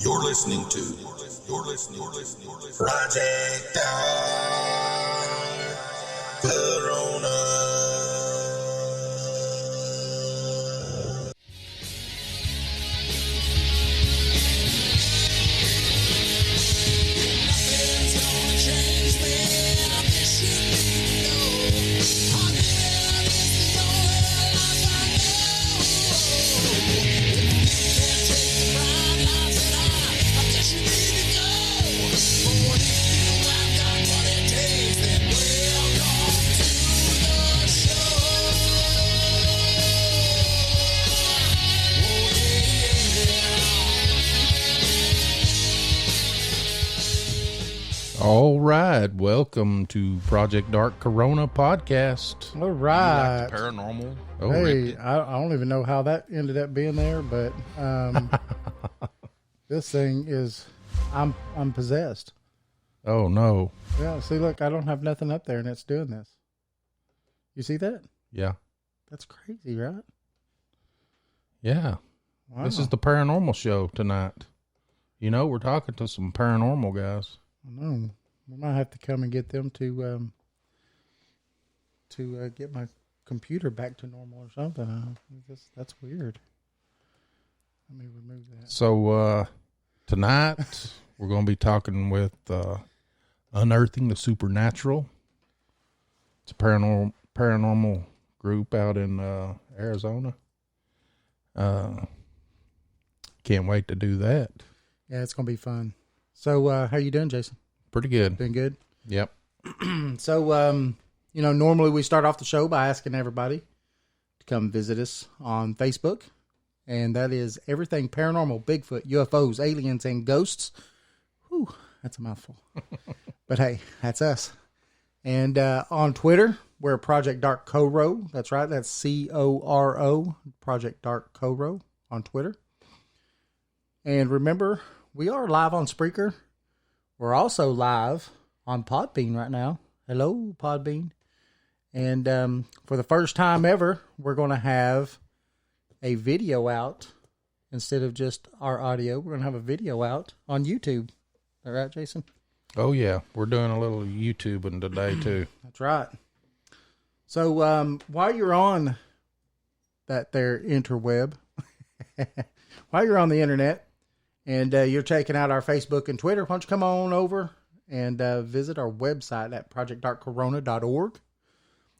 You're listening to Project Corona. All right, welcome to Project Dark Corona podcast. All right. You like the paranormal? Oh, hey, I don't even know how that ended up being there, but this thing is, I'm possessed. Oh no! Yeah, see, look, I don't have nothing up there, and it's doing this. You see that? Yeah, that's crazy, right? Yeah. Wow. This is the paranormal show tonight. You know, we're talking to some paranormal guys. I know. We might have to come and get them to get my computer back to normal or something. That's weird. Let me remove that. So tonight we're going to be talking with Unearthing the Supernatural. It's a paranormal group out in Arizona. Can't wait to do that. Yeah, it's going to be fun. So, how you doing, Jason? Pretty good. Doing good? Yep. So, normally we start off the show by asking everybody to come visit us on Facebook. And that is everything paranormal, Bigfoot, UFOs, aliens, and ghosts. Whew, that's a mouthful. But hey, that's us. And on Twitter, we're Project Dark Coro. That's right. That's CORO, Project Dark Coro on Twitter. And remember, we are live on Spreaker. We're also live on Podbean right now. Hello, Podbean. And for the first time ever, we're going to have a video out instead of just our audio. We're going to have a video out on YouTube. Is that right, Jason? Oh, yeah. We're doing a little YouTubing today, too. That's right. So while you're on that there interweb, while you're on the internet, and you're checking out our Facebook and Twitter, why don't you come on over and visit our website at projectdarkcorona.org. You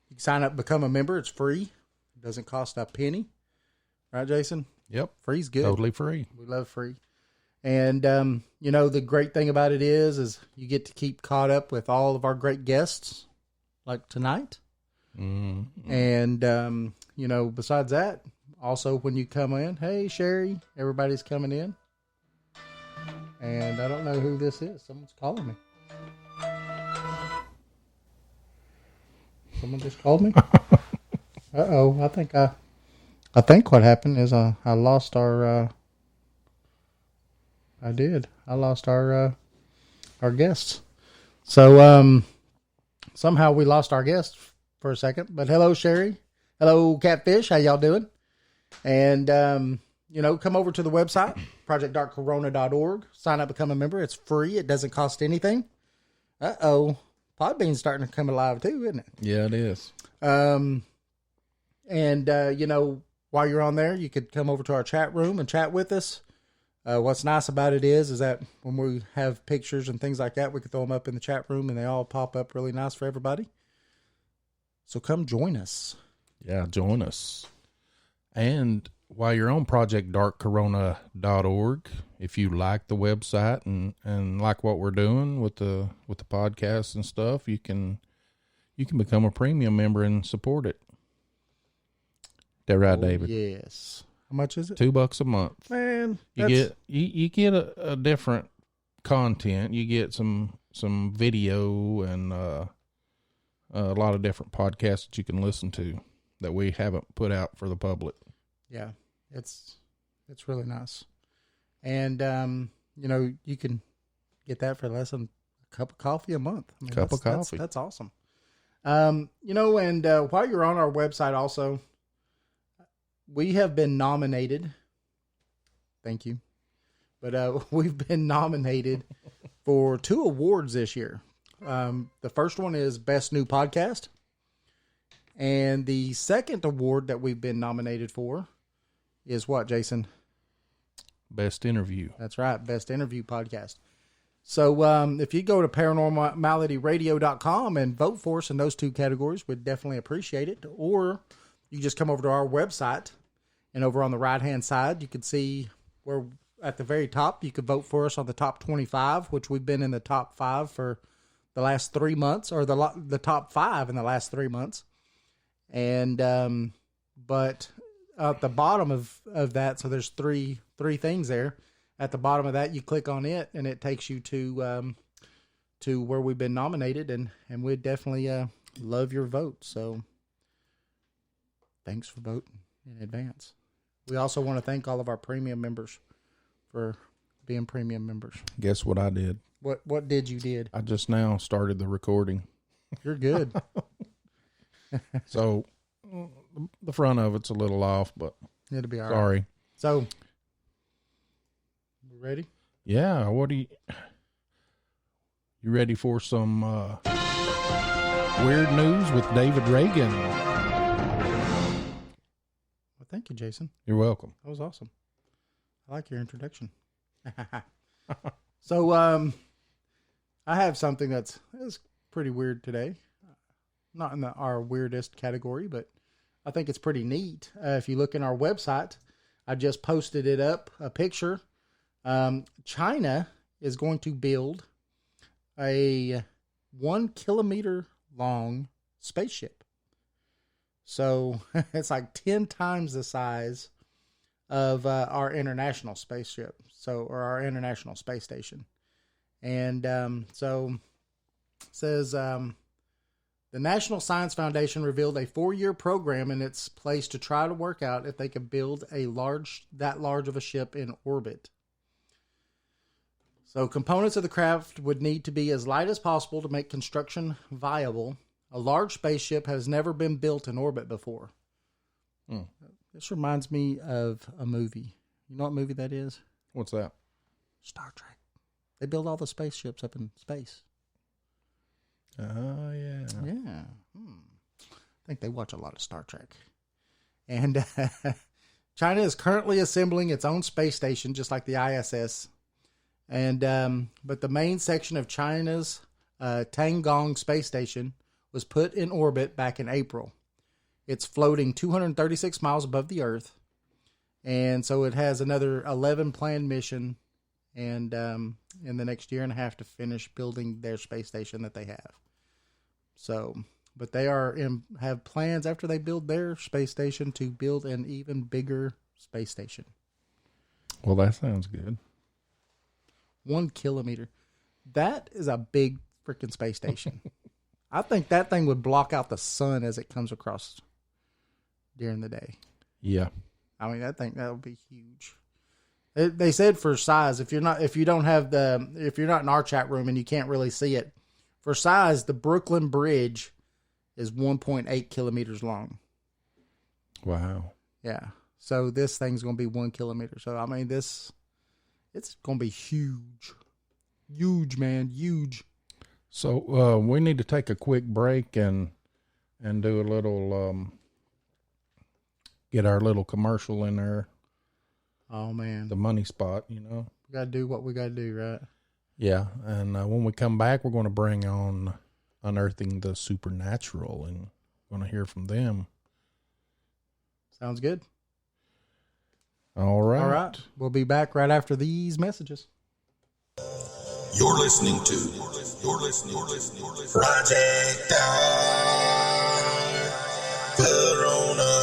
can sign up, become a member. It's free. It doesn't cost a penny. Right, Jason? Yep. Free's good. Totally free. We love free. And, the great thing about it is you get to keep caught up with all of our great guests, like tonight. Mm-hmm. And, besides that, also when you come in, hey, Sherry, everybody's coming in. And I don't know who this is. Someone's calling me. Someone just called me? Uh-oh. I think what happened is I lost our I lost our guests. So somehow we lost our guests for a second. But hello, Sherry. Hello, Catfish. How y'all doing? And come over to the website, projectdarkcorona.org. Sign up, become a member. It's free. It doesn't cost anything. Uh-oh. Podbean's starting to come alive too, isn't it? Yeah, it is. While you're on there, you could come over to our chat room and chat with us. What's nice about it is that when we have pictures and things like that, we can throw them up in the chat room and they all pop up really nice for everybody. So come join us. Yeah, join us. And while you're on projectdarkcorona.org, if you like the website and like what we're doing with the podcast and stuff, you can become a premium member and support it. Is that right, David? Yes. How much is it? $2 a month. Man, you get a different content. You get some video and a lot of different podcasts that you can listen to that we haven't put out for the public. Yeah, it's really nice. And, you can get that for less than a cup of coffee a month. I mean, cup of coffee. That's awesome. And while you're on our website also, we have been nominated. Thank you. But we've been nominated for 2 awards this year. The first one is Best New Podcast. And the second award that we've been nominated for is what, Jason? Best Interview. That's right, Best Interview Podcast. So if you go to paranormalityradio.com and vote for us in those 2 categories, we'd definitely appreciate it. Or you just come over to our website, and over on the right-hand side, you can see where at the very top, you could vote for us on the top 25, which we've been in the top 5 for the last 3 months, or the top 5 in the last 3 months. And but at the bottom of that, so there's three things there. At the bottom of that, you click on it, and it takes you to where we've been nominated, and we'd definitely love your vote. So thanks for voting in advance. We also want to thank all of our premium members for being premium members. Guess what I did? What did you did? I just now started the recording. You're good. So the front of it's a little off, but It'll be all right. sorry. So, you ready? Yeah, what do you ready for some weird news with David Reagan? Well, thank you, Jason. You're welcome. That was awesome. I like your introduction. So, I have something that's pretty weird today. Not in our weirdest category, but I think it's pretty neat. If you look in our website, I just posted it up, a picture. China is going to build a 1 kilometer long spaceship. So it's like 10 times the size of our international spaceship. Or our international space station. And so it says the National Science Foundation revealed a 4-year program in its place to try to work out if they could build that large of a ship in orbit. So components of the craft would need to be as light as possible to make construction viable. A large spaceship has never been built in orbit before. This reminds me of a movie. You know what movie that is? What's that? Star Trek. They build all the spaceships up in space. Oh, yeah. Yeah. I think they watch a lot of Star Trek. And China is currently assembling its own space station, just like the ISS. And but the main section of China's Tiangong space station was put in orbit back in April. It's floating 236 miles above the Earth. And so it has another 11 planned mission and in the next year and a half to finish building their space station that they have. So, but they have plans after they build their space station to build an even bigger space station. Well, that sounds good. 1 kilometer. That is a big freaking space station. I think that thing would block out the sun as it comes across during the day. Yeah. I mean, I think that would be huge. They said for size, if you're not in our chat room and you can't really see it, for size, the Brooklyn Bridge is 1.8 kilometers long. Wow. Yeah. So this thing's going to be 1 kilometer. So, I mean, it's going to be huge. Huge, man. Huge. So, we need to take a quick break and do a little, get our little commercial in there. Oh, man. The money spot, you know. We got to do what we got to do, right? Yeah. And when we come back, we're going to bring on Unearthing the Supernatural and going to hear from them. Sounds good. All right. All right. We'll be back right after these messages. You're listening to Project Corona.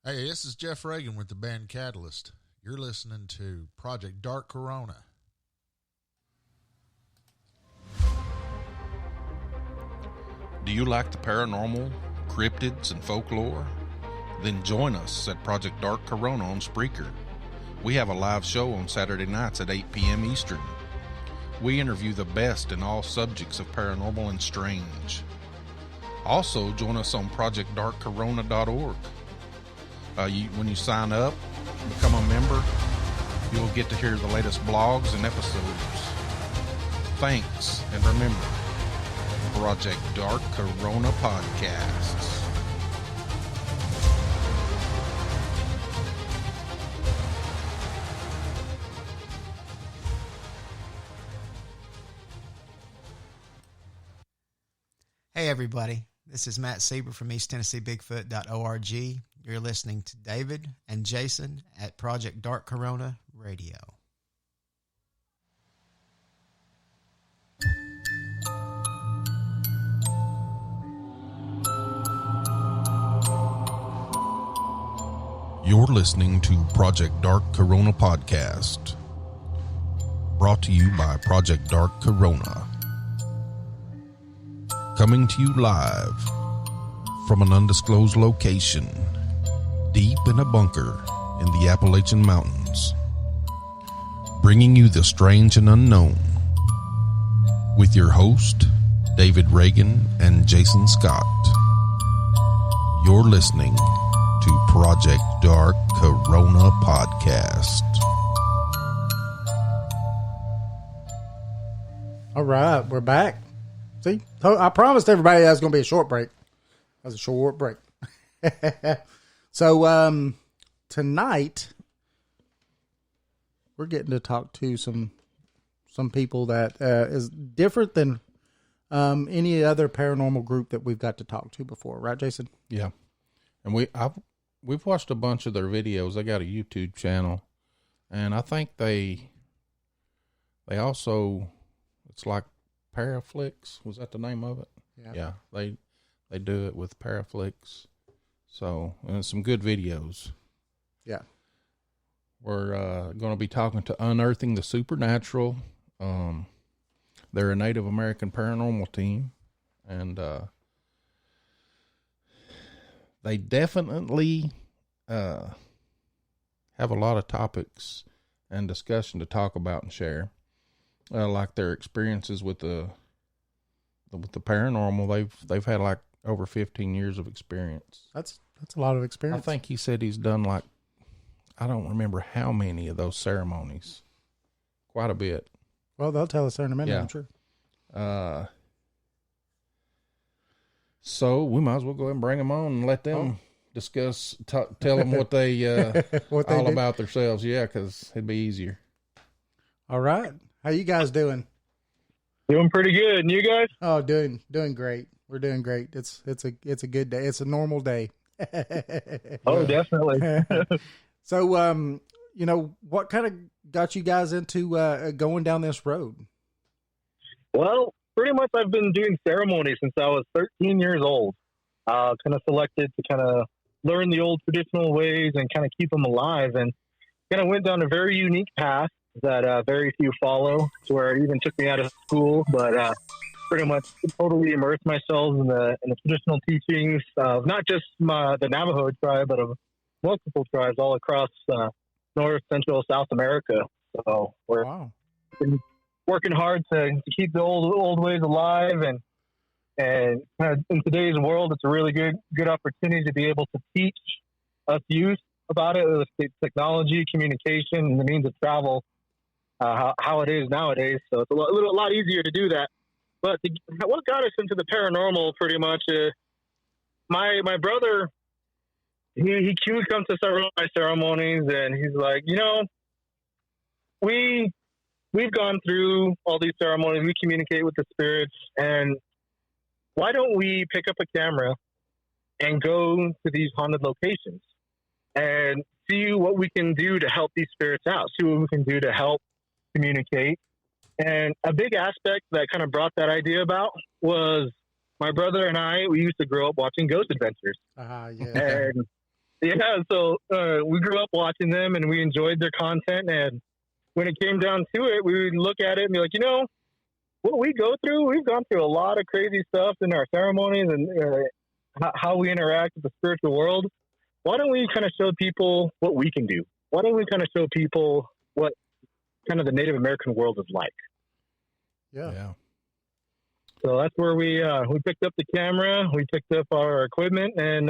Hey, this is Jeff Reagan with the band Catalyst. You're listening to Project Dark Corona. Do you like the paranormal, cryptids, and folklore? Then join us at Project Dark Corona on Spreaker. We have a live show on Saturday nights at 8 p.m. Eastern. We interview the best in all subjects of paranormal and strange. Also, join us on ProjectDarkCorona.org. When you sign up, become a member, you'll get to hear the latest blogs and episodes. Thanks, and remember, Project Dark Corona Podcasts. Hey everybody, this is Matt Sieber from EastTennesseeBigfoot.org. You're listening to David and Jason at Project Dark Corona Radio. You're listening to Project Dark Corona Podcast, brought to you by Project Dark Corona. Coming to you live from an undisclosed location, deep in a bunker in the Appalachian Mountains, bringing you the strange and unknown with your host, David Reagan and Jason Scott. You're listening to Project Dark Corona Podcast. All right, we're back. See, I promised everybody that was going to be a short break. That was a short break. So tonight we're getting to talk to some people that is different than any other paranormal group that we've got to talk to before, right, Jason? Yeah, and we've watched a bunch of their videos. They got a YouTube channel, and I think they also, it's like Paraflix, was that the name of it? Yeah, they do it with Paraflix. So, and some good videos. Yeah. We're going to be talking to Unearthing the Supernatural. They're a Native American paranormal team, and they definitely have a lot of topics and discussion to talk about and share. Like their experiences with the paranormal. They've had like over 15 years of experience. That's a lot of experience. I think he said he's done like, I don't remember how many of those ceremonies. Quite a bit. Well, they'll tell us there in a minute, Yeah. I'm sure. So we might as well go ahead and bring them on and let them discuss, tell them what they, What they all do. about themselves. Yeah, because it'd be easier. All right. How you guys doing? Doing pretty good. And you guys? Oh, doing great. We're doing great. It's a good day. It's a normal day. Oh, definitely. So, what kind of got you guys into going down this road? Well, pretty much I've been doing ceremonies since I was 13 years old. Kind of selected to kind of learn the old traditional ways and kind of keep them alive, and kind of went down a very unique path that very few follow, to where it even took me out of school, but pretty much totally immersed myself in the traditional teachings of not just the Navajo tribe, but of multiple tribes all across North, Central, South America. So we're been working hard to keep the old ways alive, and kind of in today's world, it's a really good opportunity to be able to teach us youth about it with technology, communication, and the means of travel. How it is nowadays, so it's a lot easier to do that. But what got us into the paranormal, pretty much, my brother, he would come to several of my ceremonies, and he's like, we've gone through all these ceremonies, we communicate with the spirits, and why don't we pick up a camera and go to these haunted locations and see what we can do to help these spirits out, see what we can do to help communicate. And a big aspect that kind of brought that idea about was my brother and I, we used to grow up watching Ghost Adventures. Yeah. And so we grew up watching them, and we enjoyed their content. And when it came down to it, we would look at it and be like, what we go through, we've gone through a lot of crazy stuff in our ceremonies and how we interact with the spiritual world. Why don't we kind of show people what we can do? Why don't we kind of show people what kind of the Native American world is like? Yeah. So that's where we picked up the camera, we picked up our equipment, and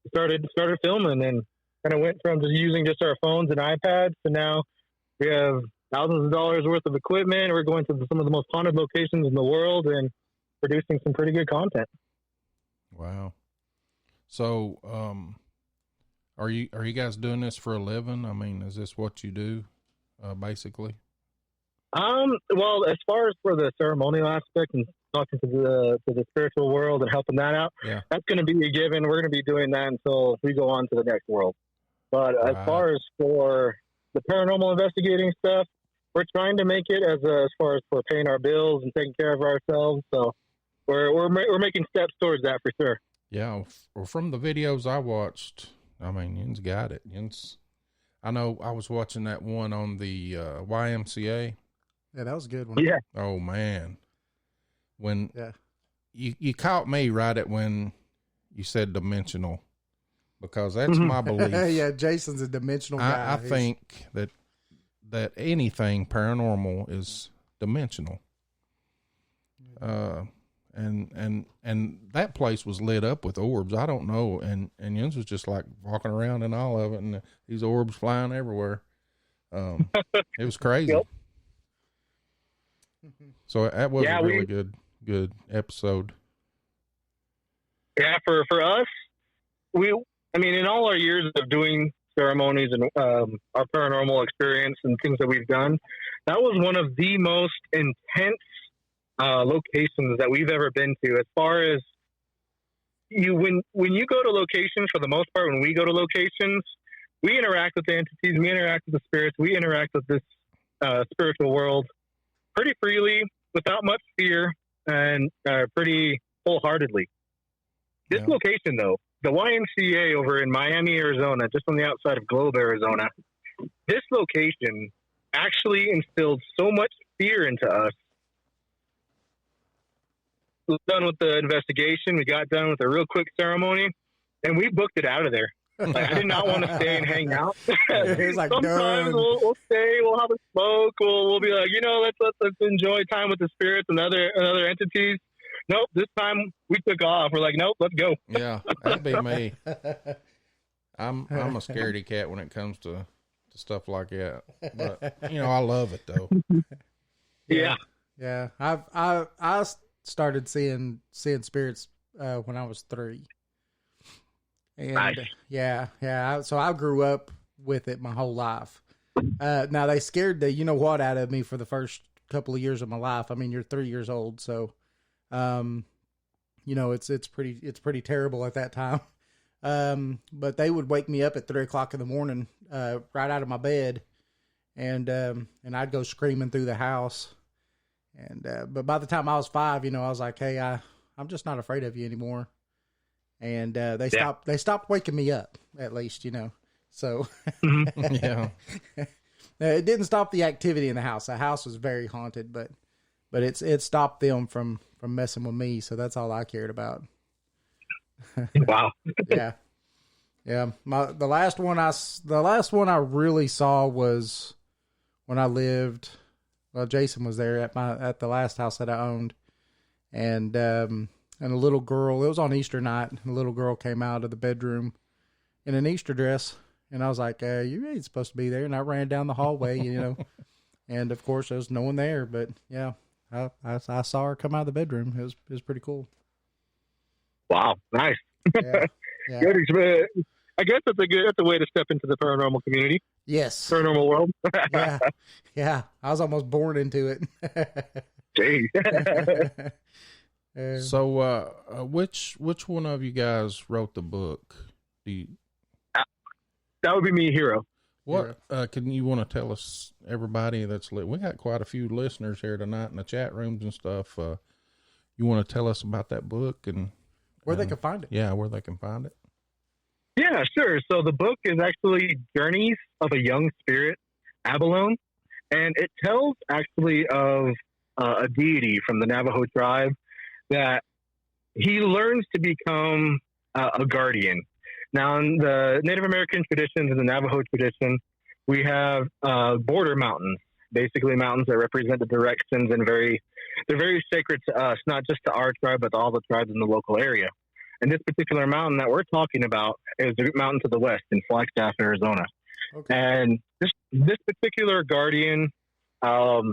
started filming, and kind of went from just using just our phones and iPads to now we have thousands of dollars worth of equipment. We're going to some of the most haunted locations in the world and producing some pretty good content. Wow. So, are you guys doing this for a living? I mean, is this what you do, basically? Well, as far as for the ceremonial aspect and talking to the spiritual world and helping that out, Yeah. that's going to be a given. We're going to be doing that until we go on to the next world. But as far as for the paranormal investigating stuff, we're trying to make it as far as for paying our bills and taking care of ourselves. So we're making steps towards that for sure. Yeah. Well, from the videos I watched, I mean, Yin's got it. I know I was watching that one on the YMCA. Yeah, that was a good one. Yeah. Oh man. When you caught me right at when you said dimensional, because that's my belief. Yeah, Jason's a dimensional guy. I think that anything paranormal is dimensional. And that place was lit up with orbs. I don't know. And Jens was just like walking around in all of it, and these orbs flying everywhere. It was crazy. Yep. So that was a really good episode. Yeah, for us, in all our years of doing ceremonies and our paranormal experience and things that we've done, that was one of the most intense locations that we've ever been to. As far as when you go to locations, for the most part, when we go to locations, we interact with the entities, we interact with the spirits, we interact with this spiritual world pretty freely, without much fear, and pretty wholeheartedly. This location, though, the YMCA over in Miami, Arizona, just on the outside of Globe, Arizona, this location actually instilled so much fear into us. We were done with the investigation. We got done with a real quick ceremony, and we booked it out of there. Like, I did not want to stay and hang out. It's like, sometimes we'll stay, we'll have a smoke, we'll be like, let's enjoy time with the spirits and other entities. Nope, this time we took off. We're like, nope, let's go. Yeah, that'd be me. I'm a scaredy cat when it comes to stuff like that. But I love it though. Yeah. Yeah. I started seeing spirits when I was 3. And nice. Yeah. So I grew up with it my whole life. Now they scared the out of me for the first couple of years of my life. I mean, you're 3 years old, so it's pretty terrible at that time. But they would wake me up at 3:00 in the morning, right out of my bed, and I'd go screaming through the house. And but by the time I was 5, I was like, hey, I'm just not afraid of you anymore. And they stopped waking me up, at least, So yeah, it didn't stop the activity in the house. The house was very haunted, but it stopped them from messing with me. So that's all I cared about. Wow. Yeah. The last one I really saw was when I lived. Well, Jason was there at the last house that I owned, and a little girl. It was on Easter night. And a little girl came out of the bedroom in an Easter dress, and I was like, "You ain't supposed to be there." And I ran down the hallway, and of course there was no one there. But yeah, I saw her come out of the bedroom. It was pretty cool. Wow, nice. Yeah. Good experience. I guess that's a way to step into the paranormal community. Yes. Paranormal world. Yeah. I was almost born into it. Jeez. So, which one of you guys wrote the book? That would be me, Hero. What can you want to tell us, everybody that's we got quite a few listeners here tonight in the chat rooms and stuff. You want to tell us about that book and where they can find it? Yeah, where they can find it. Yeah, sure. So the book is actually Journeys of a Young Spirit, Abalone, and it tells actually of a deity from the Navajo tribe that he learns to become a guardian. Now, in the Native American traditions and the Navajo tradition, we have border mountains. basically mountains that represent the directions, and they're very sacred to us, not just to our tribe, but to all the tribes in the local area. And this particular mountain that we're talking about is the mountain to the west in Flagstaff, Arizona. Okay. And this particular guardian, how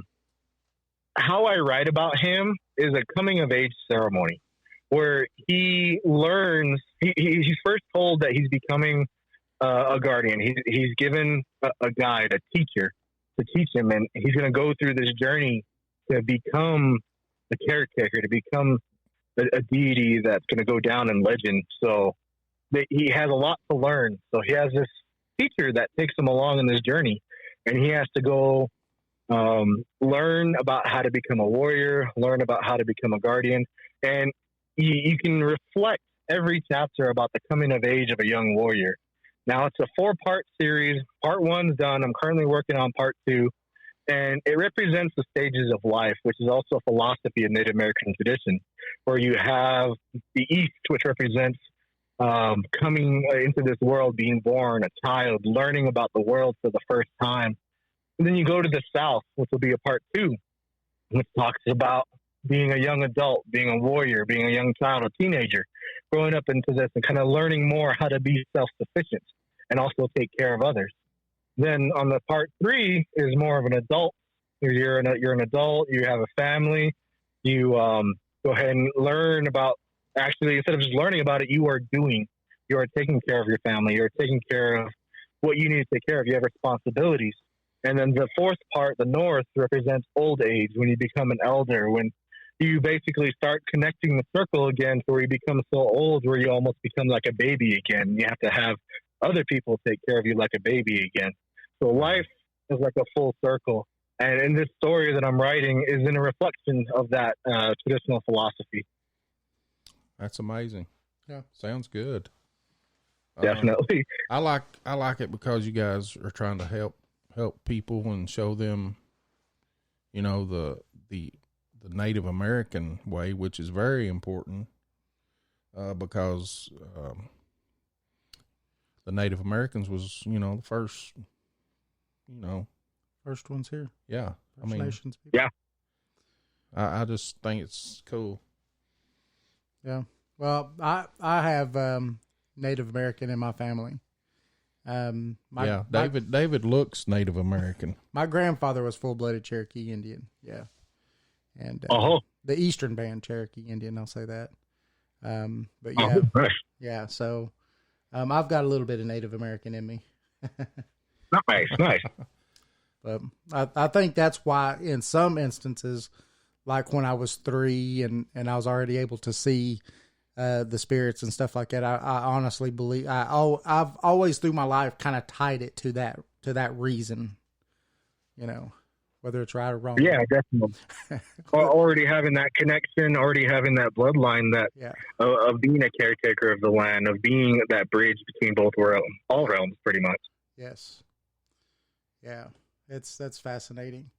I write about him is a coming of age ceremony where he learns. He's first told that he's becoming a guardian. He's given a guide, a teacher, to teach him, and he's going to go through this journey to become a caretaker, to become a deity that's going to go down in legend. So he has a lot to learn. So he has this teacher that takes him along in this journey, and he has to go learn about how to become a warrior, learn about how to become a guardian. And you can reflect every chapter about the coming of age of a young warrior. Now, it's a 4-part series. Part 1's done. I'm currently working on part 2. And it represents the stages of life, which is also a philosophy of Native American tradition, where you have the East, which represents coming into this world, being born, a child, learning about the world for the first time. And then you go to the South, which will be a part 2, which talks about being a young adult, being a warrior, being a young child, a teenager, growing up into this and kind of learning more how to be self-sufficient and also take care of others. Then on the part 3 is more of an adult. You're an adult. You have a family. You go ahead and learn about. Actually, instead of just learning about it, you are doing. You are taking care of your family. You're taking care of what you need to take care of. You have responsibilities. And then the 4th part, the North, represents old age, when you become an elder, when you basically start connecting the circle again, where you become so old where you almost become like a baby again. You have to have other people take care of you like a baby again. So life is like a full circle. And in this story that I'm writing is in a reflection of that traditional philosophy. That's amazing. Yeah. Sounds good. Definitely. I like it because you guys are trying to help people and show them, the Native American way, which is very important, because the Native Americans was, the first, First ones here. yeah. First Nations people. Yeah. I just think it's cool. Yeah. Well, I have Native American in my family. David looks Native American. My grandfather was full-blooded Cherokee Indian. Yeah. And the Eastern Band Cherokee Indian, I'll say that. But yeah. Nice. Yeah, so I've got a little bit of Native American in me. Nice. But I think that's why in some instances, like when I was 3 and I was already able to see the spirits and stuff like that, I honestly believe I've always through my life kind of tied it to that reason, whether it's right or wrong. Yeah, definitely. Already having that connection, already having that bloodline of being a caretaker of the land, of being that bridge between all realms, pretty much. Yes. Yeah, that's fascinating.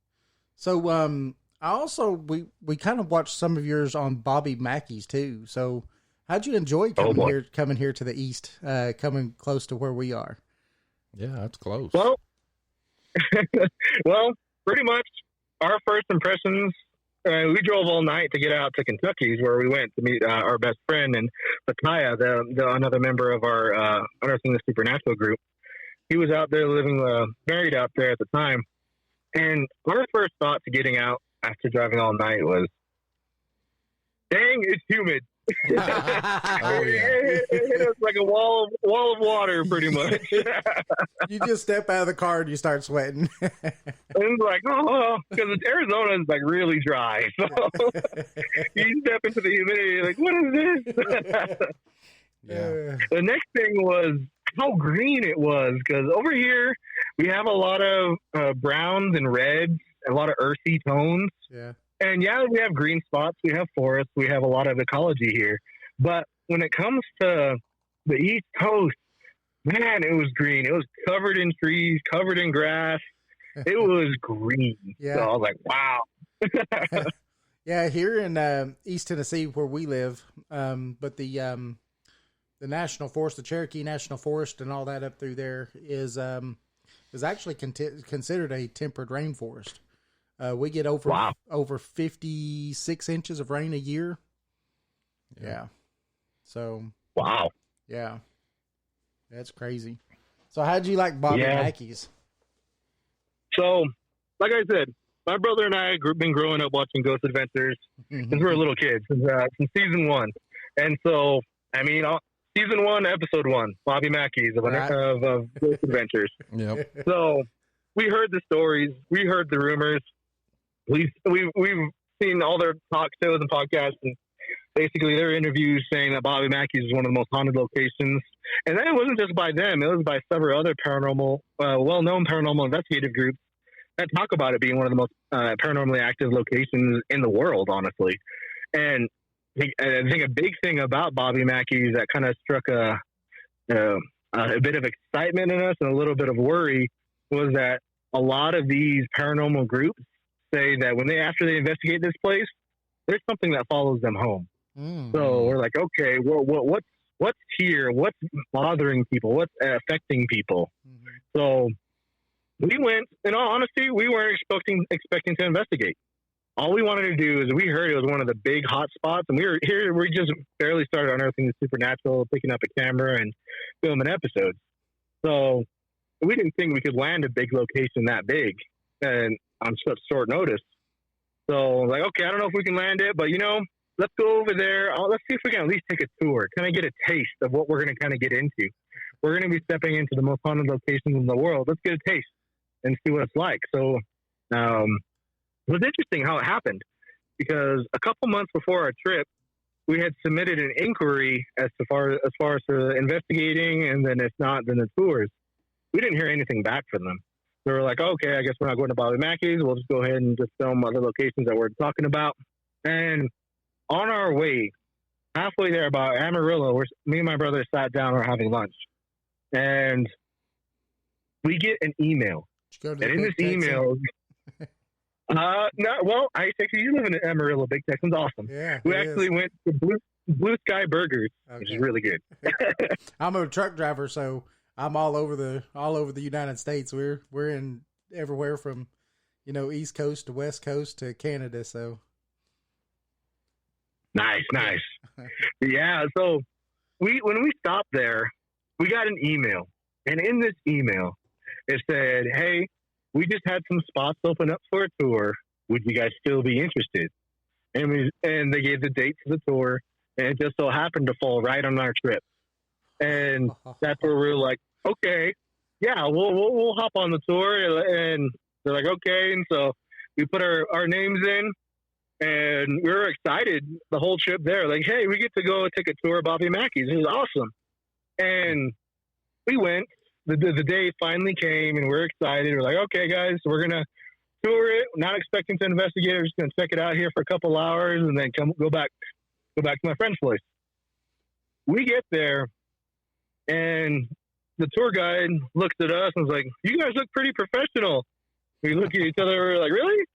So I also we kind of watched some of yours on Bobby Mackey's too. So how'd you enjoy coming here to the East, coming close to where we are? Yeah, that's close. Well, pretty much our first impressions, we drove all night to get out to Kentucky's, where we went to meet our best friend, and Pataya, another member of our Unearthing the Supernatural group. He was out there married out there at the time. And our first thought to getting out after driving all night was, dang, it's humid. Oh, yeah. It was like a wall of water, pretty much. You just step out of the car and you start sweating. It's like, because Arizona is like really dry. So you step into the humidity, you're like, what is this? Yeah. The next thing was how green it was, because over here we have a lot of browns and reds, a lot of earthy tones. Yeah. And yeah, we have green spots, we have forests, we have a lot of ecology here. But when it comes to the East Coast, man, it was green. It was covered in trees, covered in grass. It was green. Yeah. So I was like, wow. Yeah, here in East Tennessee where we live, but the National Forest, the Cherokee National Forest and all that up through there is actually considered a temperate rainforest. We get over Wow. over 56 inches of rain a year. Yeah. So, Wow. yeah. That's crazy. So how'd you like Bobby Yeah. Mackey's? So, like I said, my brother and I have been growing up watching Ghost Adventures since we were little kids, since season 1. And so, I mean, season 1, episode 1, Bobby Mackey's of Ghost Adventures. Yep. So, we heard the stories, we heard the rumors, we've seen all their talk shows and podcasts, and basically their interviews saying that Bobby Mackey's is one of the most haunted locations. And that wasn't just by them; it was by several other well-known paranormal investigative groups that talk about it being one of the most paranormally active locations in the world, honestly. And I think a big thing about Bobby Mackey's that kind of struck a bit of excitement in us and a little bit of worry was that a lot of these paranormal groups say that after they investigate this place, there's something that follows them home. So we're like, okay, well, what's here? What's bothering people? What's affecting people? So we went. In all honesty, we weren't expecting to investigate. All we wanted to do is we heard it was one of the big hot spots, and we just barely started unearthing the supernatural, picking up a camera and filming episodes. So we didn't think we could land a big location that big and on such short notice. So like, okay, I don't know if we can land it, but let's go over there. Let's see if we can at least take a tour. Kind of get a taste of what we're going to kind of get into. We're going to be stepping into the most haunted locations in the world. Let's get a taste and see what it's like. So it was interesting how it happened, because a couple months before our trip, we had submitted an inquiry as far as for investigating, and then if not, then the tours. We didn't hear anything back from them. They were like, okay, I guess we're not going to Bobby Mackey's. We'll just go ahead and just film other locations that we're talking about. And on our way, halfway there about Amarillo, me and my brother sat down, we're having lunch. And we get an email. And in this email, you live in Amarillo, Big Texan's awesome. Yeah, we actually went to Blue Sky Burgers, which is really good. I'm a truck driver, so I'm all over the United States. We're in everywhere from, East Coast to West Coast to Canada. So nice. Yeah. So when we stopped there, we got an email, and in this email, it said, "Hey, we just had some spots open up for a tour. Would you guys still be interested?" And they gave the dates of the tour, and it just so happened to fall right on our trip. And that's where we were like, okay, yeah, we'll hop on the tour. And they're like, okay. And so we put our names in, and we were excited the whole trip there. Like, hey, we get to go take a tour of Bobby Mackey's. It was awesome. And we went. The day finally came, and we're excited. We're like, okay, guys, we're going to tour it. Not expecting to investigate. We're just going to check it out here for a couple hours and then go back to my friend's place. We get there, and the tour guide looks at us and was like, "You guys look pretty professional." We look at each other. We're like, "Really?"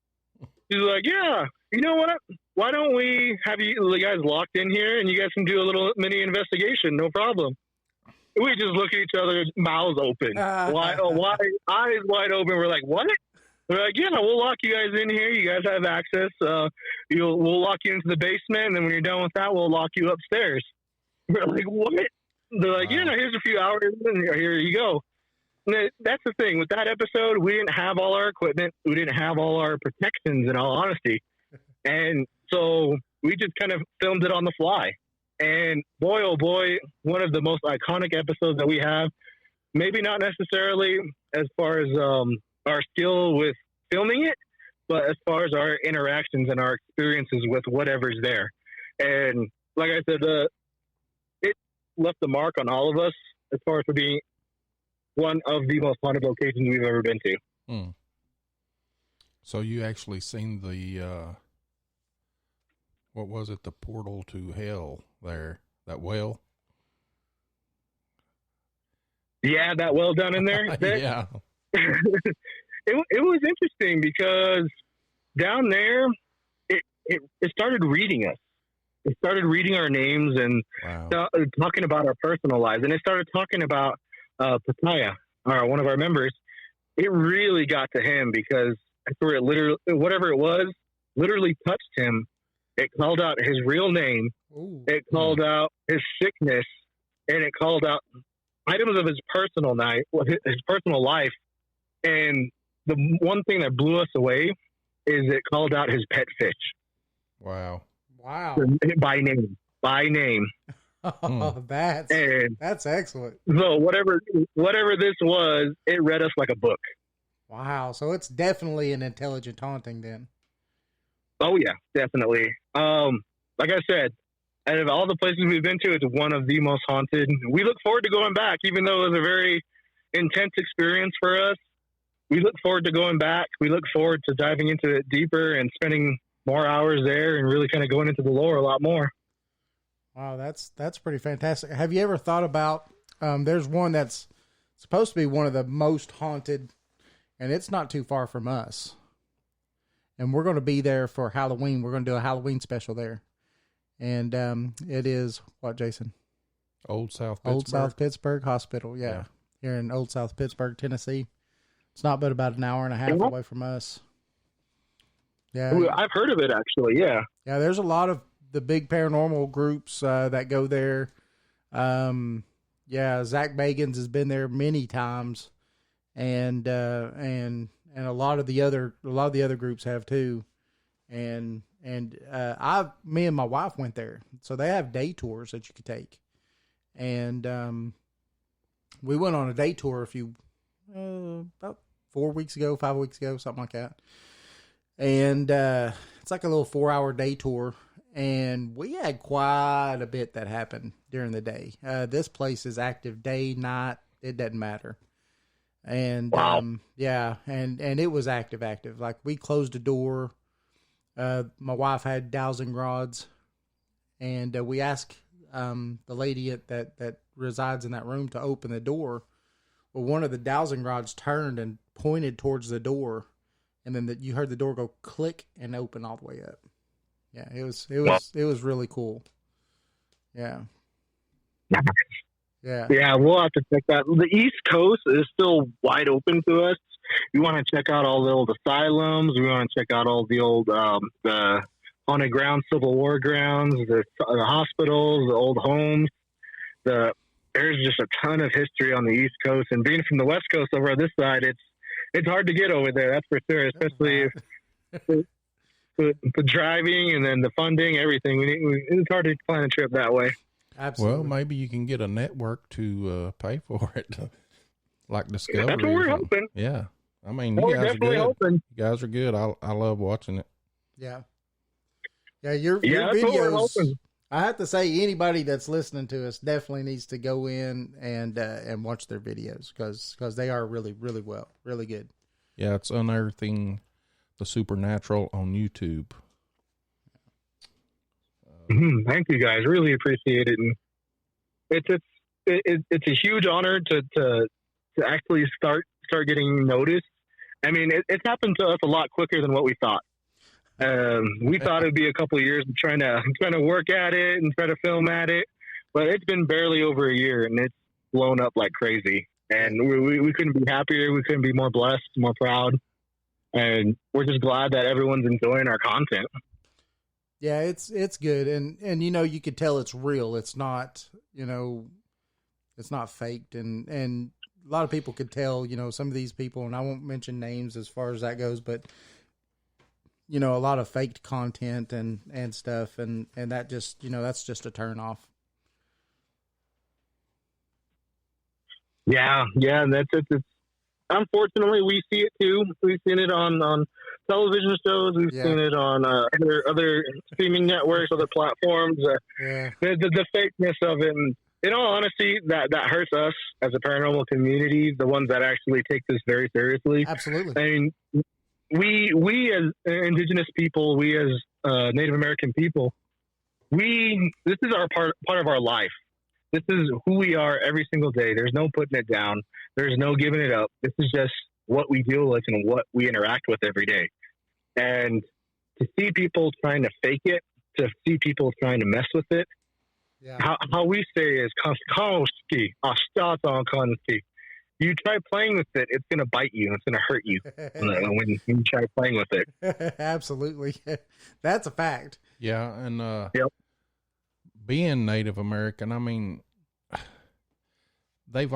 He's like, "Yeah. You know what? Why don't we have you guys locked in here, and you guys can do a little mini investigation? No problem." We just look at each other, mouths open, eyes wide open. We're like, "What?" We're like, "Yeah, we'll lock you guys in here. You guys have access. We'll lock you into the basement, and then when you're done with that, we'll lock you upstairs." We're like, "What?" They're like, "Yeah, no, here's a few hours, and here you go." And that's the thing with that episode. We didn't have all our equipment. We didn't have all our protections, in all honesty, and so we just kind of filmed it on the fly. And boy, oh boy, one of the most iconic episodes that we have. Maybe not necessarily as far as our skill with filming it, but as far as our interactions and our experiences with whatever's there. And like I said, it left a mark on all of us as far as for being one of the most haunted locations we've ever been to. So you actually seen the, what was it? The portal to hell there, that well? Yeah, that well down in there. Yeah. It was interesting because down there, it started reading us. It started reading our names and talking about our personal lives. And it started talking about Pataya, one of our members. It really got to him because That's where it literally, whatever it was, literally touched him. It called out his real name. Ooh. It called out his sickness, and it called out items of his personal life. And the one thing that blew us away is it called out his pet fish. Wow. By name. Oh, that's excellent. So whatever this was, it read us like a book. Wow. So it's definitely an intelligent haunting then. Oh yeah, definitely. Like I said, out of all the places we've been to, it's one of the most haunted. We look forward to going back, even though it was a very intense experience for us. We look forward to going back. We look forward to diving into it deeper and spending more hours there and really kind of going into the lore a lot more. Wow, that's pretty fantastic. Have you ever thought about, there's one that's supposed to be one of the most haunted, and it's not too far from us. And we're going to be there for Halloween. We're going to do a Halloween special there. And it is, what, Jason? Old South Pittsburgh. Old South Pittsburgh Hospital, yeah. Here in Old South Pittsburgh, Tennessee. It's not but about an hour and a half away from us. Yeah. I've heard of it, actually, yeah. Yeah, there's a lot of the big paranormal groups that go there. Zach Bagans has been there many times, and a lot of the other groups have too. And me and my wife went there, so they have day tours that you could take, and we went on a day tour about 5 weeks ago, something like that. And it's like a little 4-hour day tour. And we had quite a bit that happened during the day. This place is active day, night. It doesn't matter. And, wow. And it was active. Like, we closed a door. My wife had dowsing rods. And we asked the lady that resides in that room to open the door. Well, one of the dowsing rods turned and pointed towards the door. And then you heard the door go click and open all the way up. Yeah, it was really cool. Yeah. Yeah. Yeah, we'll have to check that. The East Coast is still wide open to us. We want to check out all the old asylums. We want to check out all the old the haunted grounds, Civil War grounds, the hospitals, the old homes. There's just a ton of history on the East Coast, and being from the West Coast over on this side, it's hard to get over there. That's for sure, especially if the driving and then the funding, everything. It's hard to plan a trip that way. Absolutely. Well, maybe you can get a network to pay for it, like Discovery. That's what we're hoping. Yeah, I mean, we're definitely hoping. You guys are good. I love watching it. Yeah. Yeah, your that's what we're videos. hoping. I have to say, anybody that's listening to us definitely needs to go in and watch their videos because they are really, really really good. Yeah, it's Unearthing the Supernatural on YouTube. Thank you guys, really appreciate it, and it's a huge honor to actually start getting noticed. I mean, it's happened to us a lot quicker than what we thought. We thought it'd be a couple of years of trying to work at it and try to film at it, but it's been barely over a year, and it's blown up like crazy. And we couldn't be happier. We couldn't be more blessed, more proud. And we're just glad that everyone's enjoying our content. Yeah, it's good. And you could tell it's real. It's not, it's not faked. And a lot of people could tell, some of these people, and I won't mention names as far as that goes, but a lot of faked content and stuff. And that just, that's just a turn off. Yeah, that's it. Unfortunately, we see it too. We've seen it on television shows. We've seen it on other streaming networks, other platforms. The fakeness of it. And in all honesty, that hurts us as a paranormal community, the ones that actually take this very seriously. Absolutely. I mean, we as indigenous people, we as Native American people, this is our part of our life. This is who we are every single day. There's no putting it down. There's no giving it up. This is just what we deal with and what we interact with every day. And to see people trying to fake it, to see people trying to mess with it, how we say is "Konski, Ashtaton Konski." you try playing with it, it's going to bite you. It's going to hurt you when you try playing with it. Absolutely. That's a fact. Yeah. And, Yep. being Native American, I mean, their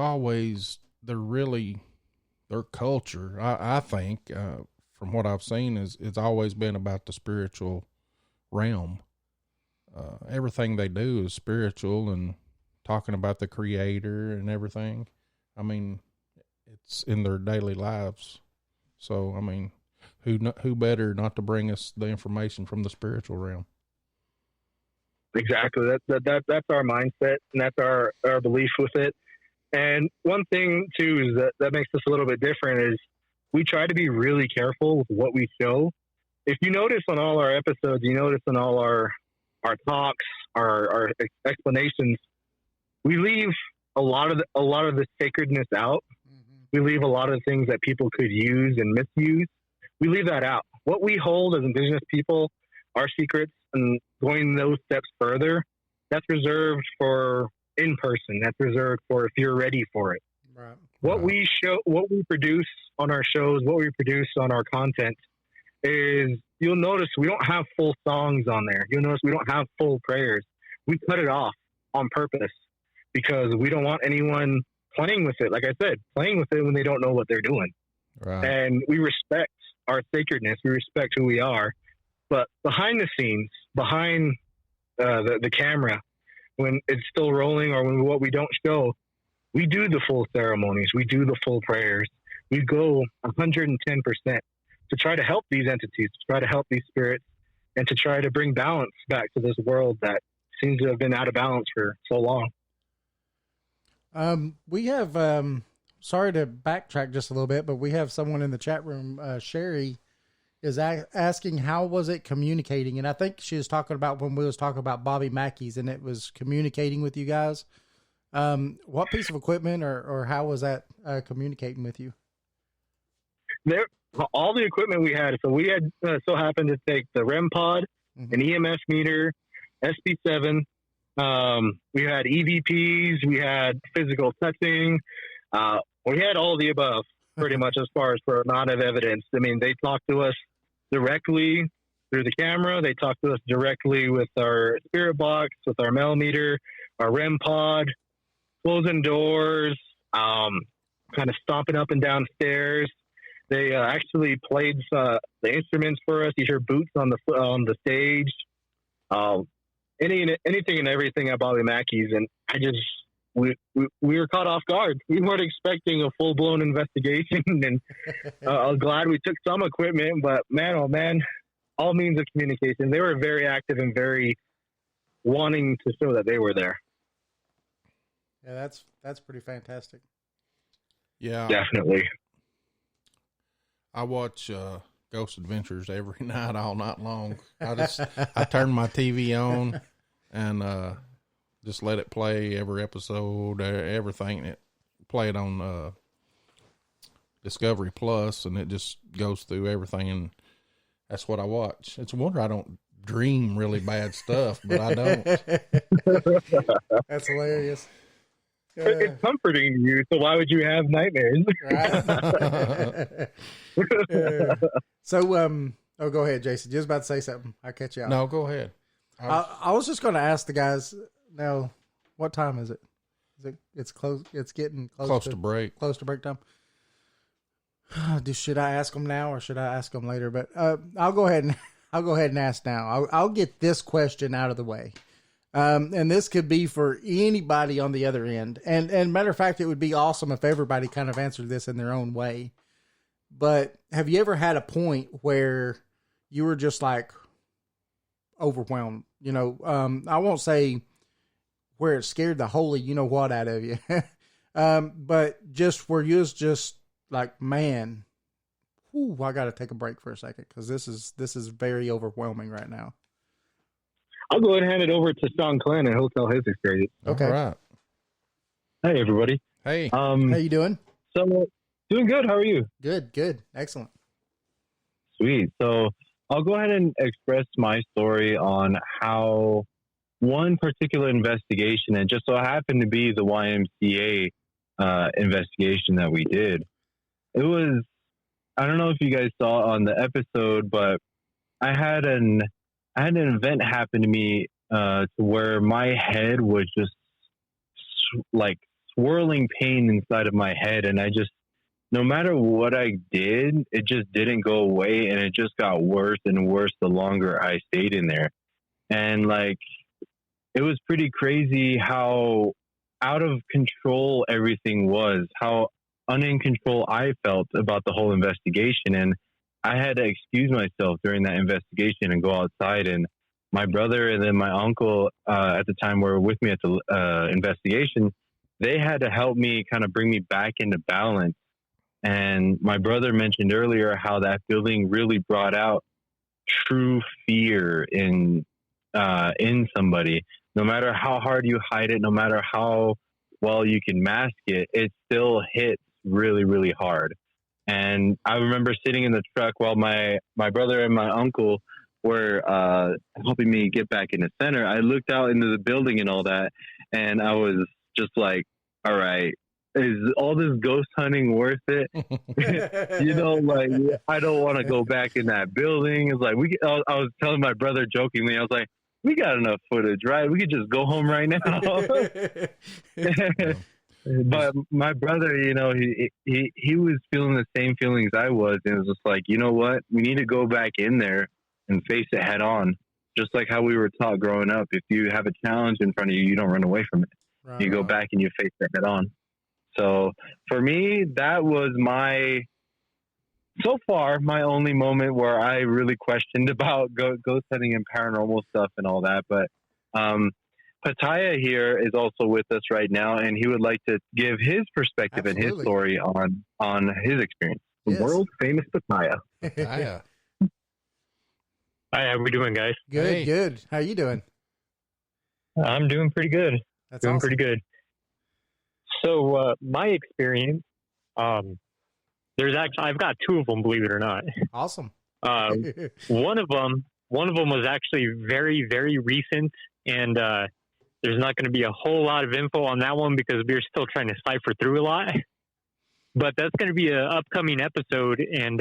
culture, I think, from what I've seen, it's always been about the spiritual realm. Everything they do is spiritual and talking about the Creator and everything. I mean, it's in their daily lives. So, I mean, who better not to bring us the information from the spiritual realm? Exactly. That's our mindset, and that's our belief with it. And one thing too is that makes us a little bit different is we try to be really careful with what we show. If you notice on all our episodes, you notice on all our talks, our explanations, we leave a lot of the sacredness out. Mm-hmm. We leave a lot of things that people could use and misuse. We leave that out. What we hold as Indigenous people, our secrets, and going those steps further, that's reserved for in person. That's reserved for if you're ready for it. Right. What we produce on our shows, what we produce on our content is, you'll notice we don't have full songs on there. You'll notice we don't have full prayers. We cut it off on purpose because we don't want anyone playing with it. Like I said, playing with it when they don't know what they're doing. Right. And we respect our sacredness. We respect who we are. But behind the scenes, behind the camera, when it's still rolling or when what we don't show, we do the full ceremonies. We do the full prayers. We go 110% to try to help these entities, to try to help these spirits, and to try to bring balance back to this world that seems to have been out of balance for so long. We have, sorry to backtrack just a little bit, but we have someone in the chat room, Sherry, is asking how was it communicating, and I think she was talking about when we was talking about Bobby Mackey's and it was communicating with you guys. What piece of equipment or how was that communicating with you? All the equipment we had. So we had so happened to take the REM pod, Mm-hmm. an EMF meter, SP7. We had EVPs. We had physical touching. We had all the above, pretty much, as far as for amount of evidence. I mean, they talked to us directly through the camera. They talked to us directly with our spirit box, with our meter, our REM pod, closing doors, kind of stomping up and down stairs. They actually played the instruments for us. You hear boots on the stage, anything and everything at Bobby Mackey's, and we were caught off guard. We weren't expecting a full blown investigation, and I'm glad we took some equipment. But man, oh man, all means of communication. They were very active and very wanting to show that they were there. Yeah, that's pretty fantastic. Yeah, Definitely. I watch Ghost Adventures every night, all night long. I turn my TV on and just let it play every episode, everything. It played on DiscoveryPlus, and it just goes through everything, and that's what I watch. It's a wonder I don't dream really bad stuff, but I don't. That's hilarious. It's comforting to you, so why would you have nightmares? Right. So, go ahead, Jason. Just about to say something. I'll catch you out. No, go ahead. I was just going to ask the guys now, what time is it? It's close. It's getting Close to break. Close to break time. Should I ask them now or should I ask them later? But I'll go ahead and ask now. I'll get this question out of the way. And this could be for anybody on the other end. And matter of fact, it would be awesome if everybody kind of answered this in their own way. But have you ever had a point where you were just like overwhelmed? You know, I won't say where it scared the holy, you know what, out of you. But just where you was just like, man, I got to take a break for a second because this is very overwhelming right now. I'll go ahead and hand it over to Sean Clan and he'll tell his experience. Okay. All right. Hey, everybody. Hey. How you doing? So, doing good. How are you? Good. Excellent. Sweet. So I'll go ahead and express my story on how one particular investigation, and just so happened to be the YMCA, investigation that we did. It was, I don't know if you guys saw on the episode, but I had an event happen to me to where my head was just like swirling pain inside of my head, and I just, no matter what I did, it just didn't go away, and it just got worse and worse the longer I stayed in there. And like, it was pretty crazy how out of control everything was, how in control I felt about the whole investigation. And I had to excuse myself during that investigation and go outside. And my brother and then my uncle at the time were with me at the investigation. They had to help me kind of bring me back into balance. And my brother mentioned earlier how that building really brought out true fear in somebody. No matter how hard you hide it, no matter how well you can mask it, it still hits really, really hard. And I remember sitting in the truck while my brother and my uncle were helping me get back in the center. I looked out into the building and all that, and I was just like, all right, is all this ghost hunting worth it? You know, like, I don't want to go back in that building. It's like, I was telling my brother jokingly, I was like, we got enough footage, right? We could just go home right now. But my brother, you know, he was feeling the same feelings I was. And it was just like, you know what? We need to go back in there and face it head on. Just like how we were taught growing up. If you have a challenge in front of you, you don't run away from it. Right. You go back and you face it head on. So for me, that was so far my only moment where I really questioned about ghost hunting and paranormal stuff and all that. But Pataya here is also with us right now, and he would like to give his perspective and his story on his experience. The world famous Pataya. Pataya. Hi, how we doing, guys? Good, good. How you doing? I'm doing pretty good. That's doing awesome. pretty good. So my experience, I've got two of them, believe it or not. Awesome. One of them was actually very, very recent, and there's not going to be a whole lot of info on that one because we're still trying to cipher through a lot. But that's going to be an upcoming episode, and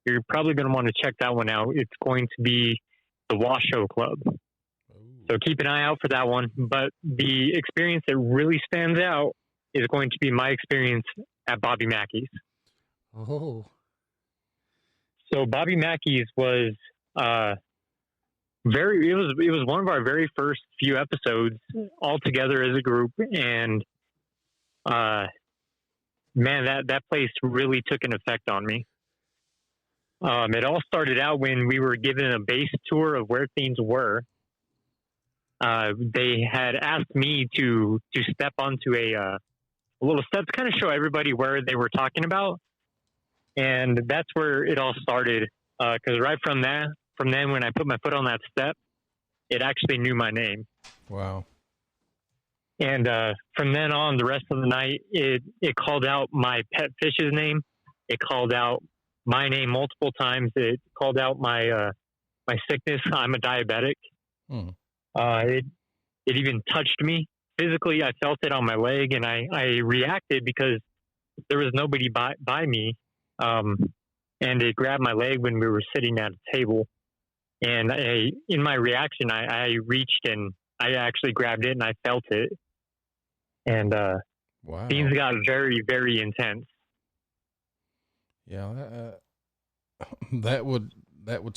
you're probably going to want to check that one out. It's going to be the Washoe Club. So keep an eye out for that one. But the experience that really stands out is going to be my experience at Bobby Mackey's. Oh. So Bobby Mackey's was it was one of our very first few episodes all together as a group, and man, that place really took an effect on me. It all started out when we were given a base tour of where things were. They had asked me to step onto a little step to kind of show everybody where they were talking about. And that's where it all started. Cause right from then when I put my foot on that step, it actually knew my name. Wow. And, from then on, the rest of the night, it called out my pet fish's name. It called out my name multiple times. It called out my sickness. I'm a diabetic. It even touched me physically. I felt it on my leg, and I reacted because there was nobody by me. And it grabbed my leg when we were sitting at a table. And in my reaction, I reached and I actually grabbed it and I felt it. And wow. Things got very, very intense. Yeah, that would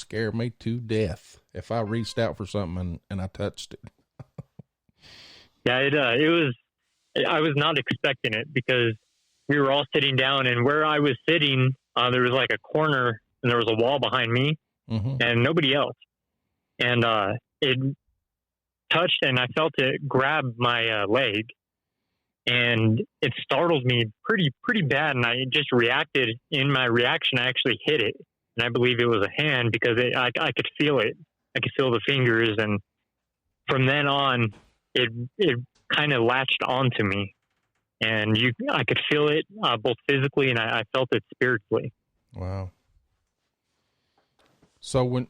scare me to death if I reached out for something and I touched it. Yeah, I was not expecting it because we were all sitting down, and where I was sitting, there was like a corner and there was a wall behind me and nobody else. And it touched and I felt it grab my leg, and it startled me pretty bad. And I just reacted. In my reaction, I actually hit it. And I believe it was a hand because I could feel it. I could feel the fingers. And from then on, it kind of latched onto me. And I could feel it both physically and I felt it spiritually. Wow. So when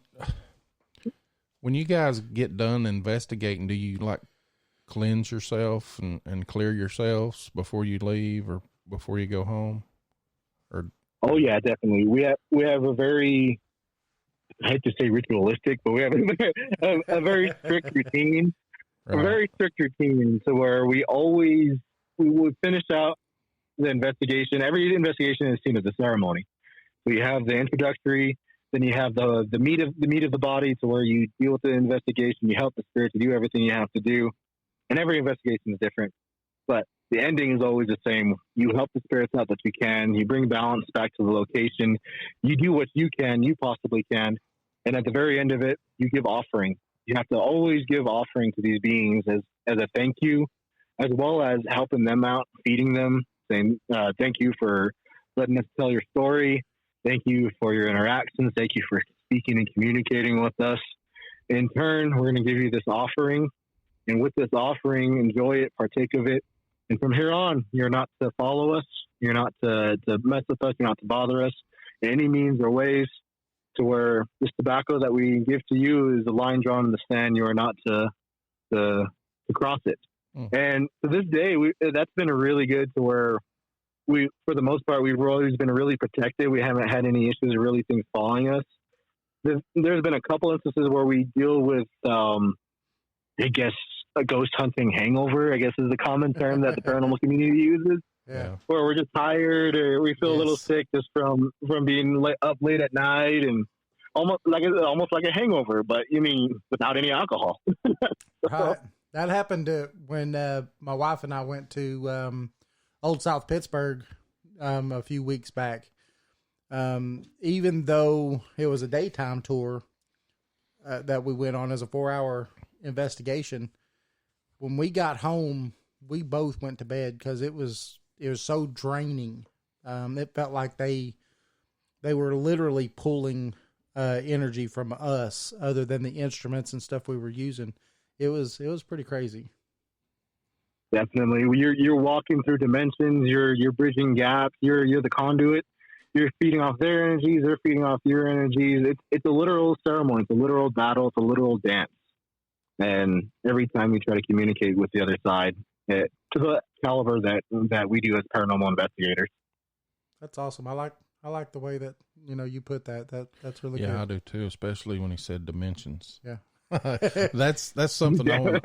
you guys get done investigating, do you like cleanse yourself and clear yourselves before you leave or before you go home? Or Oh yeah, definitely. We have a very, I hate to say ritualistic, but we have a very strict routine. right. A very strict routine to where we would finish out the investigation. Every investigation is seen as a ceremony. So you have the introductory, then you have the meat of the body, to where you deal with the investigation. You help the spirit to do everything you have to do, and every investigation is different. But the ending is always the same. You help the spirits out that you can. You bring balance back to the location. You do what you possibly can, and at the very end of it, you give offering. You have to always give offering to these beings as a thank you, as well as helping them out, feeding them, saying thank you for letting us tell your story. Thank you for your interactions. Thank you for speaking and communicating with us. In turn, we're going to give you this offering. And with this offering, enjoy it, partake of it. And from here on, you're not to follow us. You're not to mess with us. You're not to bother us in any means or ways, to where this tobacco that we give to you is a line drawn in the sand. You are not to cross it. And to this day, that's been a really good, to where for the most part, we've always been really protected. We haven't had any issues or really things following us. There's been a couple instances where we deal with, I guess, a ghost hunting hangover, I guess is the common term that the paranormal community uses. Yeah. Where we're just tired, or we feel a little sick just from being up late at night, and almost like a hangover, but you mean without any alcohol. Right. That happened when my wife and I went to Old South Pittsburgh a few weeks back. Even though it was a daytime tour that we went on as a 4-hour investigation, when we got home, we both went to bed because it was so draining. It felt like they were literally pulling energy from us, other than the instruments and stuff we were using. It was pretty crazy. Definitely. You're walking through dimensions, you're bridging gaps, you're the conduit. You're feeding off their energies, they're feeding off your energies. It's a literal ceremony, it's a literal battle, it's a literal dance. And every time we try to communicate with the other side, to the caliber that we do as paranormal investigators. That's awesome. I like the way that you put that. That's really good. Yeah, I do too, especially when he said dimensions. Yeah. That's something I want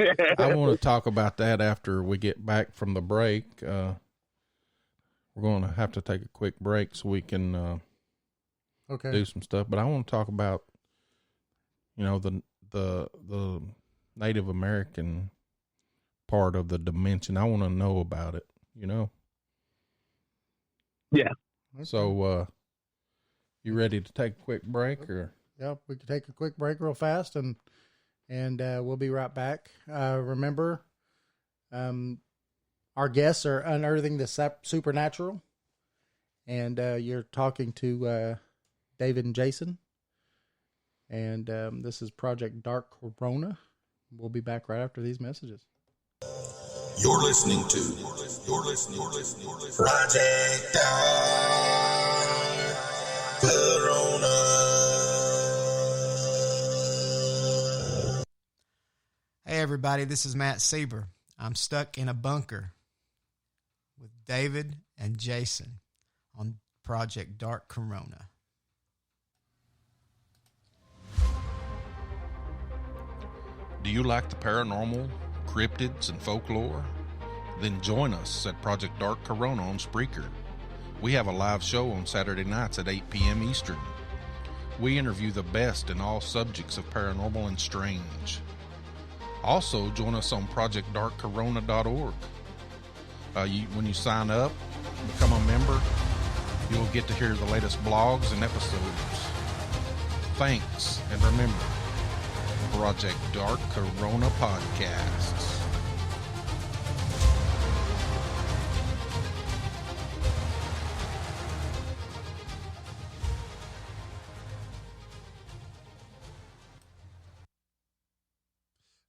to talk about that after we get back from the break. We're going to have to take a quick break so we can do some stuff. But I want to talk about the Native American part of the dimension. I want to know about it. Yeah. Okay. So, you ready to take a quick break, or? Yep, we can take a quick break real fast, and we'll be right back. Remember, our guests are Unearthing the Supernatural, and you're talking to David and Jason, and this is Project Dark Corona. We'll be back right after these messages. You're listening to Project Dark Corona. Hey everybody, this is Matt Sieber. I'm stuck in a bunker with David and Jason on Project Dark Corona. Do you like the paranormal, cryptids, and folklore? Then join us at Project Dark Corona on Spreaker. We have a live show on Saturday nights at 8 p.m. Eastern. We interview the best in all subjects of paranormal and strange. Also, join us on ProjectDarkCorona.org. When you sign up, become a member, you'll get to hear the latest blogs and episodes. Thanks, and remember, Project Dark Corona Podcasts.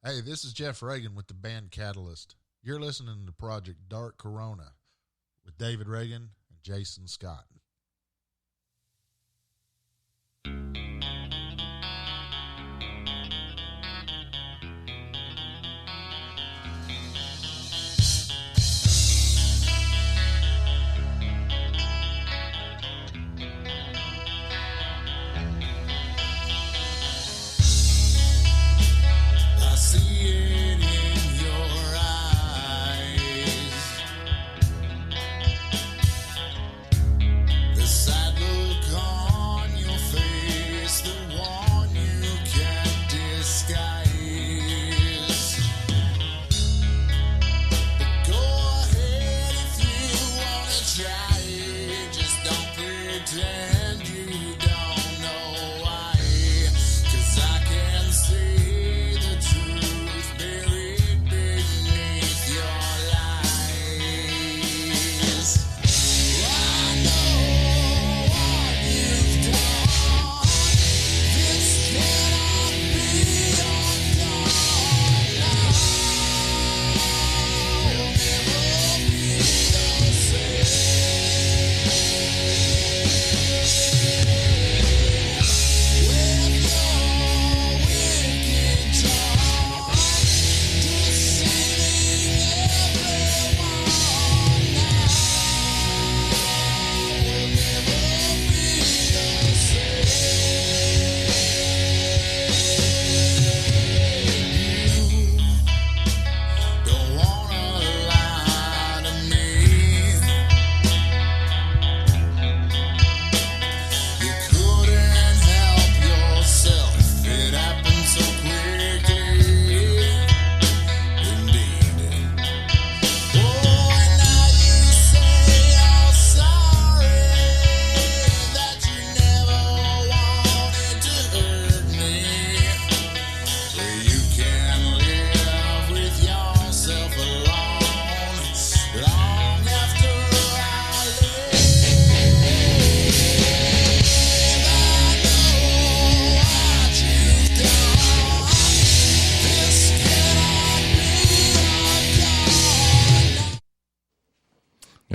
Hey, this is Jeff Reagan with the band Catalyst. You're listening to Project Dark Corona with David Reagan and Jason Scott.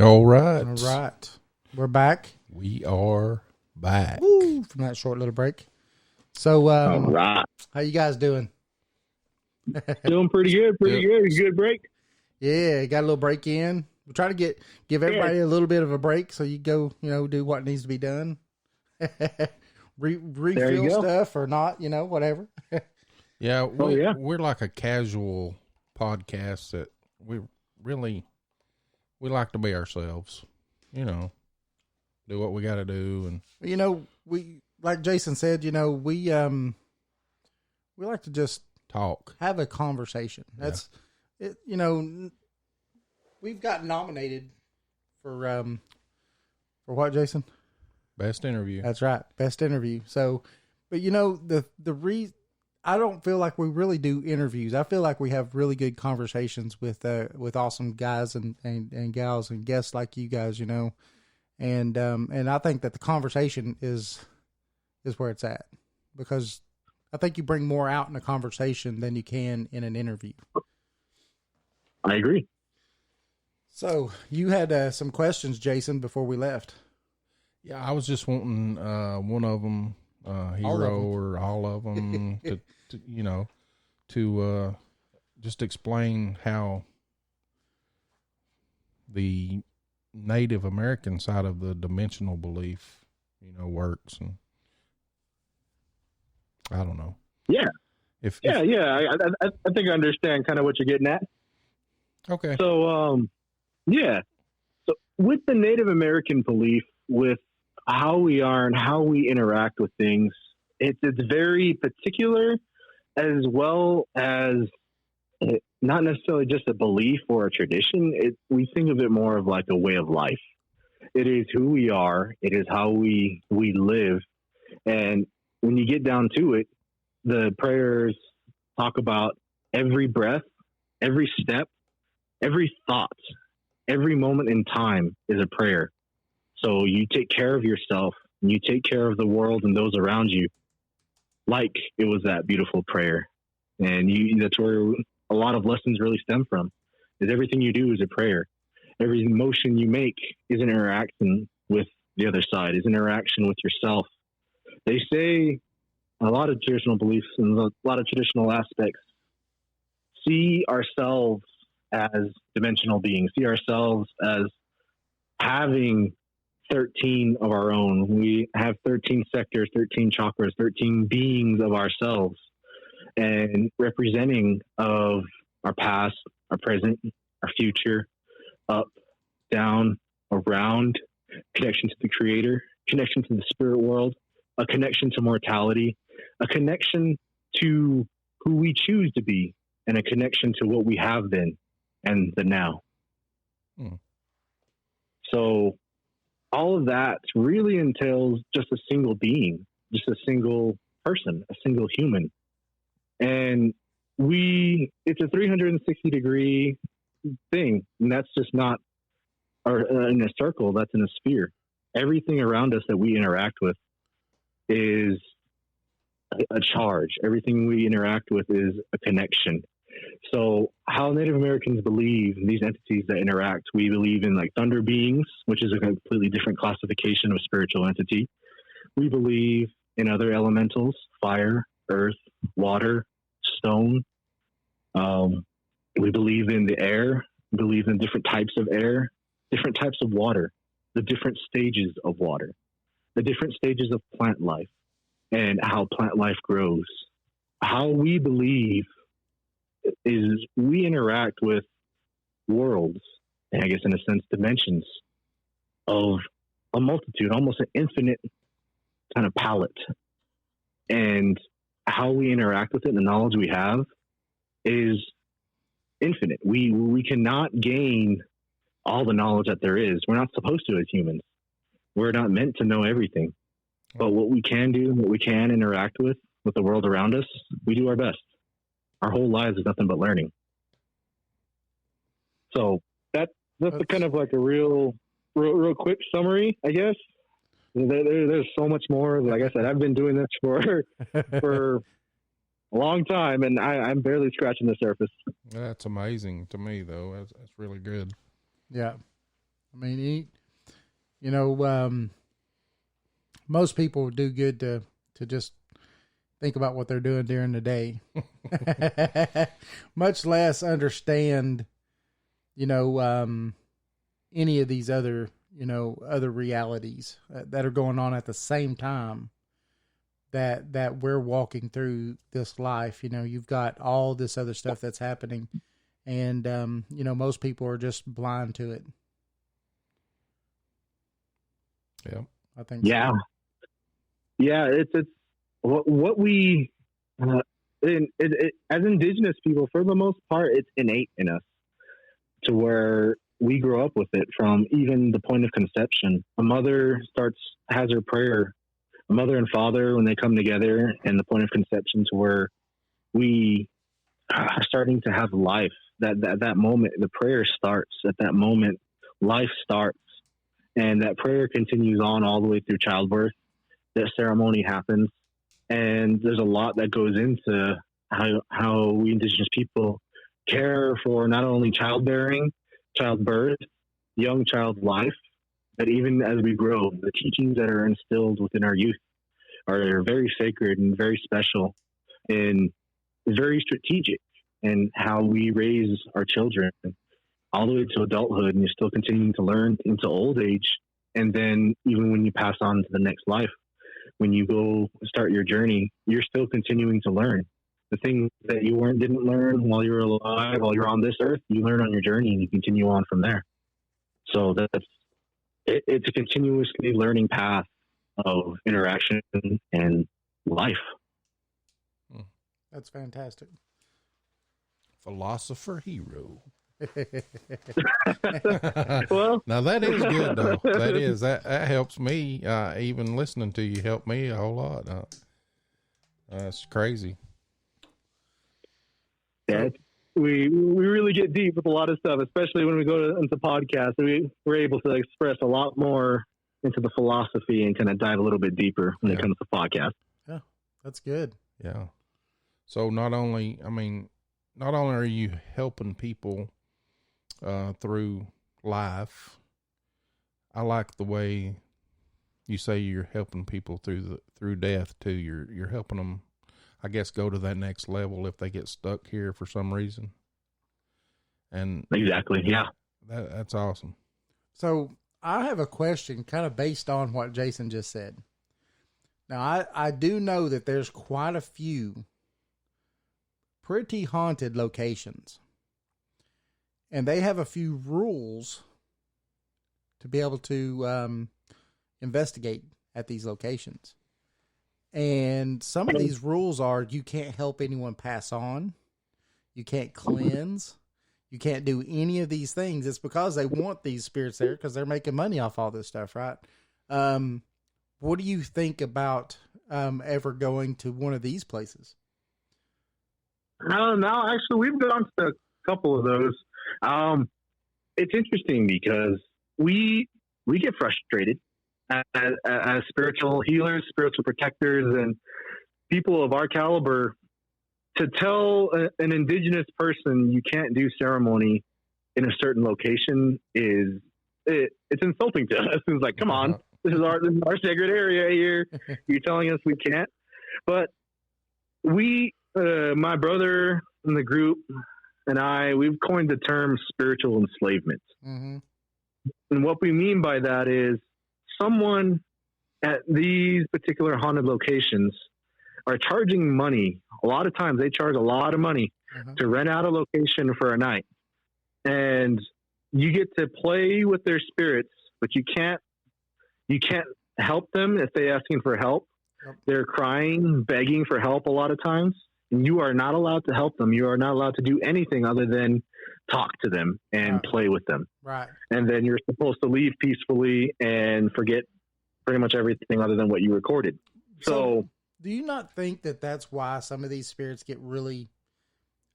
All right. All right. We're back. We are back. Woo, from that short little break. So, All right. how you guys doing? Doing pretty good. Pretty good. Good break. Yeah, got a little break in. We try to give everybody a little bit of a break so you go, do what needs to be done. Refill stuff or not, whatever. Yeah, we're like a casual podcast that we like to be ourselves, do what we got to do. And, we, like Jason said, we like to just talk, have a conversation. That's it. We've got nominated for what, Jason? Best interview. That's right. Best interview. So, but the reason I don't feel like we really do interviews. I feel like we have really good conversations with awesome guys and gals and guests like you guys, and I think that the conversation is where it's at, because I think you bring more out in a conversation than you can in an interview. I agree. So you had some questions, Jason, before we left. Yeah, I was just wanting one of them, hero or all of them, to just explain how the Native American side of the dimensional belief, works. And I don't know. Yeah. I think I understand kind of what you're getting at. Okay. So, So with the Native American belief, with how we are and how we interact with things, it's very particular, as well as not necessarily just a belief or a tradition. We think of it more of like a way of life. It is who we are. It is how we live. And when you get down to it, the prayers talk about every breath, every step, every thought, every moment in time is a prayer. So you take care of yourself, and you take care of the world and those around you, like it was that beautiful prayer. And that's where a lot of lessons really stem from, is everything you do is a prayer. Every motion you make is an interaction with the other side, is an interaction with yourself. They say a lot of traditional beliefs and a lot of traditional aspects see ourselves as dimensional beings, see ourselves as having 13 of our own. We have 13 sectors, 13 chakras, 13 beings of ourselves, and representing of our past, our present, our future, up, down, around, connection to the creator, connection to the spirit world, a connection to mortality, a connection to who we choose to be, and a connection to what we have been and the now. So all of that really entails just a single being, just a single person, a single human. And it's a 360 degree thing. And that's just not in a circle, that's in a sphere. Everything around us that we interact with is a charge. Everything we interact with is a connection. So how Native Americans believe in these entities that interact, we believe in like thunder beings, which is a completely different classification of spiritual entity. We believe in other elementals, fire, earth, water, stone. We believe in the air. We believe in different types of air, different types of water, the different stages of water, the different stages of plant life, and how plant life grows. How we believe is we interact with worlds, and I guess in a sense dimensions of a multitude, almost an infinite kind of palette. And how we interact with it and the knowledge we have is infinite. We cannot gain all the knowledge that there is. We're not supposed to as humans. We're not meant to know everything. But what we can do, what we can interact with the world around us, we do our best. Our whole lives is nothing but learning. So that's a kind of like a real quick summary, I guess. There's so much more. Like I said, I've been doing this for a long time, and I'm barely scratching the surface. That's amazing to me, though. That's really good. Yeah. I mean, most people do good to just think about what they're doing during the day, much less understand, any of these other, other realities that are going on at the same time that we're walking through this life. You've got all this other stuff that's happening, and, most people are just blind to it. Yeah, I think. Yeah. So. Yeah. It's what we, as indigenous people, for the most part, it's innate in us to where we grow up with it from even the point of conception. A mother has her prayer, a mother and father, when they come together, and the point of conception to where we are starting to have life. That moment, the prayer starts at that moment. Life starts, and that prayer continues on all the way through childbirth. That ceremony happens, and there's a lot that goes into how we indigenous people care for not only childbirth, young child life, but even as we grow, the teachings that are instilled within our youth are very sacred and very special and very strategic in how we raise our children all the way to adulthood, and you're still continuing to learn into old age. And then even when you pass on to the next life, when you go start your journey, you're still continuing to learn. The things that you didn't learn while you were alive, while you're on this earth, you learn on your journey and you continue on from there. So it's a continuously learning path of interaction and life. That's fantastic. Philosopher hero. Well, now that is good though. That helps me. Even listening to you helped me a whole lot. That's crazy. Yeah, we really get deep with a lot of stuff, especially when we go into podcasts. We're able to express a lot more into the philosophy and kind of dive a little bit deeper when it comes to podcasts. Yeah, that's good. Yeah. So not only are you helping people through life, I like the way you say you're helping people through death too. You're helping them, I guess, go to that next level if they get stuck here for some reason. And exactly, yeah, that's awesome. So I have a question kind of based on what Jason just said. Now, I do know that there's quite a few pretty haunted locations, and they have a few rules to be able to investigate at these locations. And some of these rules are you can't help anyone pass on, you can't cleanse, you can't do any of these things. It's because they want these spirits there because they're making money off all this stuff, right? What do you think about ever going to one of these places? No, actually, we've gone to a couple of those. It's interesting because we get frustrated as spiritual healers, spiritual protectors, and people of our caliber to tell an indigenous person you can't do ceremony in a certain location it's insulting to us. It's like, come on, this is our sacred area here. You're telling us we can't. But my brother in the group and we've coined the term spiritual enslavement. Mm-hmm. And what we mean by that is someone at these particular haunted locations are charging money. A lot of times they charge a lot of money to rent out a location for a night. And you get to play with their spirits, but you can't help them if they're asking for help. Yep. They're crying, begging for help a lot of times. And you are not allowed to help them. You are not allowed to do anything other than talk to them and play with them. Right. And then you're supposed to leave peacefully and forget pretty much everything other than what you recorded. So do you not think that that's why some of these spirits get really,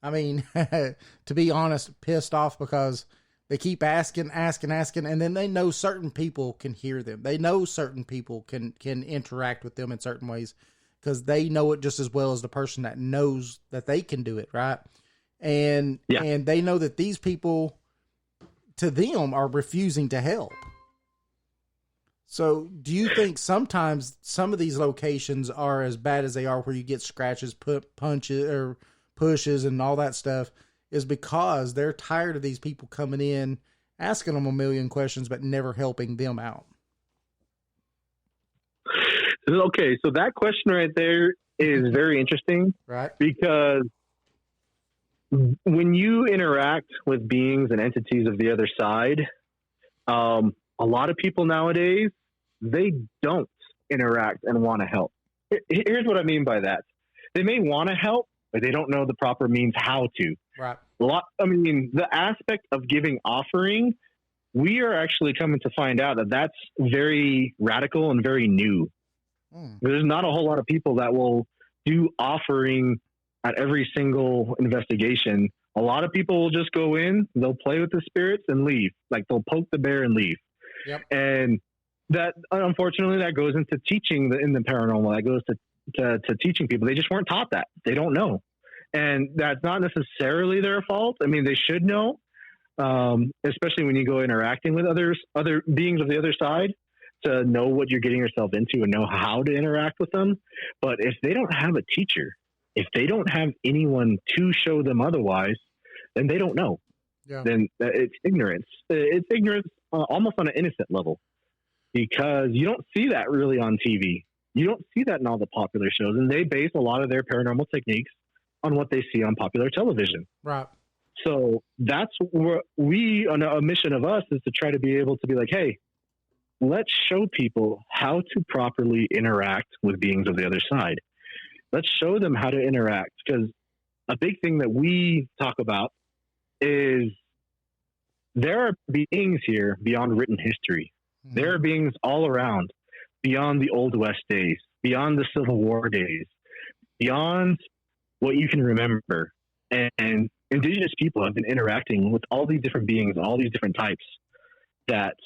to be honest, pissed off because they keep asking, and then they know certain people can hear them. They know certain people can interact with them in certain ways because they know it just as well as the person that knows that they can do it, right? And they know that these people to them are refusing to help. So do you think sometimes some of these locations are as bad as they are, where you get scratches, punches or pushes and all that stuff, is because they're tired of these people coming in, asking them a million questions, but never helping them out? Okay, so that question right there is very interesting, Right? because when you interact with beings and entities of the other side, a lot of people nowadays, they don't interact and want to help. Here's what I mean by that. They may want to help, but they don't know the proper means how to. Right. The aspect of giving offering, we are actually coming to find out that that's very radical and very new. There's not a whole lot of people that will do offering at every single investigation. A lot of people will just go in, they'll play with the spirits and leave. Like, they'll poke the bear and leave. Yep. And that, unfortunately, that goes into teaching in the paranormal. That goes to teaching people. They just weren't taught that. They don't know. And that's not necessarily their fault. I mean, they should know, especially when you go interacting with other beings of the other side, to know what you're getting yourself into and know how to interact with them. But if they don't have a teacher, if they don't have anyone to show them otherwise, then they don't know. Yeah. Then it's ignorance. It's ignorance almost on an innocent level, because you don't see that really on TV. You don't see that in all the popular shows, and they base a lot of their paranormal techniques on what they see on popular television. Right. So that's where a mission of us is to try to be able to be like, hey, let's show people how to properly interact with beings of the other side. Let's show them how to interact, because a big thing that we talk about is there are beings here beyond written history. Mm-hmm. There are beings all around, beyond the Old West days, beyond the Civil War days, beyond what you can remember. And indigenous people have been interacting with all these different beings, all these different types, that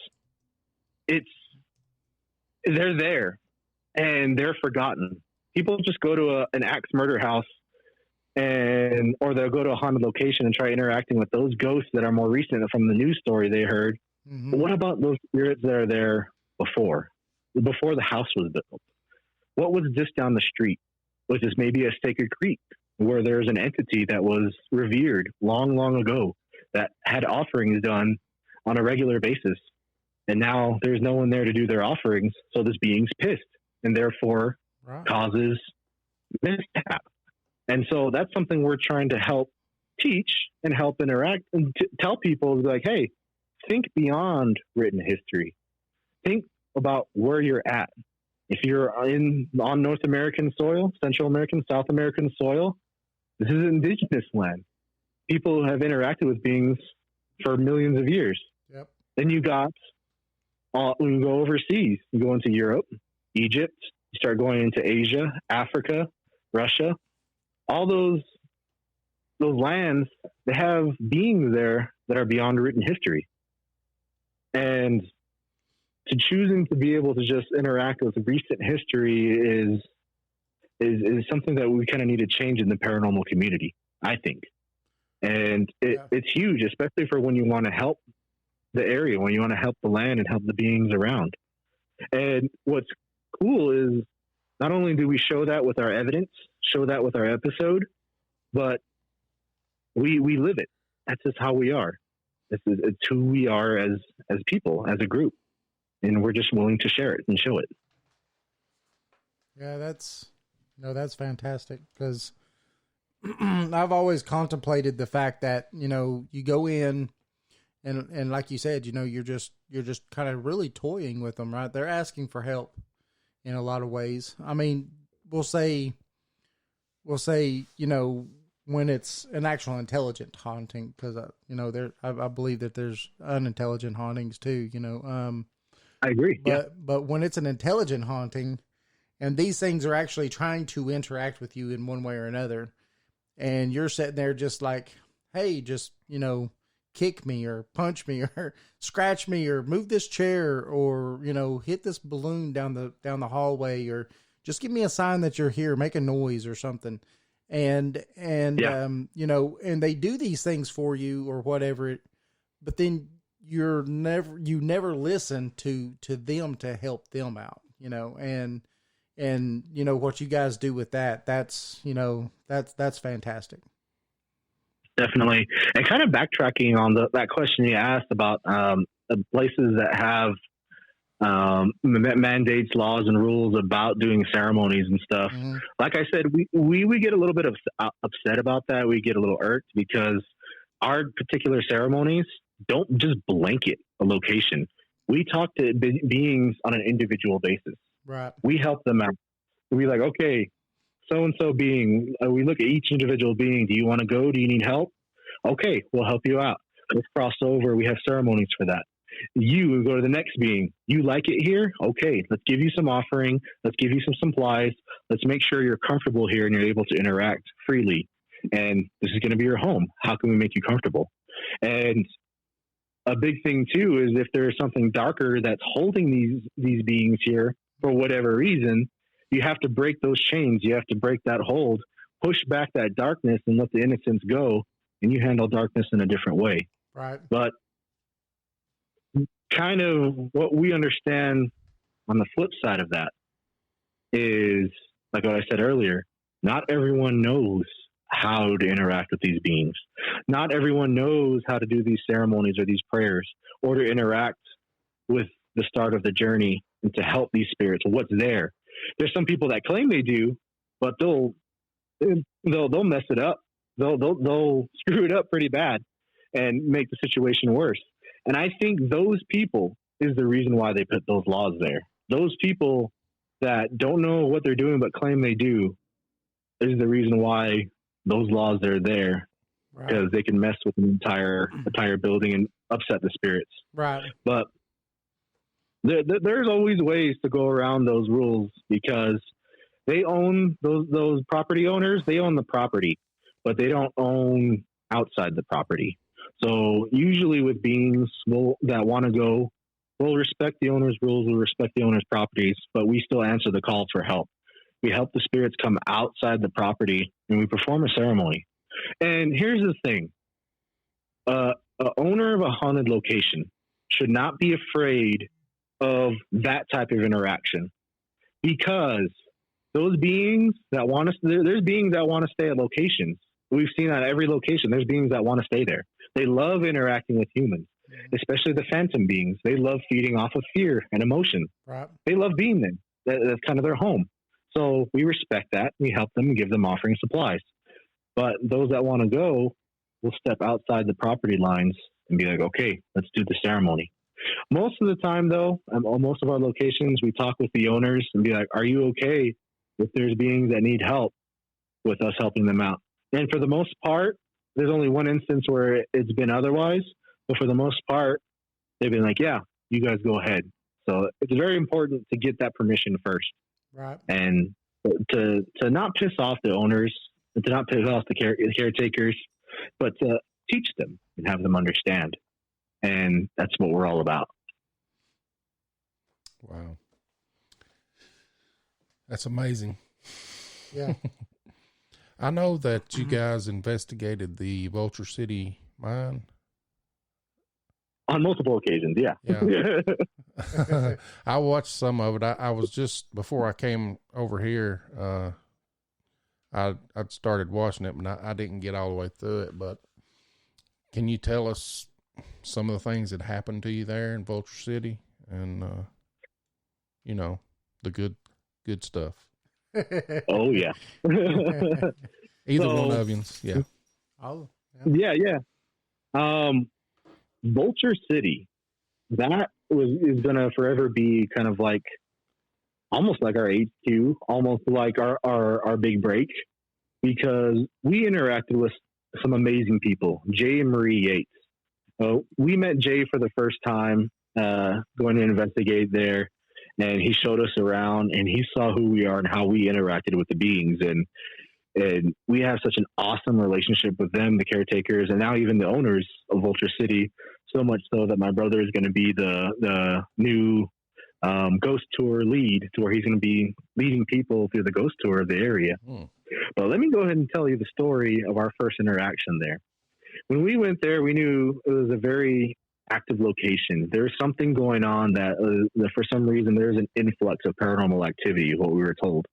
they're there and they're forgotten. People just go to an axe murder house or they'll go to a haunted location and try interacting with those ghosts that are more recent from the news story they heard. Mm-hmm. But what about those spirits that are there before the house was built? What was just down the street? Was this maybe a sacred creek where there's an entity that was revered long, long ago that had offerings done on a regular basis? And now there's no one there to do their offerings. So this being's pissed and therefore causes mishap. And so that's something we're trying to help teach and help interact and tell people, like, hey, think beyond written history. Think about where you're at. If you're on North American soil, Central American, South American soil, this is indigenous land. People have interacted with beings for millions of years. Yep. Then you got, when you go overseas, you go into Europe, Egypt, you start going into Asia, Africa, Russia, all those lands, they have beings there that are beyond written history. And to choosing to be able to just interact with recent history is something that we kind of need to change in the paranormal community, I think. And it's huge, especially for when you want to help the area, when you want to help the land and help the beings around. And what's cool is not only do we show that with our evidence, show that with our episode, but we live it. That's just how we are. It's who we are as people, as a group. And we're just willing to share it and show it. Yeah, that's fantastic, because I've always contemplated the fact that, you go in and like you said, you're just kind of really toying with them, right? They're asking for help in a lot of ways. I mean, we'll say, when it's an actual intelligent haunting, because, I believe that there's unintelligent hauntings too, I agree. But when it's an intelligent haunting and these things are actually trying to interact with you in one way or another, and you're sitting there just like, hey, just, kick me or punch me or scratch me or move this chair or, hit this balloon down the hallway, or just give me a sign that you're here, make a noise or something. And and they do these things for you or whatever, but then you never listen to them to help them out, and what you guys do with that's fantastic. Definitely. And kind of backtracking on that question you asked about the places that have mandates, laws, and rules about doing ceremonies and stuff. Mm-hmm. Like I said, we get a little bit upset about that. We get a little irked because our particular ceremonies don't just blanket a location. We talk to beings on an individual basis. Right. We help them out. We like, okay, so-and-so being, we look at each individual being. Do you want to go? Do you need help? Okay, we'll help you out. Let's cross over. We have ceremonies for that. You go to the next being. You like it here? Okay, let's give you some offering. Let's give you some supplies. Let's make sure you're comfortable here and you're able to interact freely. And this is going to be your home. How can we make you comfortable? And a big thing too is if there is something darker that's holding these beings here for whatever reason, you have to break those chains. You have to break that hold, push back that darkness and let the innocence go. And you handle darkness in a different way. Right. But kind of what we understand on the flip side of that is, like what I said earlier, not everyone knows how to interact with these beings. Not everyone knows how to do these ceremonies or these prayers or to interact with the start of the journey and to help these spirits. What's there? There's some people that claim they do, but they'll mess it up. They'll screw it up pretty bad and make the situation worse. And I think those people is the reason why they put those laws there. Those people that don't know what they're doing but claim they do is the reason why those laws are there, because they can mess with an entire building and upset the spirits. Right. But there's always ways to go around those rules because they own those property owners. They own the property, but they don't own outside the property. So usually with beings that want to go, we'll respect the owner's rules, we'll respect the owner's properties, but we still answer the call for help. We help the spirits come outside the property and we perform a ceremony. And here's the thing. An owner of a haunted location should not be afraid of that type of interaction, because those beings that there's beings that want to stay at locations. We've seen that at every location. There's beings that want to stay there. They love interacting with humans, especially the phantom beings. They love feeding off of fear and emotion. Right. They love being there. That's kind of their home. So we respect that. We help them and give them offering supplies. But those that want to go will step outside the property lines and be like, okay, let's do the ceremony. Most of the time, though, most of our locations, we talk with the owners and be like, are you okay if there's beings that need help with us helping them out? And for the most part, there's only one instance where it's been otherwise. But for the most part, they've been like, yeah, you guys go ahead. So it's very important to get that permission first. Right. And to not piss off the owners, and to not piss off the caretakers, but to teach them and have them understand. And that's what we're all about. Wow. That's amazing. Yeah. I know that you guys investigated the Vulture City mine. On multiple occasions, yeah. Yeah. I watched some of it. I was just, before I came over here, I started watching it, but I didn't get all the way through it. But can you tell us some of the things that happened to you there in Vulture City, and the good stuff? Oh yeah. Either one of you. Yeah. Oh yeah. Vulture City, that is gonna forever be kind of like almost like our HQ, almost like our big break, because we interacted with some amazing people. Jay and Marie Yates. We met Jay for the first time going to investigate there, and he showed us around, and he saw who we are and how we interacted with the beings, and we have such an awesome relationship with them, the caretakers, and now even the owners of Vulture City, so much so that my brother is going to be the new ghost tour lead, to where he's going to be leading people through the ghost tour of the area. But let me go ahead and tell you the story of our first interaction there. When we went there, we knew it was a very active locations. There's something going on that for some reason there's an influx of paranormal activity, what we were told.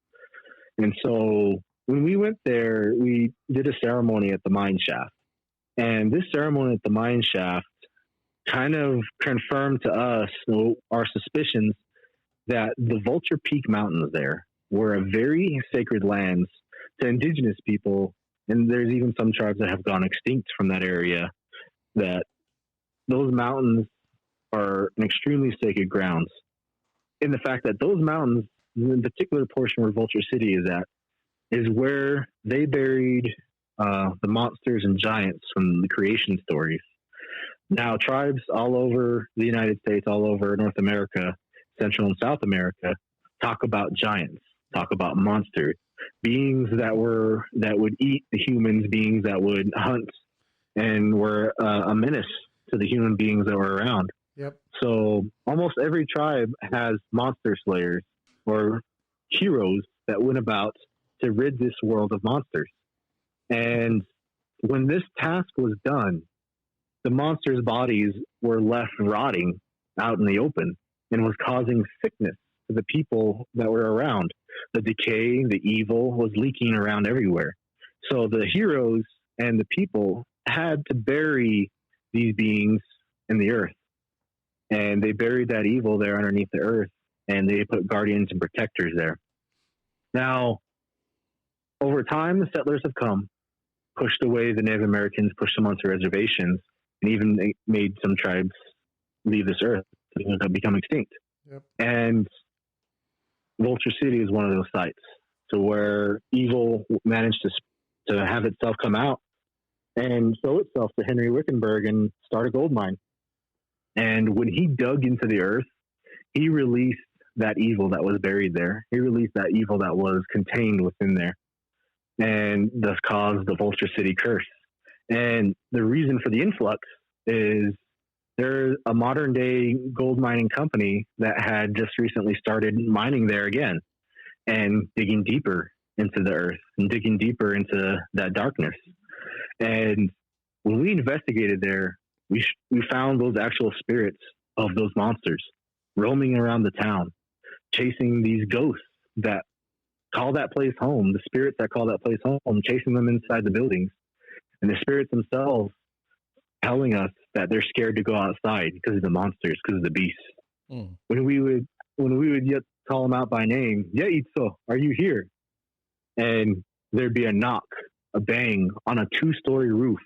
And so when we went there, we did a ceremony at the mine shaft. And this ceremony at the mine shaft kind of confirmed to us our suspicions that the Vulture Peak Mountains there were a very sacred lands to indigenous people. And there's even some tribes that have gone extinct from that area, that those mountains are an extremely sacred grounds. In the fact that those mountains, in the particular portion where Vulture City is at, is where they buried the monsters and giants from the creation stories. Now, tribes all over the United States, all over North America, Central and South America, talk about giants, talk about monsters, beings that would eat the humans, beings that would hunt and were a menace to the human beings that were around. Yep. So almost every tribe has monster slayers or heroes that went about to rid this world of monsters. And when this task was done, the monsters' bodies were left rotting out in the open and was causing sickness to the people that were around. The decay, the evil was leaking around everywhere. So the heroes and the people had to bury these beings in the earth. And they buried that evil there underneath the earth, and they put guardians and protectors there. Now, over time, the settlers have come, pushed away the Native Americans, pushed them onto reservations, and even made some tribes leave this earth to become extinct. Yep. And Vulture City is one of those sites to where evil managed to have itself come out and show itself to Henry Wickenburg and start a gold mine. And when he dug into the earth, he released that evil that was buried there. He released that evil that was contained within there, and thus caused the Vulture City curse. And the reason for the influx is there's a modern day gold mining company that had just recently started mining there again and digging deeper into the earth and digging deeper into that darkness. And when we investigated there, we found those actual spirits of those monsters roaming around the town, chasing these ghosts that call that place home, the spirits that call that place home, chasing them inside the buildings. And the spirits themselves telling us that they're scared to go outside because of the monsters, because of the beasts. Mm. When we would yet call them out by name, yeah, Itzo, are you here? And there'd be a knock, a bang on a 2-story roof.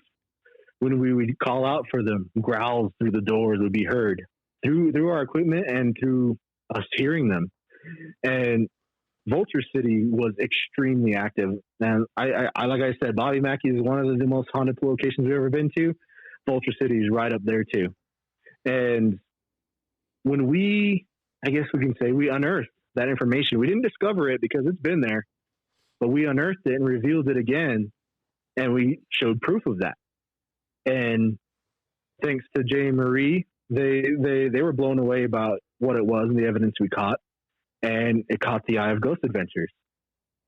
When we would call out for them, growls through the doors would be heard through our equipment and through us hearing them. And Vulture City was extremely active. And I like I said, Bobby Mackey is one of the most haunted locations we've ever been to. Vulture City is right up there too. And when I guess we can say we unearthed that information, we didn't discover it because it's been there, but we unearthed it and revealed it again. And we showed proof of that. And thanks to Jay and Marie, they were blown away about what it was and the evidence we caught. And it caught the eye of Ghost Adventures.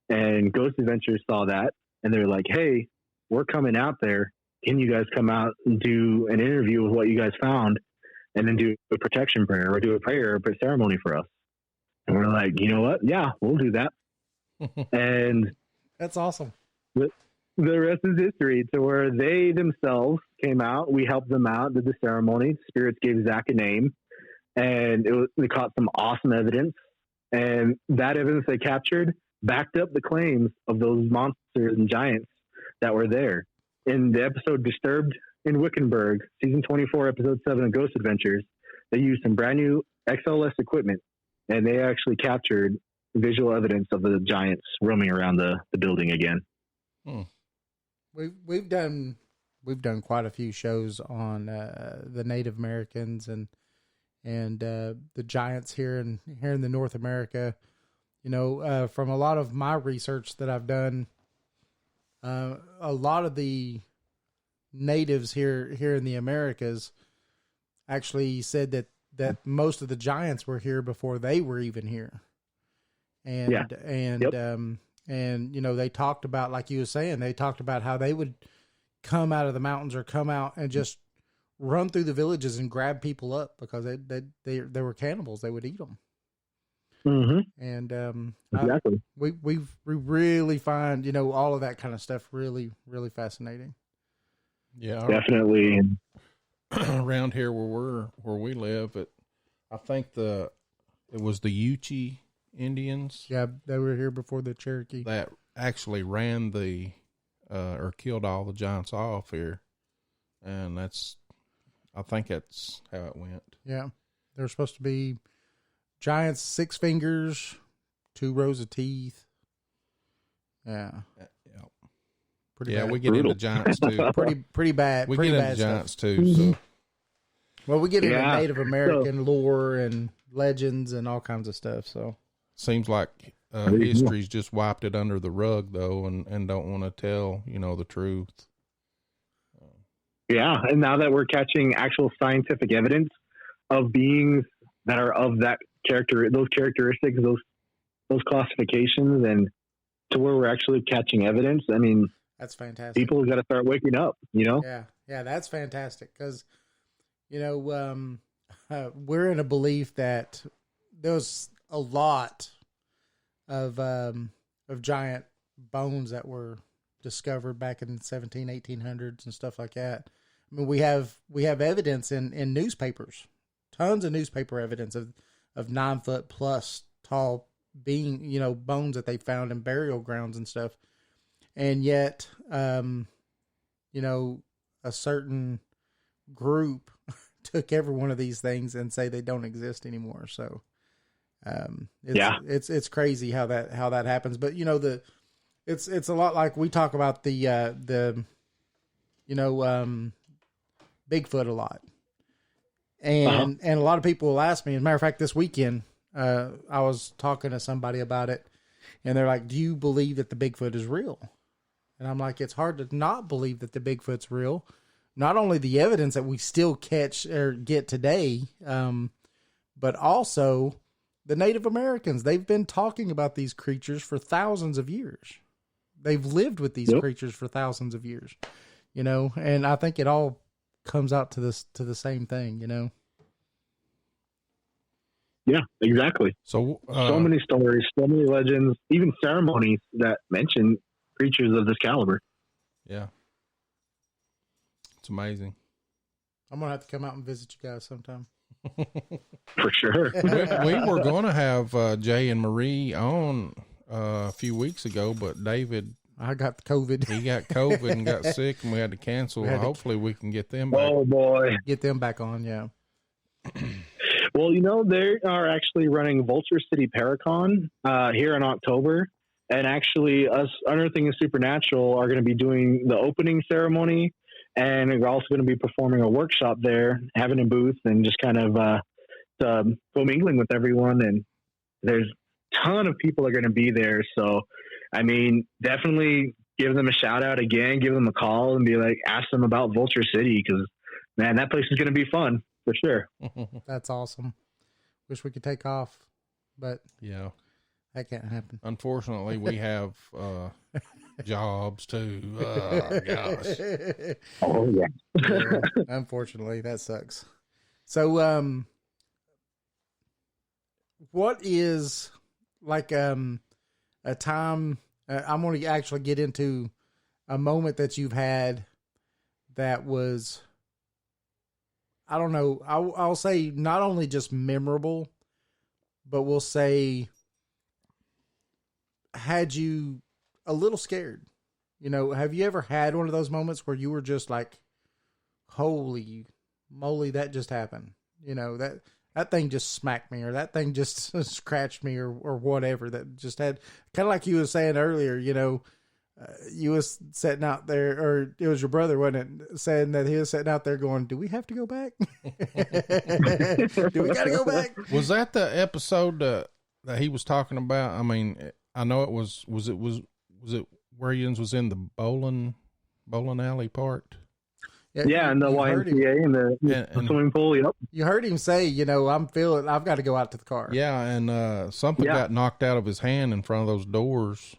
And Ghost Adventures saw that, and they're like, hey, we're coming out there. Can you guys come out and do an interview with what you guys found, and then do a protection prayer or do a prayer or a ceremony for us? And we're like, you know what? Yeah, we'll do that. And That's awesome. The rest is history, to where they themselves came out. We helped them out, did the ceremony. Spirits gave Zach a name, and they caught some awesome evidence. And that evidence they captured backed up the claims of those monsters and giants that were there. In the episode Disturbed in Wickenburg, season 24, episode 7 of Ghost Adventures, they used some brand new XLS equipment, and they actually captured visual evidence of the giants roaming around the building again. Hmm. We've done quite a few shows on the Native Americans and the giants here in the North America. You know, from a lot of my research that I've done, a lot of the natives here in the Americas actually said that most of the giants were here before they were even here. And you know, they talked about, like you were saying, they talked about how they would come out of the mountains or come out and just run through the villages and grab people up because they were cannibals. They would eat them. Mm-hmm. And Exactly. we really find, you know, all of that kind of stuff really, really fascinating. Yeah, Definitely. around here where we live, I think it was the Yuchi Indians. Yeah, they were here before the Cherokee. That actually ran or killed all the giants off here, and I think that's how it went. Yeah, they're supposed to be giants, 6 fingers, 2 rows of teeth. Yeah. Pretty bad. We get into giants too. pretty bad. We pretty get bad into stuff. giants too. So, well, we get into Native American lore and legends and all kinds of stuff. So seems like history's just wiped it under the rug though, and don't want to tell, you know, the truth. Yeah, and now that we're catching actual scientific evidence of beings that are of that those characteristics, those classifications, and to where we're actually catching evidence, I mean, that's fantastic. People have got to start waking up, you know? Yeah, that's fantastic because, you know, we're in a belief that there's a lot of giant bones that were discovered back in the 1800s and stuff like that. I mean, we have evidence in newspapers, tons of newspaper evidence of 9 foot plus tall bones that they found in burial grounds and stuff. And yet, you know, a certain group took every one of these things and say they don't exist anymore. So, it's crazy how that happens. But you know, it's a lot like we talk about the Bigfoot a lot, and a lot of people will ask me. As a matter of fact, this weekend, I was talking to somebody about it, and they're like, "Do you believe that the Bigfoot is real?" And I'm like, "It's hard to not believe that the Bigfoot's real. Not only the evidence that we still catch or get today, but also the Native Americans. They've been talking about these creatures for thousands of years. They've lived with these creatures for thousands of years, you know. And I think it all comes out to the same thing, you know." Yeah, exactly. So many stories, so many legends, even ceremonies that mention creatures of this caliber. Yeah. It's amazing. I'm going to have to come out and visit you guys sometime. For sure. we were going to have Jay and Marie on a few weeks ago, but David... I got COVID. He got COVID and got sick, and we had to cancel. Hopefully we can get them back. Oh, boy. Get them back on, yeah. Well, you know, they are actually running Vulture City Paracon here in October. And actually, us Unearthing the Supernatural are going to be doing the opening ceremony. And we're also going to be performing a workshop there, having a booth, and just kind of commingling with everyone. And there's a ton of people are going to be there. So, I mean, definitely give them a shout out again, give them a call and be like, ask them about Vulture City. Because, man, that place is going to be fun for sure. That's awesome. Wish we could take off, but yeah, that can't happen. Unfortunately, we have jobs too. Oh, gosh. Oh, yeah. Unfortunately, that sucks. So, what is like a time? I'm going to actually get into a moment that you've had that was, I don't know, I'll say not only just memorable, but we'll say had you a little scared. You know, have you ever had one of those moments where you were just like, holy moly, that just happened? You know, that thing just smacked me, or that thing just scratched me, or whatever. That just had, kind of like you were saying earlier, you know, you was sitting out there, or it was your brother, wasn't it, saying that he was sitting out there going, do we have to go back? Do we got to go back? Was that the episode that he was talking about? I mean, I know it was it where Ian's was in the bowling alley part? Yeah, and the YMCA and the swimming pool. Yep. You heard him say, you know, I've got to go out to the car. Yeah, and something got knocked out of his hand in front of those doors,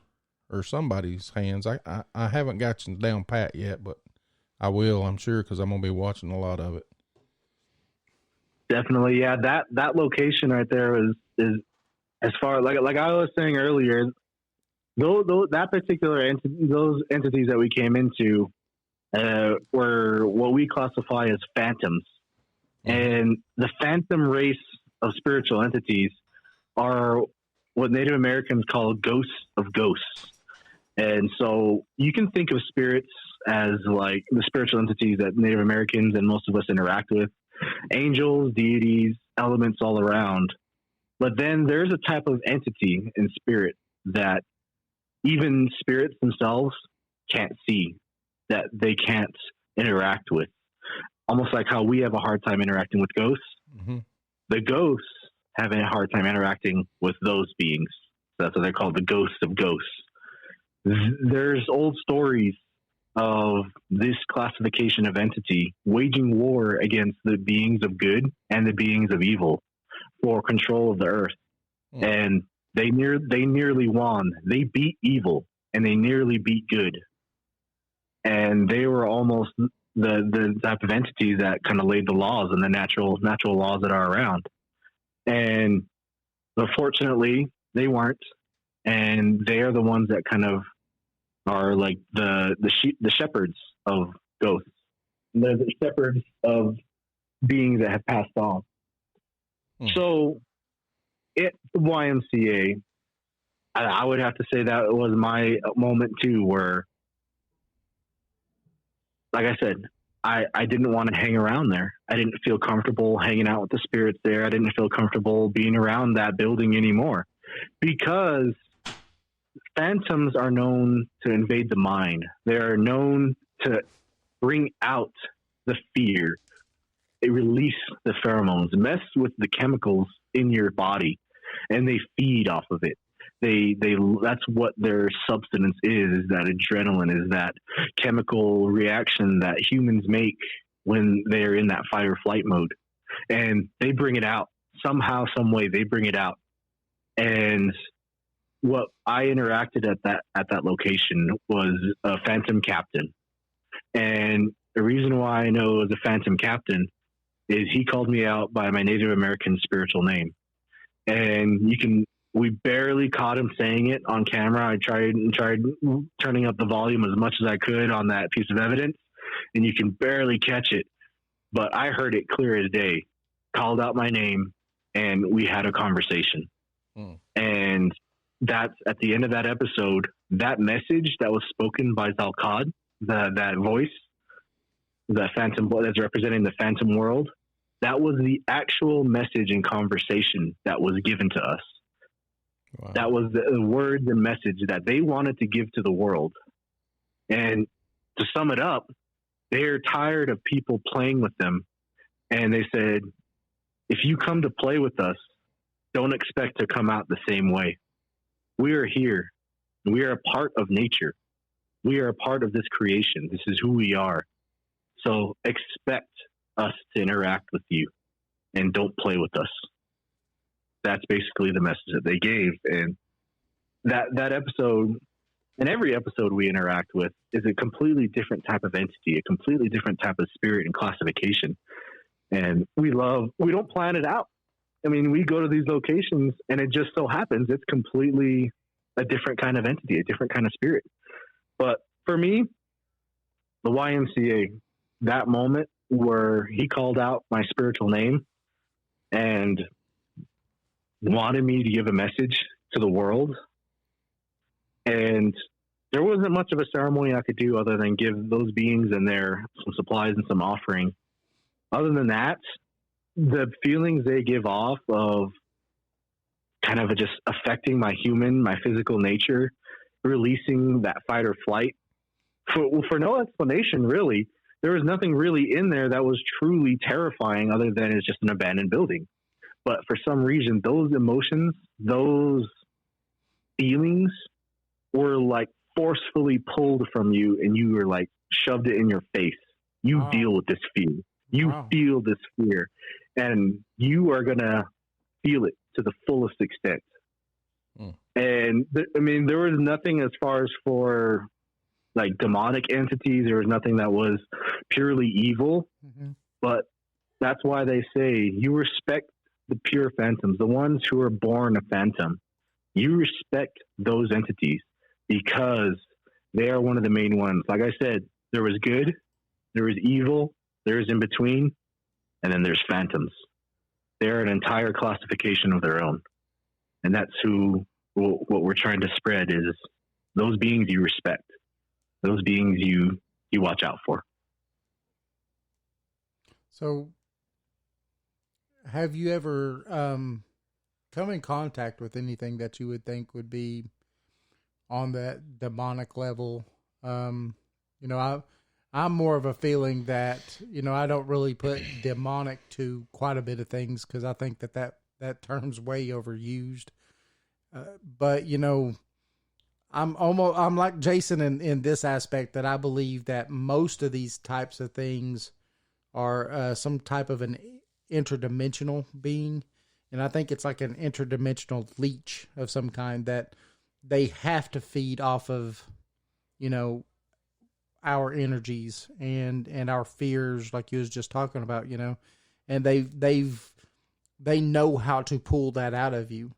or somebody's hands. I haven't got you down pat yet, but I will, I'm sure, because I'm going to be watching a lot of it. Definitely. Yeah. That location right there is as far like I was saying earlier, that particular those entities that we came into were what we classify as phantoms. And the phantom race of spiritual entities are what Native Americans call ghosts of ghosts. And so you can think of spirits as like the spiritual entities that Native Americans and most of us interact with, angels, deities, elements all around. But then there's a type of entity in spirit that even spirits themselves can't see, that they can't interact with. Almost like how we have a hard time interacting with ghosts. Mm-hmm. The ghosts have a hard time interacting with those beings. That's what they're called, the ghosts of ghosts. There's old stories of this classification of entity waging war against the beings of good and the beings of evil for control of the earth. And they nearly won. They beat evil and they nearly beat good. And they were almost the type of entities that kind of laid the laws and the natural laws that are around. And unfortunately, they weren't. And they are the ones that kind of are like the shepherds of ghosts. They're the shepherds of beings that have passed on. So at the YMCA, I would have to say that was my moment too, where, like I said, I didn't want to hang around there. I didn't feel comfortable hanging out with the spirits there. I didn't feel comfortable being around that building anymore, because phantoms are known to invade the mind. They are known to bring out the fear. They release the pheromones, mess with the chemicals in your body, and they feed off of it. That's what their substance is that adrenaline, is that chemical reaction that humans make when they're in that fight or flight mode. And they bring it out somehow, some way. They bring it out. And what I interacted at that location was a phantom captain. And the reason why I know it was a phantom captain is he called me out by my Native American spiritual name. And we barely caught him saying it on camera. I tried turning up the volume as much as I could on that piece of evidence, and you can barely catch it. But I heard it clear as day, called out my name, and we had a conversation. And that's at the end of that episode, that message that was spoken by Zalkad, that voice, the phantom that's representing the phantom world, that was the actual message and conversation that was given to us. Wow. That was the words and message that they wanted to give to the world. And to sum it up, they're tired of people playing with them. And they said, if you come to play with us, don't expect to come out the same way. We are here. We are a part of nature. We are a part of this creation. This is who we are. So expect us to interact with you and don't play with us. That's basically the message that they gave. And that episode, and every episode we interact with, is a completely different type of entity, a completely different type of spirit and classification. And we don't plan it out. I mean, we go to these locations and it just so happens it's completely a different kind of entity, a different kind of spirit. But for me, the YMCA, that moment where he called out my spiritual name and wanted me to give a message to the world. And there wasn't much of a ceremony I could do other than give those beings in there some supplies and some offering. Other than that, the feelings they give off of kind of just affecting my physical nature, releasing that fight or flight for no explanation, really. There was nothing really in there that was truly terrifying other than it's just an abandoned building. But for some reason, those emotions, those feelings were like forcefully pulled from you, and you were like shoved it in your face. You deal with this fear. You feel this fear, and you are going to feel it to the fullest extent. And there was nothing as far as for like demonic entities. There was nothing that was purely evil. Mm-hmm. But that's why they say you respect the pure phantoms, the ones who are born a phantom. You respect those entities because they are one of the main ones. Like I said, there was good, there was evil, there's in between, and then there's phantoms. They're an entire classification of their own. And that's what we're trying to spread is those beings you respect, those beings you watch out for. So have you ever come in contact with anything that you would think would be on that demonic level? You know, I'm more of a feeling that, you know, I don't really put demonic to quite a bit of things because I think that term's way overused. But, you know, I'm like Jason in this aspect that I believe that most of these types of things are some type of an interdimensional being. And I think it's like an interdimensional leech of some kind that they have to feed off of, you know, our energies and our fears, like you was just talking about, you know, and they know how to pull that out of you.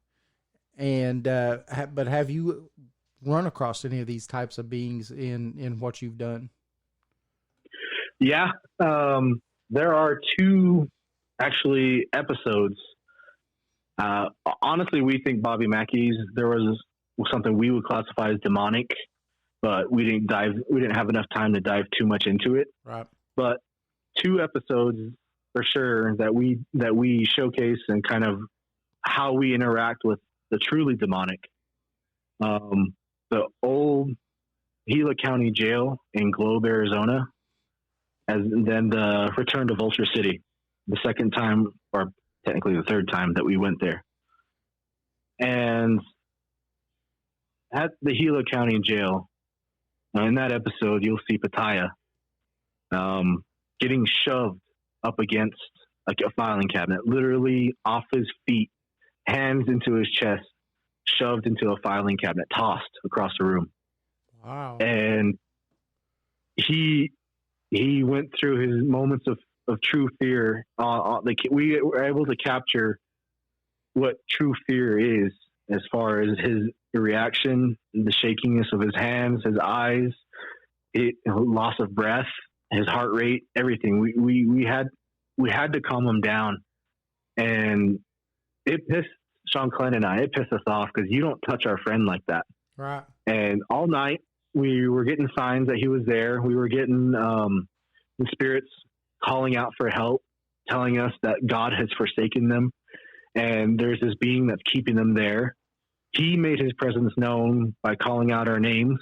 And, but have you run across any of these types of beings in what you've done? Yeah. There are 2 actually episodes. Honestly, we think Bobby Mackey's, there was something we would classify as demonic, but we didn't have enough time to dive too much into it. Right. But 2 episodes for sure that we showcase and kind of how we interact with the truly demonic. The old Gila County Jail in Globe, Arizona, and then the return to Vulture City, the second time, or technically the third time that we went there. And at the Gila County Jail, in that episode, you'll see Pataya getting shoved up against like a filing cabinet, literally off his feet, hands into his chest, shoved into a filing cabinet, tossed across the room. Wow. And he went through his moments of true fear. We were able to capture what true fear is as far as his reaction, the shakiness of his hands, his eyes, loss of breath, his heart rate, everything. We had to calm him down, and it pissed Sean Glenn and I. It pissed us off because you don't touch our friend like that. Right. And all night we were getting signs that he was there. We were getting the spirits calling out for help, telling us that God has forsaken them, and there's this being that's keeping them there. He made his presence known by calling out our names,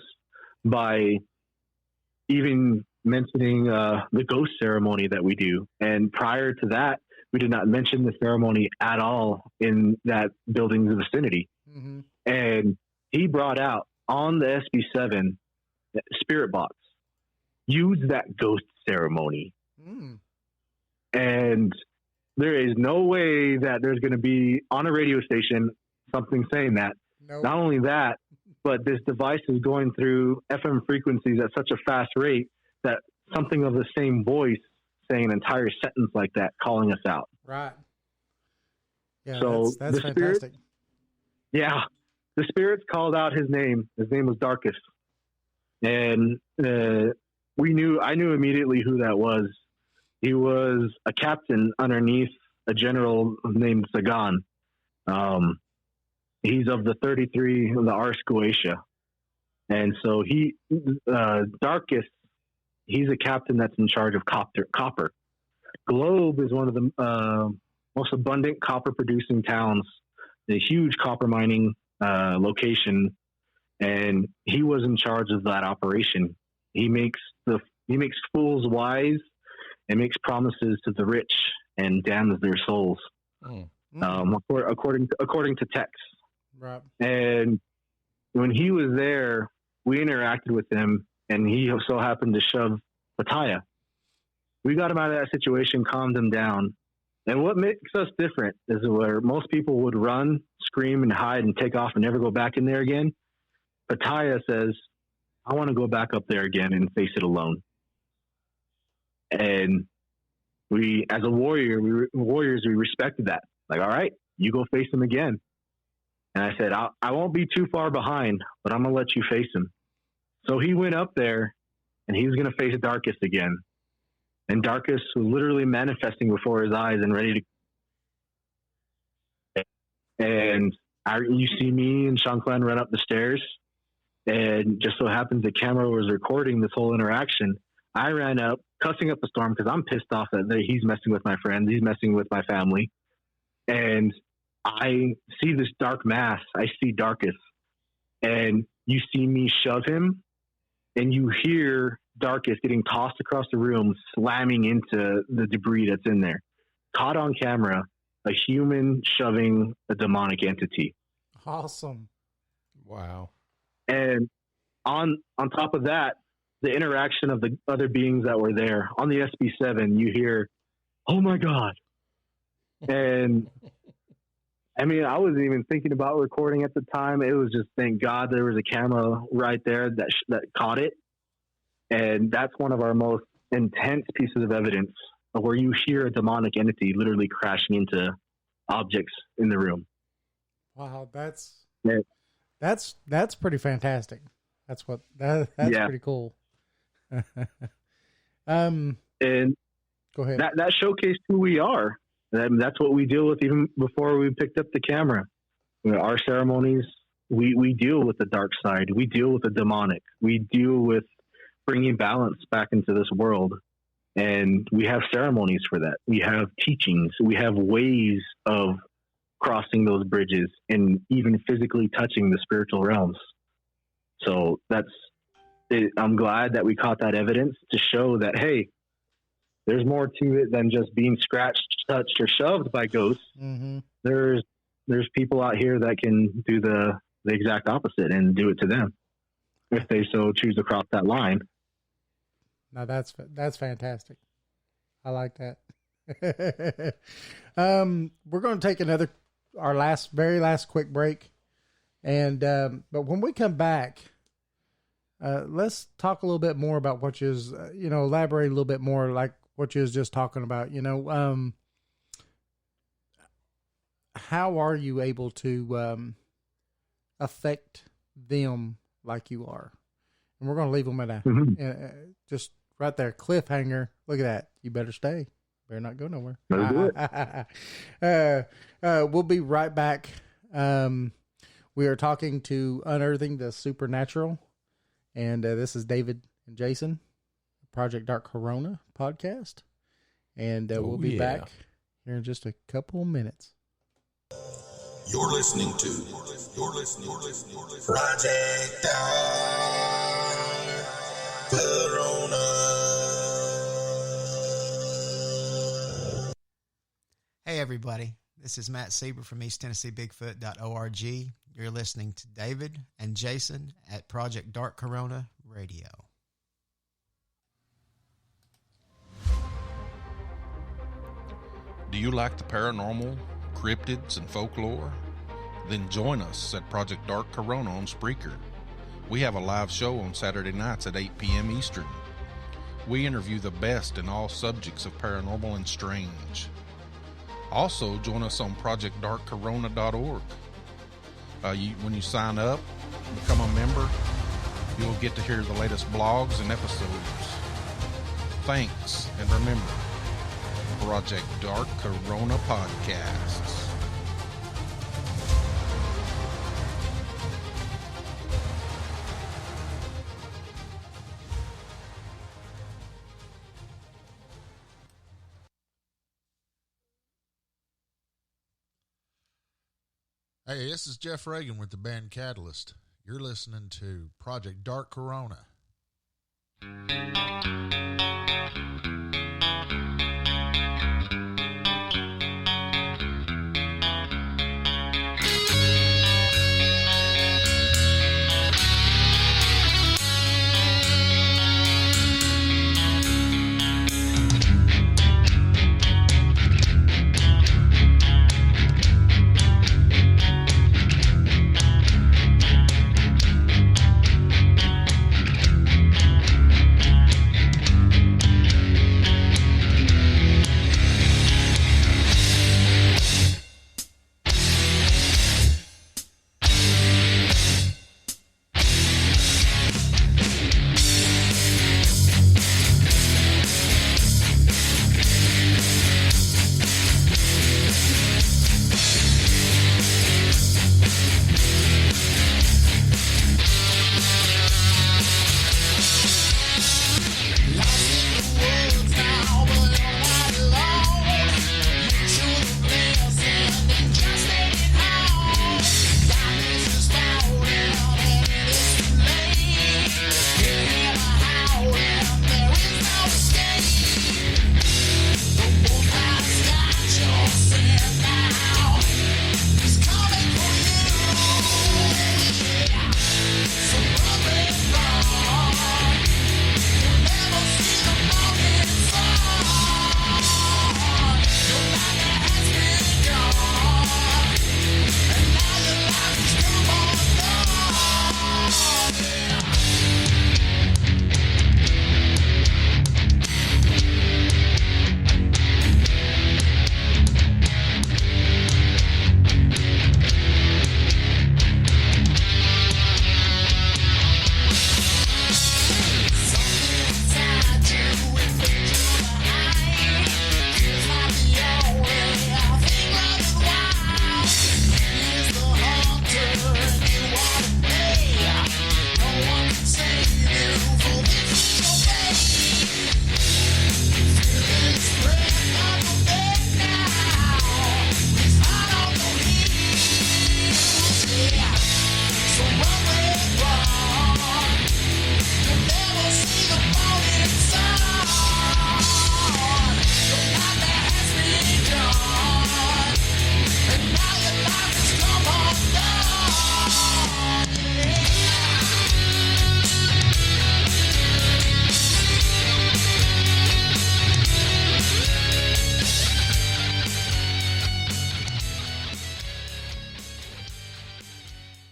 by even mentioning the ghost ceremony that we do. And prior to that, we did not mention the ceremony at all in that building's vicinity. Mm-hmm. And he brought out on the SB7 spirit box, use that ghost ceremony. Mm. And there is no way that there's going to be on a radio station something saying that. Nope. Not only that, but this device is going through FM frequencies at such a fast rate that something of the same voice saying an entire sentence like that, calling us out. Right. Yeah, so that's the fantastic. The spirits called out his name. His name was Darkus. And I knew immediately who that was. He was a captain underneath a general named Sagan. He's of the 33, the Ars Goetia. And so Darkus, he's a captain that's in charge of copper. Globe is one of the most abundant copper producing towns, a huge copper mining location. And he was in charge of that operation. He makes fools wise and makes promises to the rich and damns their souls. According to text. Right. And when he was there, we interacted with him, and he so happened to shove Pataya. We got him out of that situation, calmed him down. And what makes us different is where most people would run, scream, and hide and take off and never go back in there again. Pataya says, I want to go back up there again and face it alone. And we, as a warrior, we respected that. Like, all right, you go face him again. And I said, I won't be too far behind, but I'm going to let you face him. So he went up there and he was going to face Darkus again. And Darkus was literally manifesting before his eyes and ready to. And you see me and Sean Clan run up the stairs. And just so happens the camera was recording this whole interaction. I ran up, cussing up a storm because I'm pissed off that he's messing with my friends. He's messing with my family. And I see this dark mass. I see Darkus. And you see me shove him. And you hear Darkus getting tossed across the room, slamming into the debris that's in there. Caught on camera, a human shoving a demonic entity. Awesome. Wow. And on top of that, the interaction of the other beings that were there on the SB7, you hear, "Oh my God." And I mean, I wasn't even thinking about recording at the time. It was just, thank God there was a camera right there that caught it. And that's one of our most intense pieces of evidence of where you hear a demonic entity literally crashing into objects in the room. Wow. That's pretty fantastic. That's pretty cool. And go ahead. That showcased who we are. And that's what we deal with even before we picked up the camera. You know, our ceremonies, we deal with the dark side. We deal with the demonic. We deal with bringing balance back into this world. And we have ceremonies for that. We have teachings. We have ways of crossing those bridges and even physically touching the spiritual realms. So I'm glad that we caught that evidence to show that, hey, there's more to it than just being scratched, touched, or shoved by ghosts. Mm-hmm. There's people out here that can do the exact opposite and do it to them if they so choose to cross that line. Now that's fantastic. I like that. We're going to take our very last quick break. And, but when we come back, let's talk a little bit more about what you was, elaborate a little bit more like what you was just talking about, how are you able to, affect them like you are? And we're going to leave them at just right there, cliffhanger. Look at that. You better stay. Better not go nowhere. We'll be right back. We are talking to Unearthing the Supernatural. And this is David and Jason, Project Dark Corona podcast. And we'll be back here in just a couple of minutes. You're listening to Project Dark Corona. Hey, everybody. This is Matt Sieber from EastTennesseeBigfoot.org. You're listening to David and Jason at Project Dark Corona Radio. Do you like the paranormal, cryptids, and folklore? Then join us at Project Dark Corona on Spreaker. We have a live show on Saturday nights at 8 p.m. Eastern. We interview the best in all subjects of paranormal and strange. Also, join us on ProjectDarkCorona.org. When you sign up, become a member, you'll get to hear the latest blogs and episodes. Thanks, and remember, Project Dark Corona Podcasts. Hey, this is Jeff Reagan with the band Catalyst. You're listening to Project Dark Corona.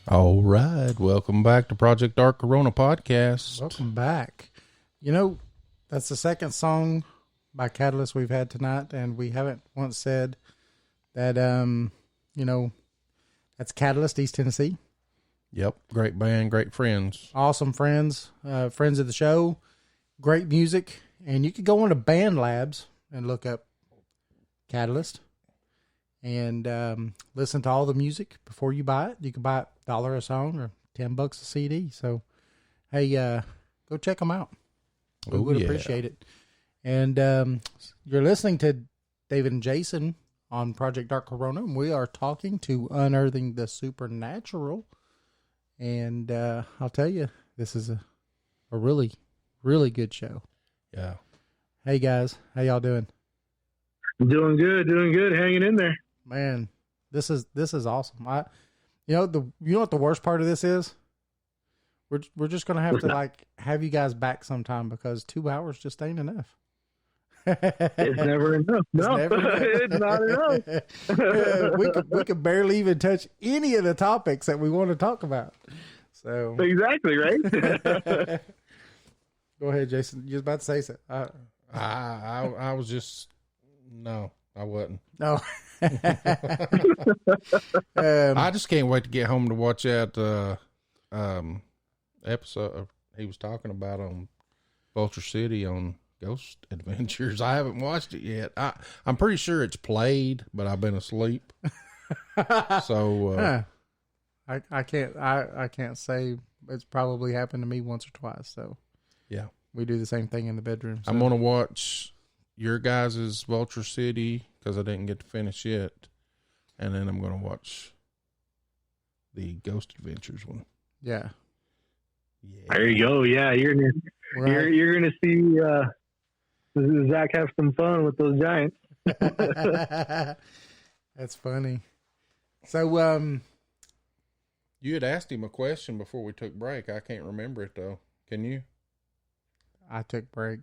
All right. Welcome back to Project Dark Corona podcast. Welcome back. You know, that's the second song by Catalyst we've had tonight, and we haven't once said that, you know, that's Catalyst, East Tennessee. Yep. Great band, great friends. Awesome friends, friends of the show, great music. And you could go into Band Labs and look up Catalyst and listen to all the music before you buy it. You can buy it $1 a song or $10 a CD. So, hey, go check them out. We would appreciate it. And you're listening to David and Jason on Project Dark Corona, and we are talking to Unearthing the Supernatural. And I'll tell you, this is a really, really good show. Yeah. Hey, guys. How y'all doing? Doing good, hanging in there. Man, this is awesome. You know what the worst part of this is? We're just gonna have to have you guys back sometime because 2 hours just ain't enough. It's never enough. No, it's not enough. we could barely even touch any of the topics that we want to talk about. So exactly right. Go ahead, Jason. You was about to say something. I was just no, I wasn't. No. I just can't wait to get home to watch that episode he was talking about on Vulture City on Ghost Adventures. I haven't watched it yet. I'm pretty sure it's played, but I've been asleep. So I can't say. It's probably happened to me once or twice. So yeah, we do the same thing in the bedroom. So. I'm gonna watch your guys' Vulture City because I didn't get to finish it, and then I'm gonna watch the Ghost Adventures one. Yeah. There you go. Yeah, you're gonna see Zach have some fun with those giants. That's funny. So, you had asked him a question before we took break. I can't remember it though. Can you? I took break.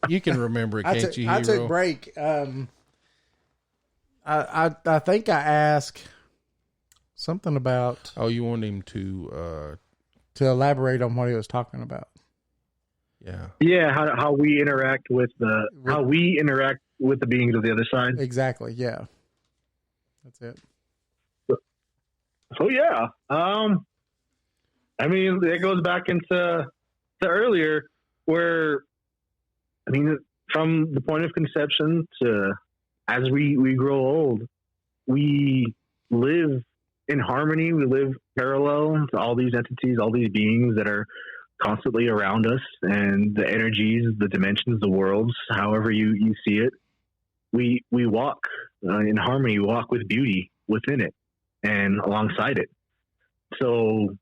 You can remember it, can't you? I took break. I think I asked something about. Oh, you want him to elaborate on what he was talking about. Yeah. Yeah. How we interact with the beings of the other side. Exactly. Yeah. That's it. So yeah. I mean, it goes back into earlier where, I mean, from the point of conception to as we grow old, we live in harmony. We live parallel to all these entities, all these beings that are constantly around us, and the energies, the dimensions, the worlds, however you see it. We walk in harmony, we walk with beauty within it and alongside it. So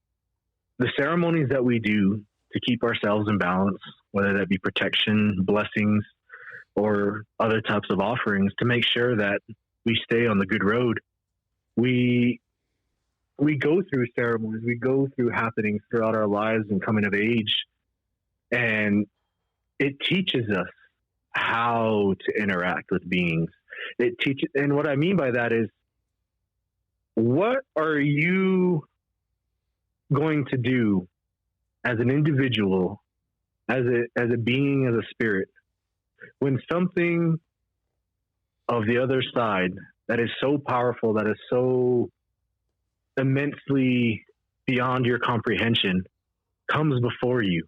the ceremonies that we do to keep ourselves in balance, whether that be protection, blessings, or other types of offerings, to make sure that we stay on the good road, we go through ceremonies, we go through happenings throughout our lives and coming of age, and it teaches us how to interact with beings. And what I mean by that is, what are you going to do as an individual, as a being, as a spirit, when something of the other side that is so powerful, that is so immensely beyond your comprehension, comes before you?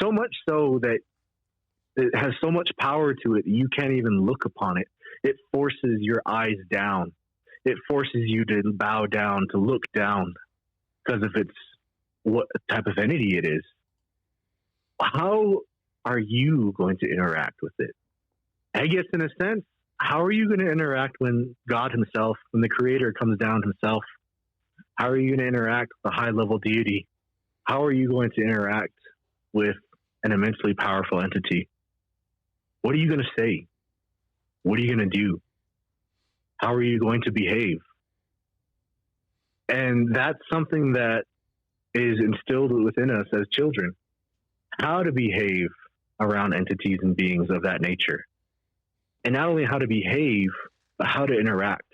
So much so that it has so much power to it, you can't even look upon it. It forces your eyes down. It forces you to bow down, to look down, because of its what type of entity it is. How are you going to interact with it? I guess in a sense, how are you going to interact when God himself, when the creator comes down himself? How are you going to interact with a high level deity? How are you going to interact with an immensely powerful entity? What are you going to say? What are you going to do? How are you going to behave? And that's something that is instilled within us as children, how to behave around entities and beings of that nature. And not only how to behave, but how to interact.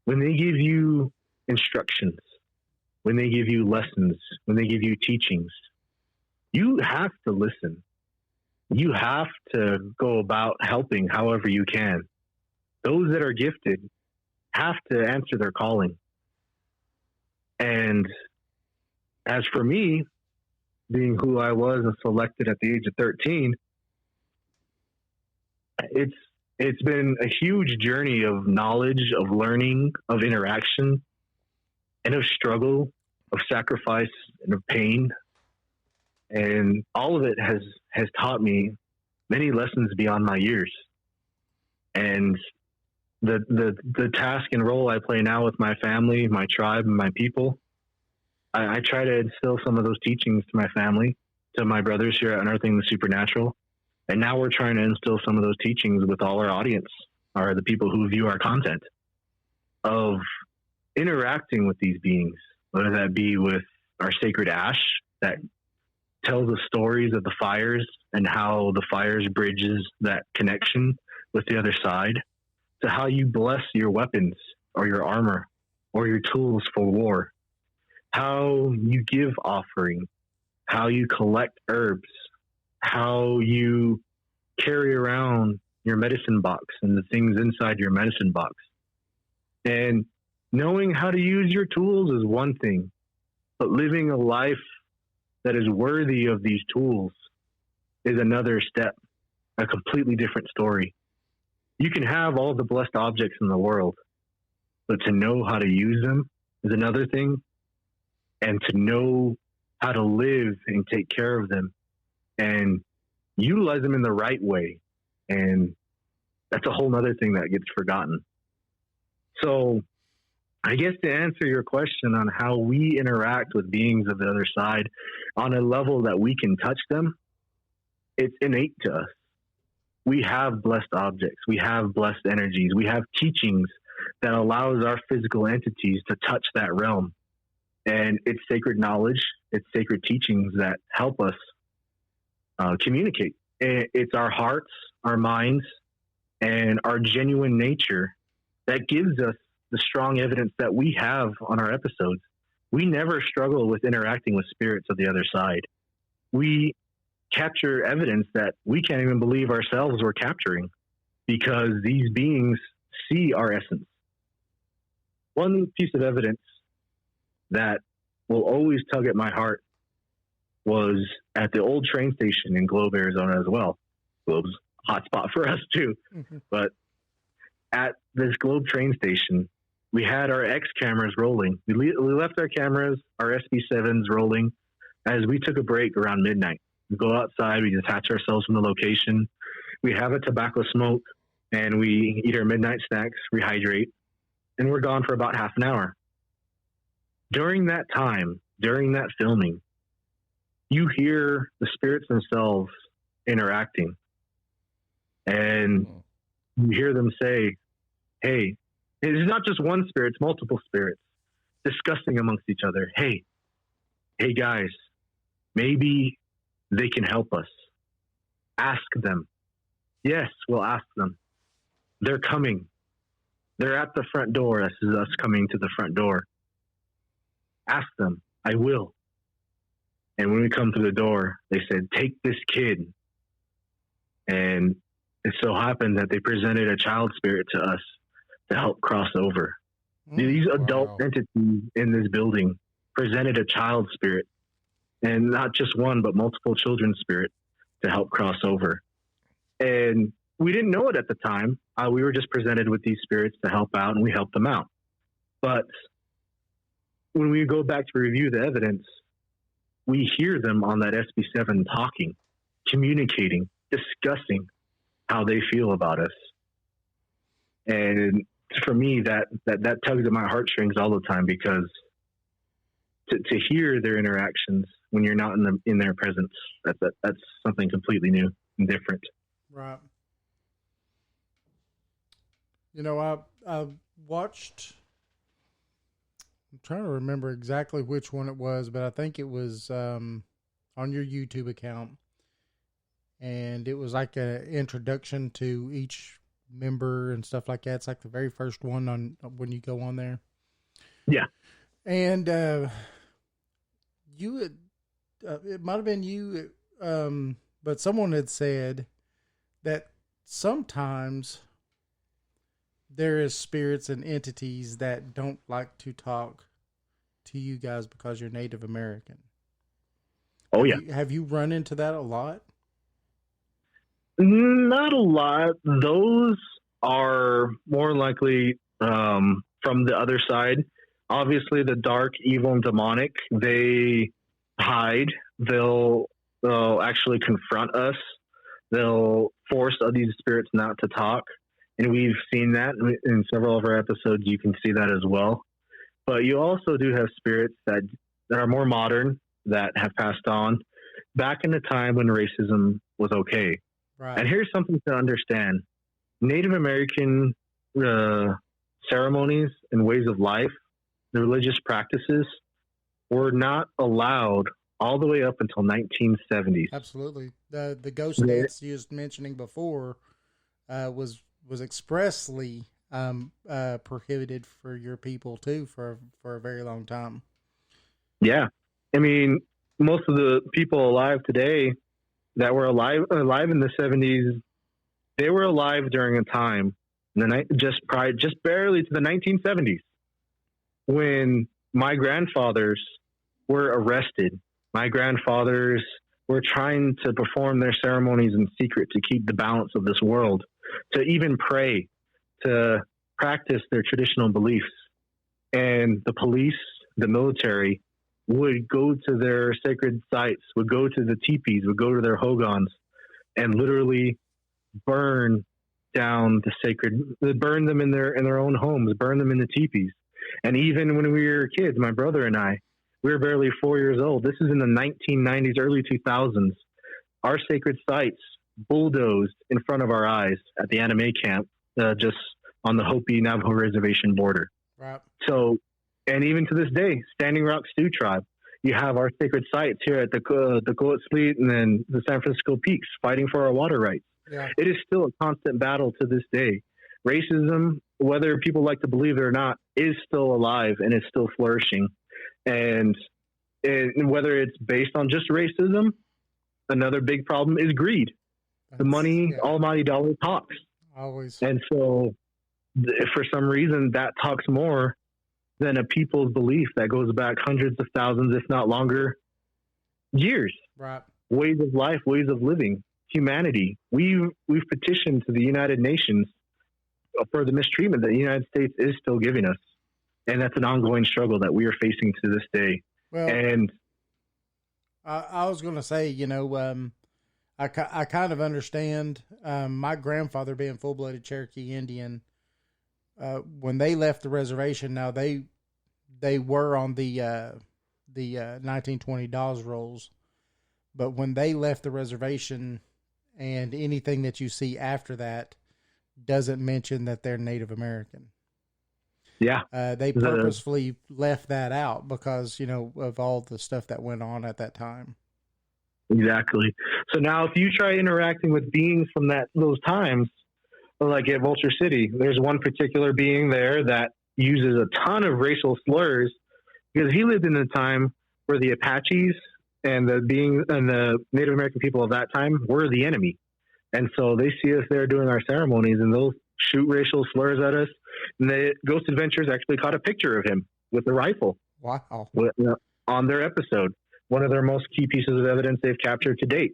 when they give you instructions, when they give you lessons, when they give you teachings, you have to listen. You have to go about helping however you can. Those that are gifted have to answer their calling. And as for me, being who I was and selected at the age of 13, it's been a huge journey of knowledge, of learning, of interaction, and of struggle, of sacrifice, and of pain. And all of it has taught me many lessons beyond my years. And the task and role I play now with my family, my tribe, and my people, I try to instill some of those teachings to my family, to my brothers here at Unearthing the Supernatural. And now we're trying to instill some of those teachings with all our audience, or the people who view our content, of interacting with these beings, whether that be with our sacred ash that tells the stories of the fires and how the fires bridges that connection with the other side, to how you bless your weapons or your armor or your tools for war, how you give offering, how you collect herbs, how you carry around your medicine box and the things inside your medicine box. And knowing how to use your tools is one thing, but living a life that is worthy of these tools is another step, a completely different story. You can have all the blessed objects in the world, but to know how to use them is another thing. And to know how to live and take care of them and utilize them in the right way. And that's a whole other thing that gets forgotten. So I guess to answer your question on how we interact with beings of the other side on a level that we can touch them, it's innate to us. We have blessed objects. We have blessed energies. We have teachings that allows our physical entities to touch that realm. And it's sacred knowledge, it's sacred teachings that help us communicate. It's our hearts, our minds, and our genuine nature that gives us the strong evidence that we have on our episodes. We never struggle with interacting with spirits of the other side. We capture evidence that we can't even believe ourselves we're capturing, because these beings see our essence. One piece of evidence that will always tug at my heart was at the old train station in Globe, Arizona as well. Globe's a hot spot for us too. Mm-hmm. But at this Globe train station, we had our X cameras rolling. We left our cameras, our SB7s rolling, as we took a break around midnight. We go outside, we detach ourselves from the location. We have a tobacco smoke, and we eat our midnight snacks, rehydrate, and we're gone for about half an hour. During that time, during that filming, you hear the spirits themselves interacting. And you hear them say, hey, it's not just one spirit, it's multiple spirits discussing amongst each other. Hey guys, maybe they can help us. Ask them. Yes, we'll ask them. They're coming. They're at the front door. This is us coming to the front door. Ask them. I will. And when we come through the door, they said, take this kid. And it so happened that they presented a child spirit to us to help cross over. These adult entities in this building presented a child spirit, and not just one, but multiple children's spirit to help cross over. And we didn't know it at the time. We were just presented with these spirits to help out, and we helped them out. But when we go back to review the evidence, we hear them on that SB7 talking, communicating, discussing how they feel about us. And for me, that tugs at my heartstrings all the time, because to hear their interactions when you're not in their presence, that's something completely new and different. Right. You know, I watched, I'm trying to remember exactly which one it was, but I think it was on your YouTube account. And it was like an introduction to each member and stuff like that. It's like the very first one on when you go on there. Yeah. And you had, it might have been you, but someone had said that sometimes there is spirits and entities that don't like to talk to you guys because you're Native American. Oh, yeah. Have you run into that a lot? Not a lot. Those are more likely from the other side. Obviously, the dark, evil, and demonic, they hide. They'll actually confront us. They'll force these spirits not to talk. And we've seen that in several of our episodes. You can see that as well. But you also do have spirits that are more modern, that have passed on back in the time when racism was okay. Right. And here's something to understand. Native American ceremonies and ways of life, the religious practices, were not allowed all the way up until 1970s. Absolutely. The ghost dance you was mentioning before was expressly prohibited for your people too for a very long time. Yeah. I mean, most of the people alive today that were alive in the 70s, they were alive during a time just barely to the 1970s when my grandfathers were arrested. My grandfathers were trying to perform their ceremonies in secret to keep the balance of this world, to even pray, to practice their traditional beliefs. And the police, the military, would go to their sacred sites, would go to the teepees, would go to their hogans, and literally burn down burn them in their own homes, burn them in the teepees. And even when we were kids, my brother and I, we were barely 4 years old. This is in the 1990s, early 2000s. Our sacred sites bulldozed in front of our eyes at the anime camp, just on the Hopi Navajo reservation border. Right. So, and even to this day, Standing Rock Sioux Tribe, you have our sacred sites here at the Coet Sleet and then the San Francisco Peaks fighting for our water rights. Yeah. It is still a constant battle to this day. Racism, whether people like to believe it or not, is still alive and is still flourishing. And whether it's based on just racism, another big problem is greed. The money, almighty dollar talks. Always. And so for some reason that talks more than a people's belief that goes back hundreds of thousands, if not longer, years. Right. Ways of life, ways of living, humanity. We've petitioned to the United Nations for the mistreatment that the United States is still giving us. And that's an ongoing struggle that we are facing to this day. Well, and I was going to say, I kind of understand. My grandfather being full-blooded Cherokee Indian, when they left the reservation, now they were on the 1920 Dawes rolls, but when they left the reservation, and anything that you see after that doesn't mention that they're Native American. Yeah. They purposefully left that out because, of all the stuff that went on at that time. Exactly. So now if you try interacting with beings from those times, like at Vulture City, there's one particular being there that uses a ton of racial slurs because he lived in a time where the Apaches and the Native American people of that time were the enemy. And so they see us there doing our ceremonies and they'll shoot racial slurs at us. And the Ghost Adventures actually caught a picture of him with a rifle. Wow. On their episode, one of their most key pieces of evidence they've captured to date.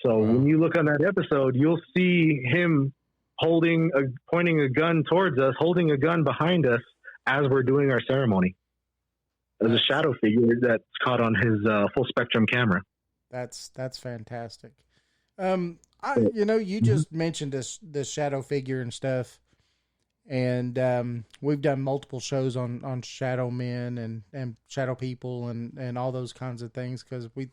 So when you look on that episode, you'll see him pointing a gun towards us, holding a gun behind us as we're doing our ceremony. There's a shadow figure that's caught on his full spectrum camera. That's fantastic. You just mentioned this shadow figure and stuff, and we've done multiple shows on shadow men and shadow people and all those kinds of things because we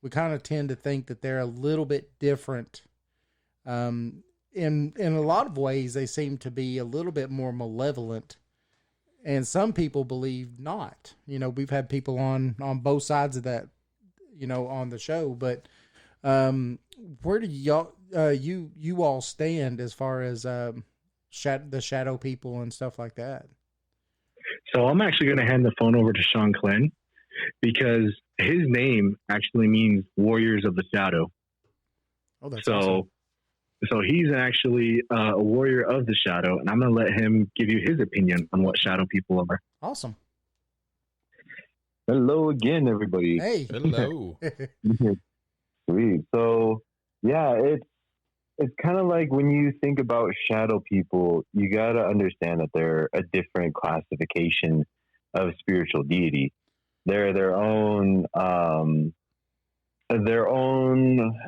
kind of tend to think that they're a little bit different. In a lot of ways, they seem to be a little bit more malevolent, and some people believe not. We've had people on both sides of that, on the show, but Where do y'all, you all stand as far as the shadow people and stuff like that? So I'm actually going to hand the phone over to Sean Glenn because his name actually means Warriors of the Shadow. Oh, that's so awesome. So he's actually a warrior of the shadow, and I'm going to let him give you his opinion on what shadow people are. Awesome. Hello again, everybody. Hey. Hello. Sweet. So, yeah, it's kind of like when you think about shadow people, you got to understand that they're a different classification of spiritual deity. They're their own, I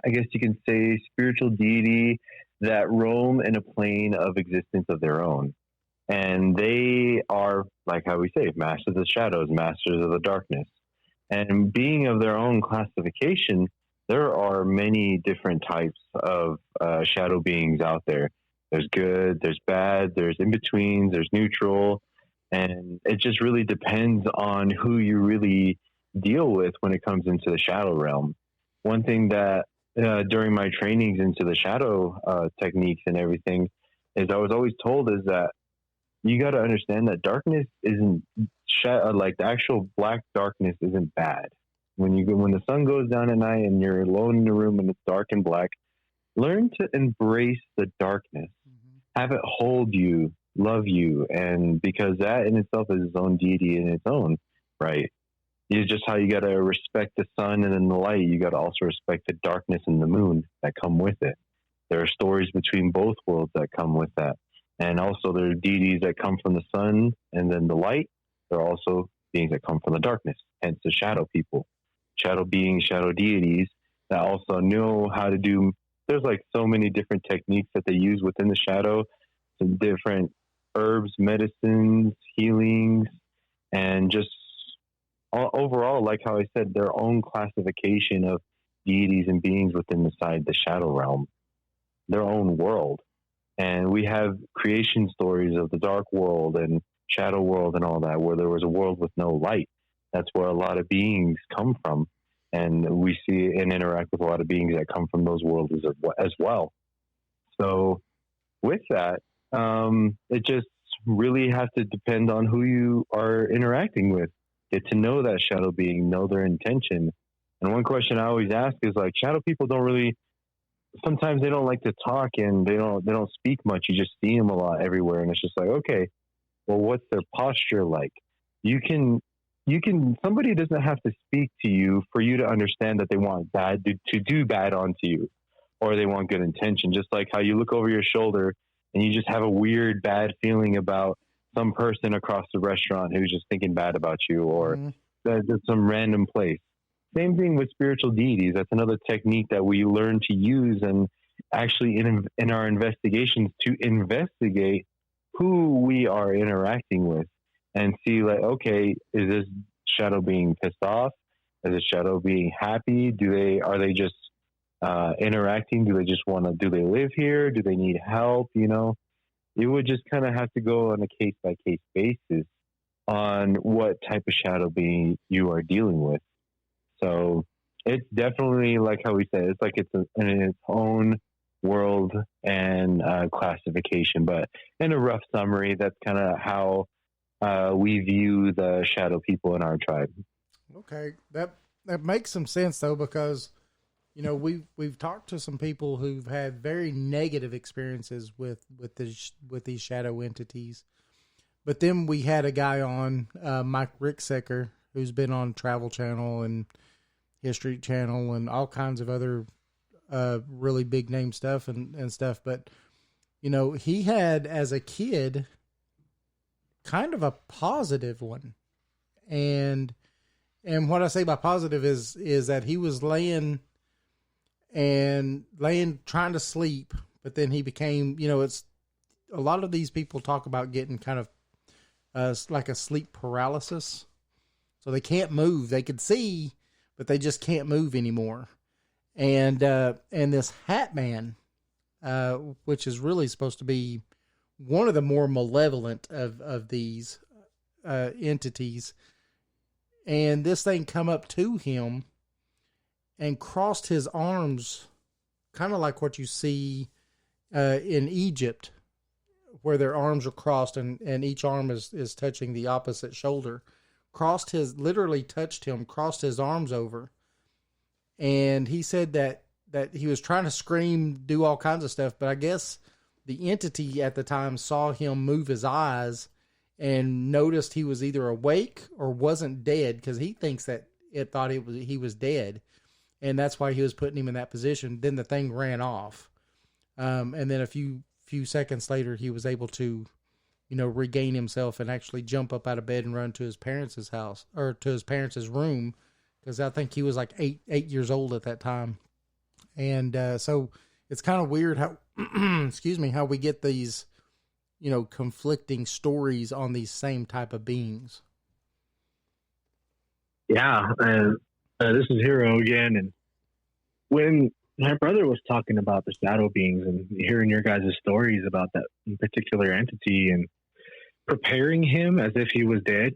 guess you can say, spiritual deity that roam in a plane of existence of their own. And they are, like how we say, masters of shadows, masters of the darkness. And being of their own classification, there are many different types of shadow beings out there. There's good, there's bad, there's in-betweens, there's neutral. And it just really depends on who you really deal with when it comes into the shadow realm. One thing that during my trainings into the shadow techniques and everything is I was always told is that you got to understand that darkness isn't like the actual black darkness isn't bad. When the sun goes down at night and you're alone in the room and it's dark and black, learn to embrace the darkness. Mm-hmm. Have it hold you, love you, and because that in itself is its own deity in its own right. It's just how you got to respect the sun and then the light. You got to also respect the darkness and the moon that come with it. There are stories between both worlds that come with that. And also there are deities that come from the sun and then the light. There are also beings that come from the darkness, hence the shadow people, shadow beings, shadow deities that also know how to do. There's like so many different techniques that they use within the shadow, some different herbs, medicines, healings, and just overall, like how I said, their own classification of deities and beings within the shadow realm, their own world. And we have creation stories of the dark world and shadow world and all that, where there was a world with no light. That's where a lot of beings come from. And we see and interact with a lot of beings that come from those worlds as well. So with that, it just really has to depend on who you are interacting with. Get to know that shadow being, know their intention. And one question I always ask is like, shadow people sometimes they don't like to talk and they don't speak much. You just see them a lot everywhere. And it's just like, okay, well, what's their posture like? Somebody doesn't have to speak to you for you to understand that they want bad to do bad onto you, or they want good intention. Just like how you look over your shoulder and you just have a weird, bad feeling about some person across the restaurant who's just thinking bad about you, or just some random place. Same thing with spiritual deities. That's another technique that we learn to use and actually in our investigations to investigate who we are interacting with and see like, okay, is this shadow being pissed off? Is this shadow being happy? Are they just interacting? Do they live here? Do they need help? It would just kind of have to go on a case by case basis on what type of shadow being you are dealing with. So it's definitely like how we said, it's like it's in its own world and classification. But in a rough summary, that's kind of how we view the shadow people in our tribe. Okay, that makes some sense though, because we've talked to some people who've had very negative experiences with these shadow entities. But then we had a guy on, Mike Ricksecker, who's been on Travel Channel and History Channel and all kinds of other really big name stuff and stuff. But, he had, as a kid, kind of a positive one. And what I say by positive is that he was laying trying to sleep, but then he became, it's a lot of these people talk about getting kind of like a sleep paralysis. So they can't move. They could see, but they just can't move anymore. And this Hat Man, which is really supposed to be one of the more malevolent of these entities, and this thing come up to him and crossed his arms, kind of like what you see in Egypt, where their arms are crossed and each arm is touching the opposite shoulder. Literally touched him, crossed his arms over. And he said that he was trying to scream, do all kinds of stuff, but I guess the entity at the time saw him move his eyes and noticed he was either awake or wasn't dead, because he thinks that it thought he was dead, and that's why he was putting him in that position. Then the thing ran off, and then a few seconds later, he was able to, regain himself and actually jump up out of bed and run to his parents' house, or to his parents' room, because I think he was like 8 years old at that time. And so it's kind of weird how, how we get these, conflicting stories on these same type of beings. Yeah, this is Hero again. And when my brother was talking about the shadow beings and hearing your guys' stories about that particular entity and preparing him as if he was dead,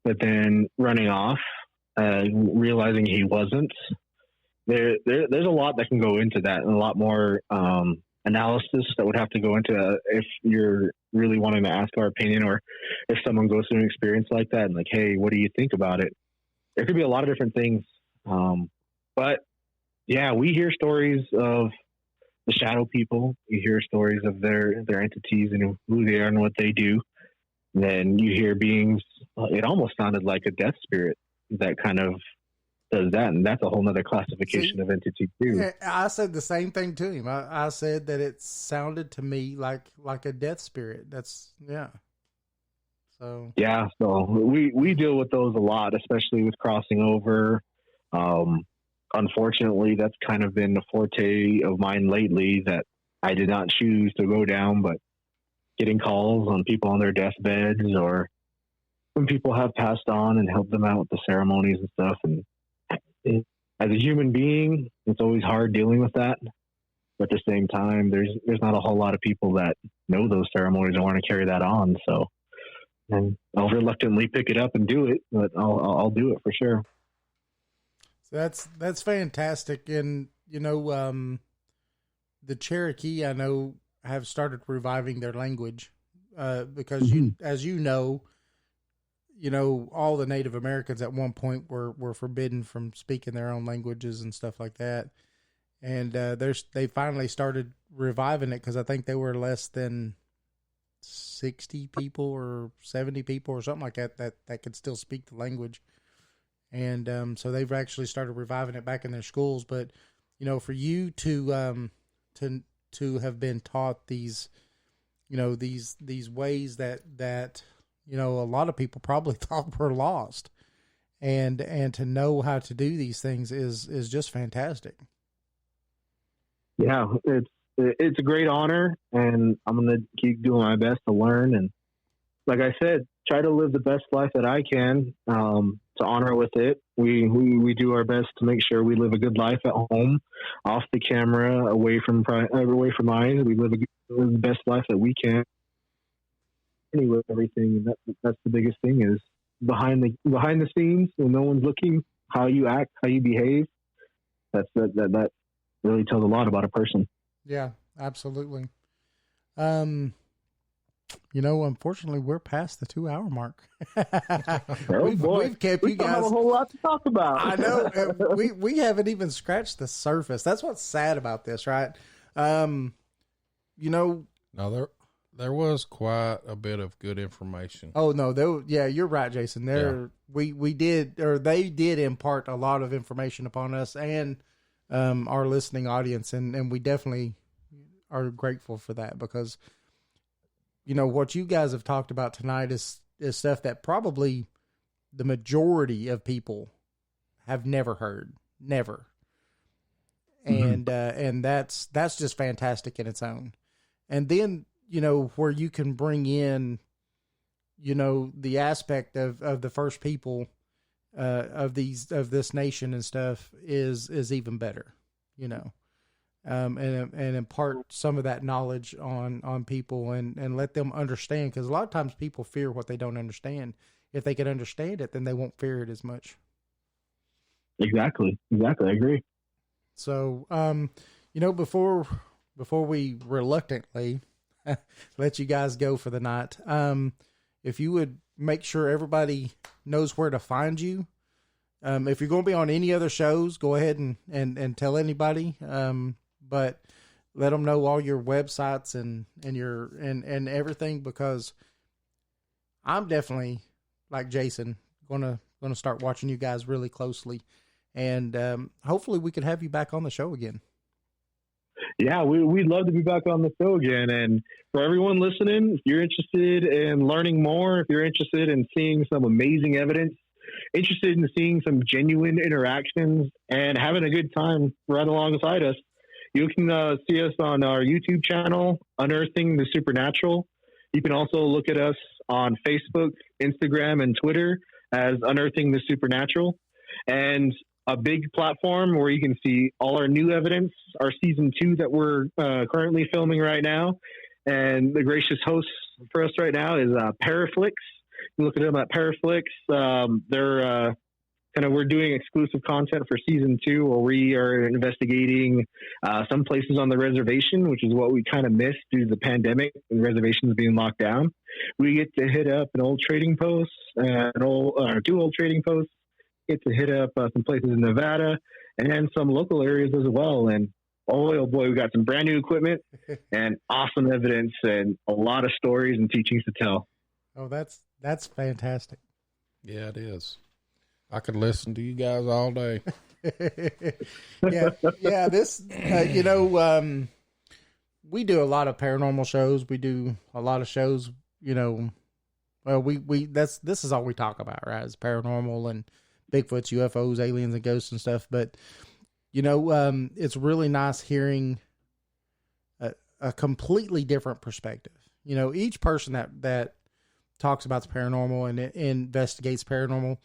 but then running off, realizing he wasn't, there's a lot that can go into that, and a lot more analysis that would have to go into if you're really wanting to ask our opinion, or if someone goes through an experience like that and like, hey, what do you think about it? There could be a lot of different things. But yeah, we hear stories of the shadow people. You hear stories of their entities and who they are and what they do. Then you hear beings, it almost sounded like a death spirit that kind of does that. And that's a whole nother classification of entity too. I said the same thing to him. I said that it sounded to me like a death spirit. That's, yeah. So yeah, so we deal with those a lot, especially with crossing over. Unfortunately, that's kind of been the forte of mine lately that I did not choose to go down, but getting calls on people on their deathbeds, or when people have passed on, and help them out with the ceremonies and stuff. And as a human being, it's always hard dealing with that. But at the same time, there's not a whole lot of people that know those ceremonies and want to carry that on. So, and I'll reluctantly pick it up and do it, but I'll do it for sure. So that's fantastic. And, the Cherokee, I know, have started reviving their language, because as you know, all the Native Americans at one point were forbidden from speaking their own languages and stuff like that. And they finally started reviving it, because I think they were less than 60 people or 70 people or something like that could still speak the language. And so they've actually started reviving it back in their schools. But, for you to have been taught these, these ways that a lot of people probably thought were lost, and to know how to do these things is just fantastic. Yeah, it's a great honor, and I'm going to keep doing my best to learn. And like I said, try to live the best life that I can, to honor with it. We do our best to make sure we live a good life at home, off the camera, away from eyes. We live the best life that we can. Anyway, everything. That's the biggest thing, is behind the scenes, when no one's looking, how you act, how you behave. That really tells a lot about a person. Yeah, absolutely. Unfortunately, we're past the 2-hour mark. We've kept you guys. We have a whole lot to talk about. I know. We haven't even scratched the surface. That's what's sad about this, right? No, there was quite a bit of good information. Oh no, yeah, you're right, Jason. They did impart a lot of information upon us and our listening audience, and we definitely are grateful for that, because what you guys have talked about tonight is stuff that probably the majority of people have never heard, never. And that's just fantastic in its own. And then, where you can bring in, the aspect of the first people, of this nation and stuff is even better, and impart some of that knowledge on people and let them understand. 'Cause a lot of times people fear what they don't understand. If they can understand it, then they won't fear it as much. Exactly. I agree. So, before we reluctantly let you guys go for the night, if you would make sure everybody knows where to find you. If you're going to be on any other shows, go ahead and tell anybody. But let them know all your websites and everything, because I'm definitely, like Jason, gonna start watching you guys really closely, and hopefully we could have you back on the show again. Yeah, we'd love to be back on the show again. And for everyone listening, if you're interested in learning more, if you're interested in seeing some amazing evidence, interested in seeing some genuine interactions and having a good time right alongside us, you can see us on our YouTube channel, Unearthing the Supernatural. You can also look at us on Facebook, Instagram, and Twitter as Unearthing the Supernatural. And a big platform where you can see all our new evidence, our season 2 that we're currently filming right now. And the gracious host for us right now is Paraflix. You look at them at Paraflix. They're we're doing exclusive content for season 2, where we are investigating some places on the reservation, which is what we kind of missed due to the pandemic and reservations being locked down. We get to hit up an old trading post, two old trading posts, get to hit up some places in Nevada and some local areas as well. And oh boy, we got some brand new equipment and awesome evidence and a lot of stories and teachings to tell. Oh, that's fantastic. Yeah, it is. I could listen to you guys all day. Yeah. This, we do a lot of paranormal shows. We do a lot of shows, this is all we talk about, right? Is paranormal and Bigfoots, UFOs, aliens, and ghosts and stuff. But, it's really nice hearing a completely different perspective. Each person that talks about the paranormal and investigates paranormal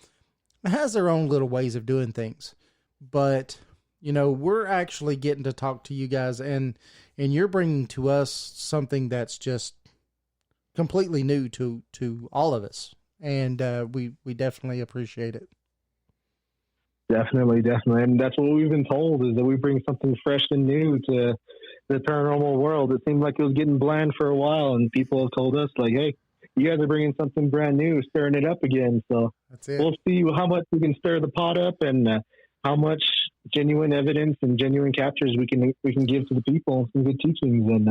has their own little ways of doing things. But, we're actually getting to talk to you guys, and you're bringing to us something that's just completely new to all of us. And we definitely appreciate it. Definitely. And that's what we've been told, is that we bring something fresh and new to the paranormal world. It seemed like it was getting bland for a while, and people have told us, like, hey, you guys are bringing something brand new, stirring it up again. So that's it. We'll see how much we can stir the pot up, and how much genuine evidence and genuine captures we can give to the people, some good teachings. And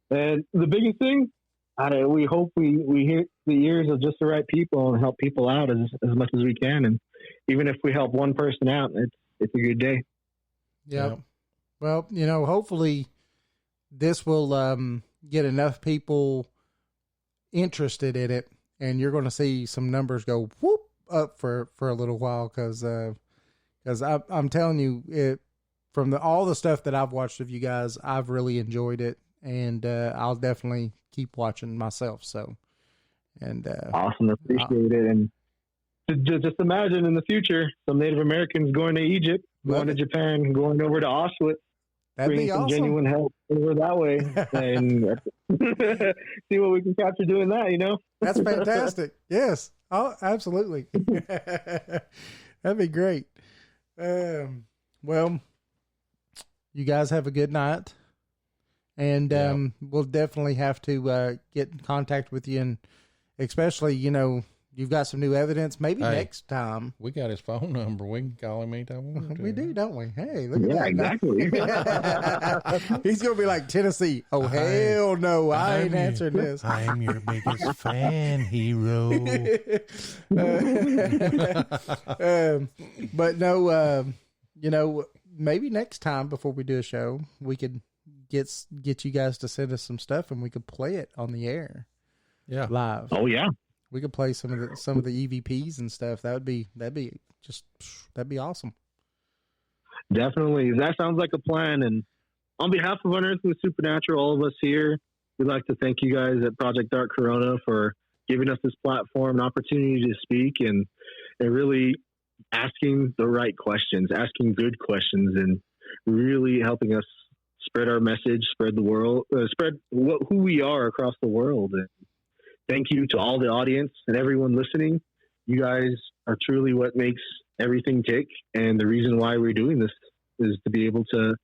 the biggest thing, we hope we hit the ears of just the right people and help people out as much as we can. And even if we help one person out, it's a good day. Yeah. Well, hopefully this will get enough people interested in it, and you're going to see some numbers go whoop up for a little while, because I'm telling you, from all the stuff that I've watched of you guys, I've really enjoyed it, and I'll definitely keep watching myself. So, and awesome, appreciate it. And just imagine in the future some Native Americans going to Egypt, going to Japan, going over to Auschwitz. That'd bring be some awesome. Genuine help over that way, and see what we can capture doing that. That's fantastic. Yes. Oh, absolutely. That'd be great. Well, you guys have a good night, and we'll definitely have to get in contact with you, and especially, you've got some new evidence. Maybe next time. We got his phone number. We can call him anytime we want to. We do, don't we? Hey, look at that. Exactly. He's going to be like Tennessee. Oh, hell no. I ain't answering this. I am your biggest fan, hero. But no, maybe next time before we do a show, we could get you guys to send us some stuff, and we could play it on the air. Yeah. Live. Oh, yeah. We could play some of the EVPs and stuff. That'd be awesome. Definitely. That sounds like a plan. And on behalf of Unearthing the Supernatural, all of us here, we'd like to thank you guys at Project Dark Corona for giving us this platform, an opportunity to speak, and really asking the right questions, asking good questions, and really helping us spread our message, spread the world, who we are across the world. And thank you to all the audience and everyone listening. You guys are truly what makes everything tick. And the reason why we're doing this is to be able to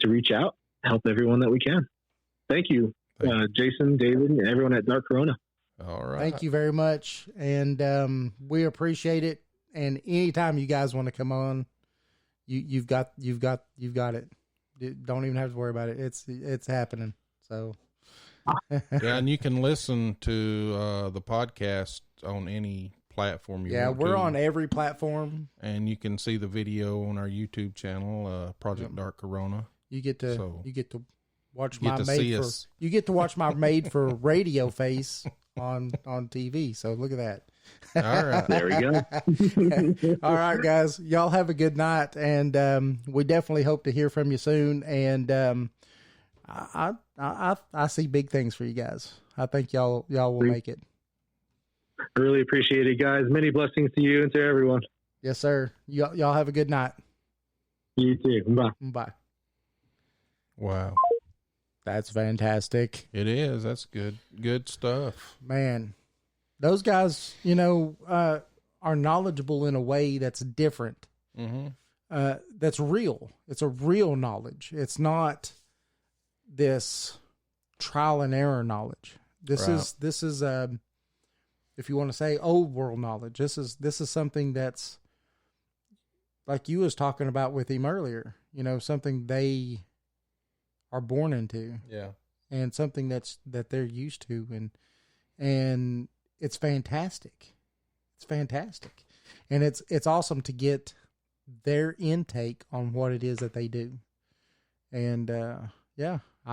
reach out, help everyone that we can. Thank you, Jason, David, and everyone at Dark Corona. All right. Thank you very much. And we appreciate it. And anytime you guys want to come on, you've got it. Don't even have to worry about it. It's happening. So yeah, and you can listen to the podcast on any platform you want. We're on every platform. And you can see the video on our YouTube channel, Project Dark Corona. You get to watch you get to watch my made for radio face on TV. So look at that. All right. There we go. All right, guys. Y'all have a good night, and we definitely hope to hear from you soon. And I see big things for you guys. I think y'all will make it. I really appreciate it, guys. Many blessings to you and to everyone. Yes, sir. Y'all have a good night. You too. Bye. Bye. Wow. That's fantastic. It is. That's good stuff. Man, those guys, are knowledgeable in a way that's different. Mm-hmm. That's real. It's a real knowledge. It's not this trial and error knowledge. This is if you want to say old world knowledge, this is something that's like you was talking about with him earlier, something they are born into. Yeah. And something that they're used to. And it's fantastic. It's fantastic. And it's awesome to get their intake on what it is that they do. And,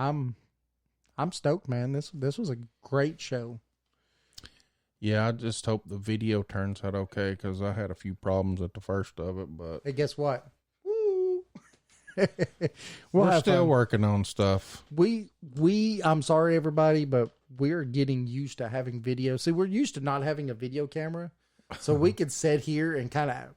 I'm stoked, man. This was a great show. Yeah, I just hope the video turns out okay, because I had a few problems at the first of it, but hey, guess what? Woo! we're still working on stuff. I'm sorry, everybody, but we're getting used to having video. See, we're used to not having a video camera, so we could sit here and kind of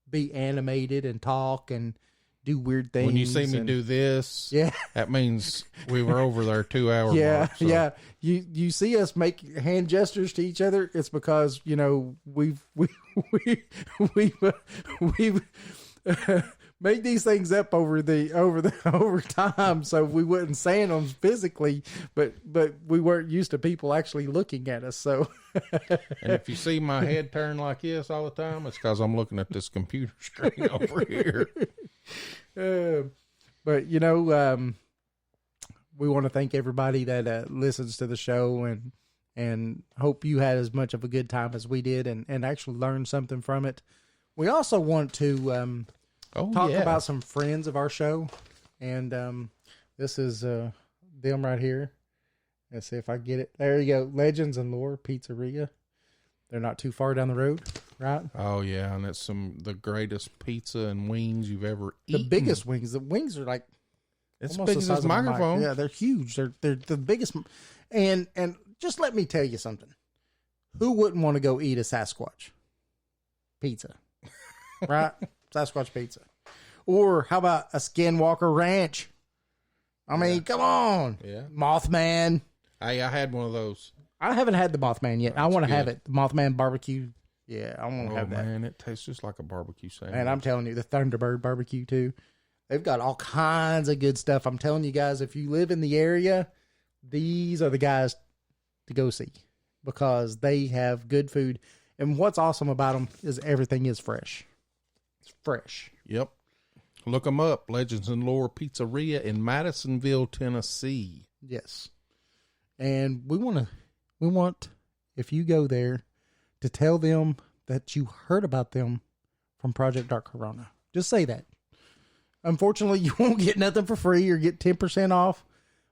be animated and talk and do weird things. When you see me do this, yeah, that means we were over there 2 hours. Yeah, so. yeah. You see us make hand gestures to each other. It's because we've made these things up over time, so we wasn't saying them physically, but we weren't used to people actually looking at us. So, and if you see my head turn like this all the time, it's because I'm looking at this computer screen over here. But we want to thank everybody that listens to the show, and hope you had as much of a good time as we did, and actually learned something from it. We also want to talk about some friends of our show, and this is them right here. Let's see if I get it. There you go. Legends and Lore Pizzeria. They're not too far down the road, right? Oh yeah, and it's the greatest pizza and wings you've ever eaten. The biggest wings. The wings are like it's almost big the as size this of a mic. microphone. Yeah, they're huge. They're the biggest. And just let me tell you something. Who wouldn't want to go eat a Sasquatch pizza, right? Sasquatch pizza, or how about a Skinwalker Ranch? I mean, come on, yeah, Mothman. Hey, I had one of those. I haven't had the Mothman yet. I want to have it. The Mothman barbecue. Yeah, I want to have that. Man, it tastes just like a barbecue sandwich. And I'm telling you, the Thunderbird barbecue too. They've got all kinds of good stuff. I'm telling you guys, if you live in the area, these are the guys to go see because they have good food. And what's awesome about them is everything is fresh. It's fresh. Yep. Look them up. Legends and Lore Pizzeria in Madisonville, Tennessee. Yes. And we want, if you go there, to tell them that you heard about them from Project Dark Corona. Just say that. Unfortunately, you won't get nothing for free or get 10% off,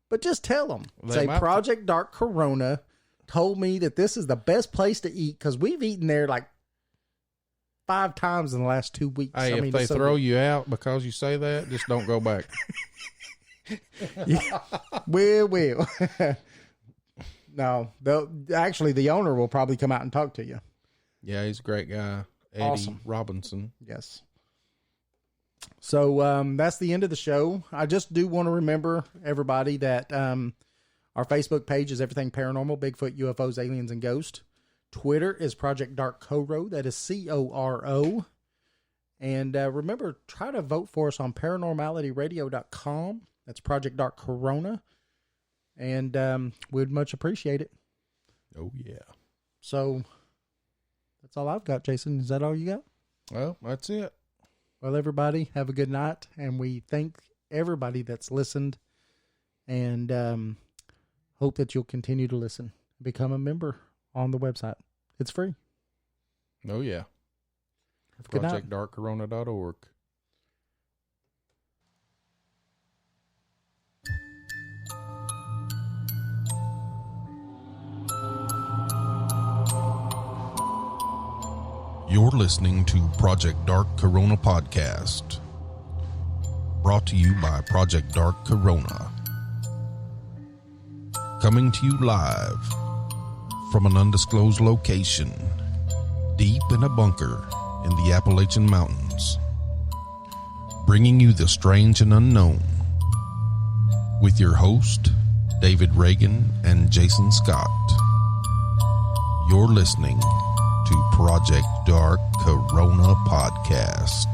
but just tell them. Say Project Dark Corona told me that this is the best place to eat because we've eaten there like 5 times in the last 2 weeks. Hey, if they throw you out because you say that, just don't go back. Yeah, will. No, actually, the owner will probably come out and talk to you. Yeah, he's a great guy. Eddie Robinson. Yes. So that's the end of the show. I just do want to remember everybody that our Facebook page is Everything Paranormal, Bigfoot, UFOs, Aliens, and Ghosts. Twitter is Project Dark Coro. That is CORO. And remember, try to vote for us on paranormalityradio.com. That's Project Dark Corona. And we'd much appreciate it. Oh, yeah. So that's all I've got, Jason. Is that all you got? Well, that's it. Well, everybody, have a good night. And we thank everybody that's listened. And hope that you'll continue to listen. Become a member on the website. It's free. Oh, yeah. Good night. ProjectDarkCorona.org. You're listening to Project Dark Corona Podcast. Brought to you by Project Dark Corona. Coming to you live from an undisclosed location, deep in a bunker in the Appalachian Mountains. Bringing you the strange and unknown. With your host, David Reagan and Jason Scott. You're listening to Project Dark Corona Podcast.